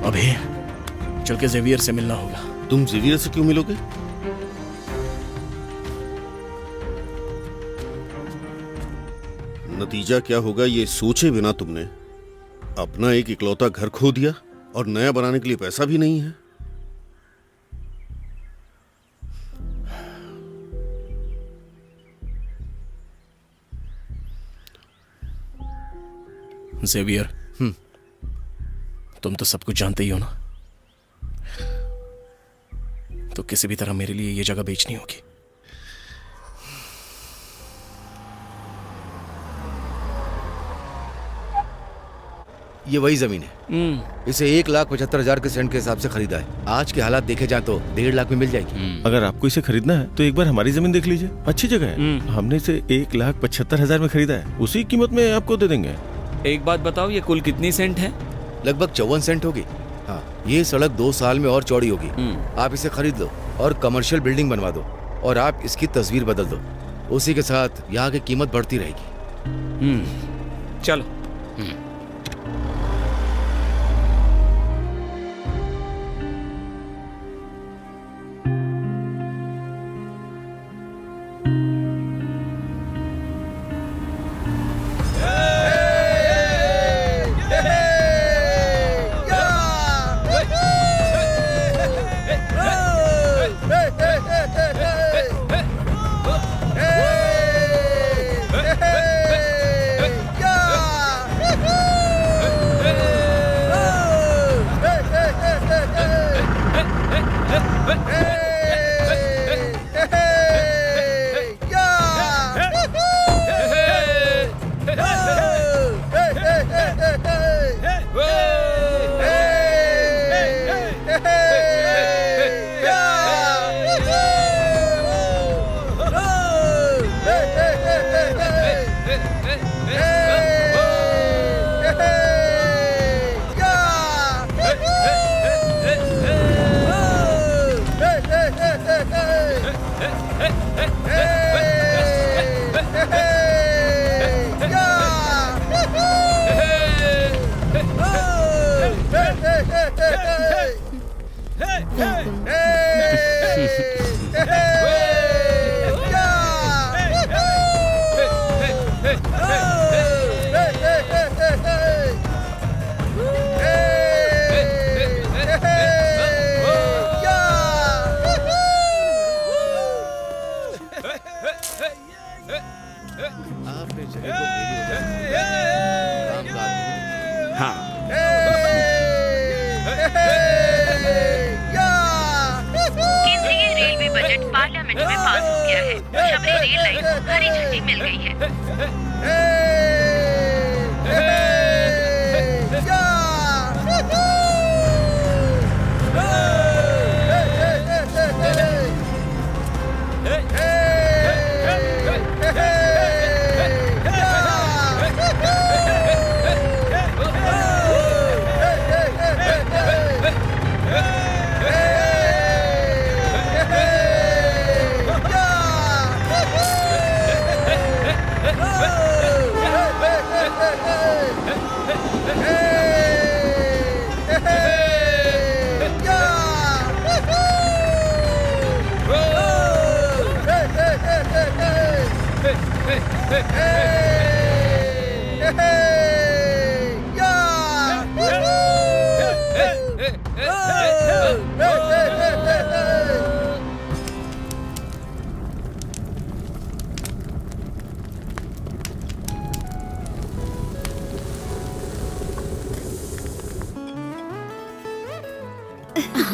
अभी चल के जेवियर से मिलना होगा। तुम जेवियर से क्यों मिलोगे? नतीजा क्या होगा ये सोचे बिना तुमने अपना एक इकलौता घर खो दिया और नया बनाने के लिए पैसा भी नहीं है। जेवियर, तुम तो सब कुछ जानते ही हो ना, तो किसी भी तरह मेरे लिए ये जगह बेचनी होगी। ये वही जमीन है। इसे 1,75,000 के सेंट के हिसाब से खरीदा है। आज के हालात देखे जाए तो 1.5 लाख में मिल जाएगी। अगर आपको इसे खरीदना है तो एक बार हमारी जमीन देख लीजिए, अच्छी जगह है। हमने इसे 1,75,000 में खरीदा है, उसी कीमत में आपको दे देंगे। एक बात बताओ, ये कुल कितनी सेंट है? लगभग 54 सेंट होगी। हाँ, ये सड़क 2 साल में और चौड़ी होगी। आप इसे खरीद लो और कमर्शियल बिल्डिंग बनवा दो और आप इसकी तस्वीर बदल दो। उसी के साथ यहाँ की कीमत बढ़ती रहेगी। चलो। पास हो गया है। शबरी रेल लाइन को हरी झंडी मिल गई है।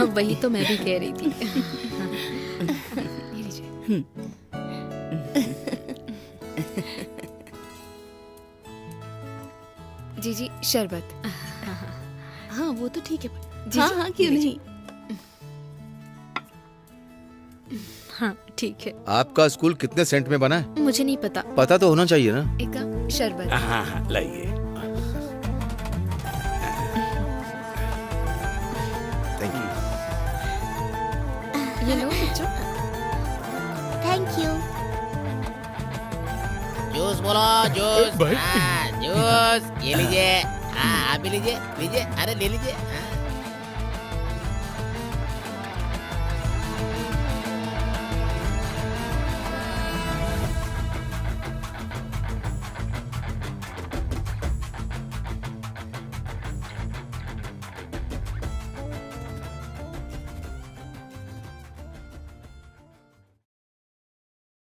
वही तो मैं भी कह रही थी। जी जी शरबत। हाँ वो तो ठीक है। जी हाँ जी, हाँ क्यों नहीं। हाँ ठीक है। आपका स्कूल कितने सेंट में बना है? मुझे नहीं पता। पता तो होना चाहिए ना। एक शरबत। हाँ लाइए। Thank you. ये लो बच्चों। Thank you. जूस बोलो जूस। हाँ, जूस ये लीजिए। हाँ आप भी लीजिए लीजिए, अरे ले लीजिए। हाँ।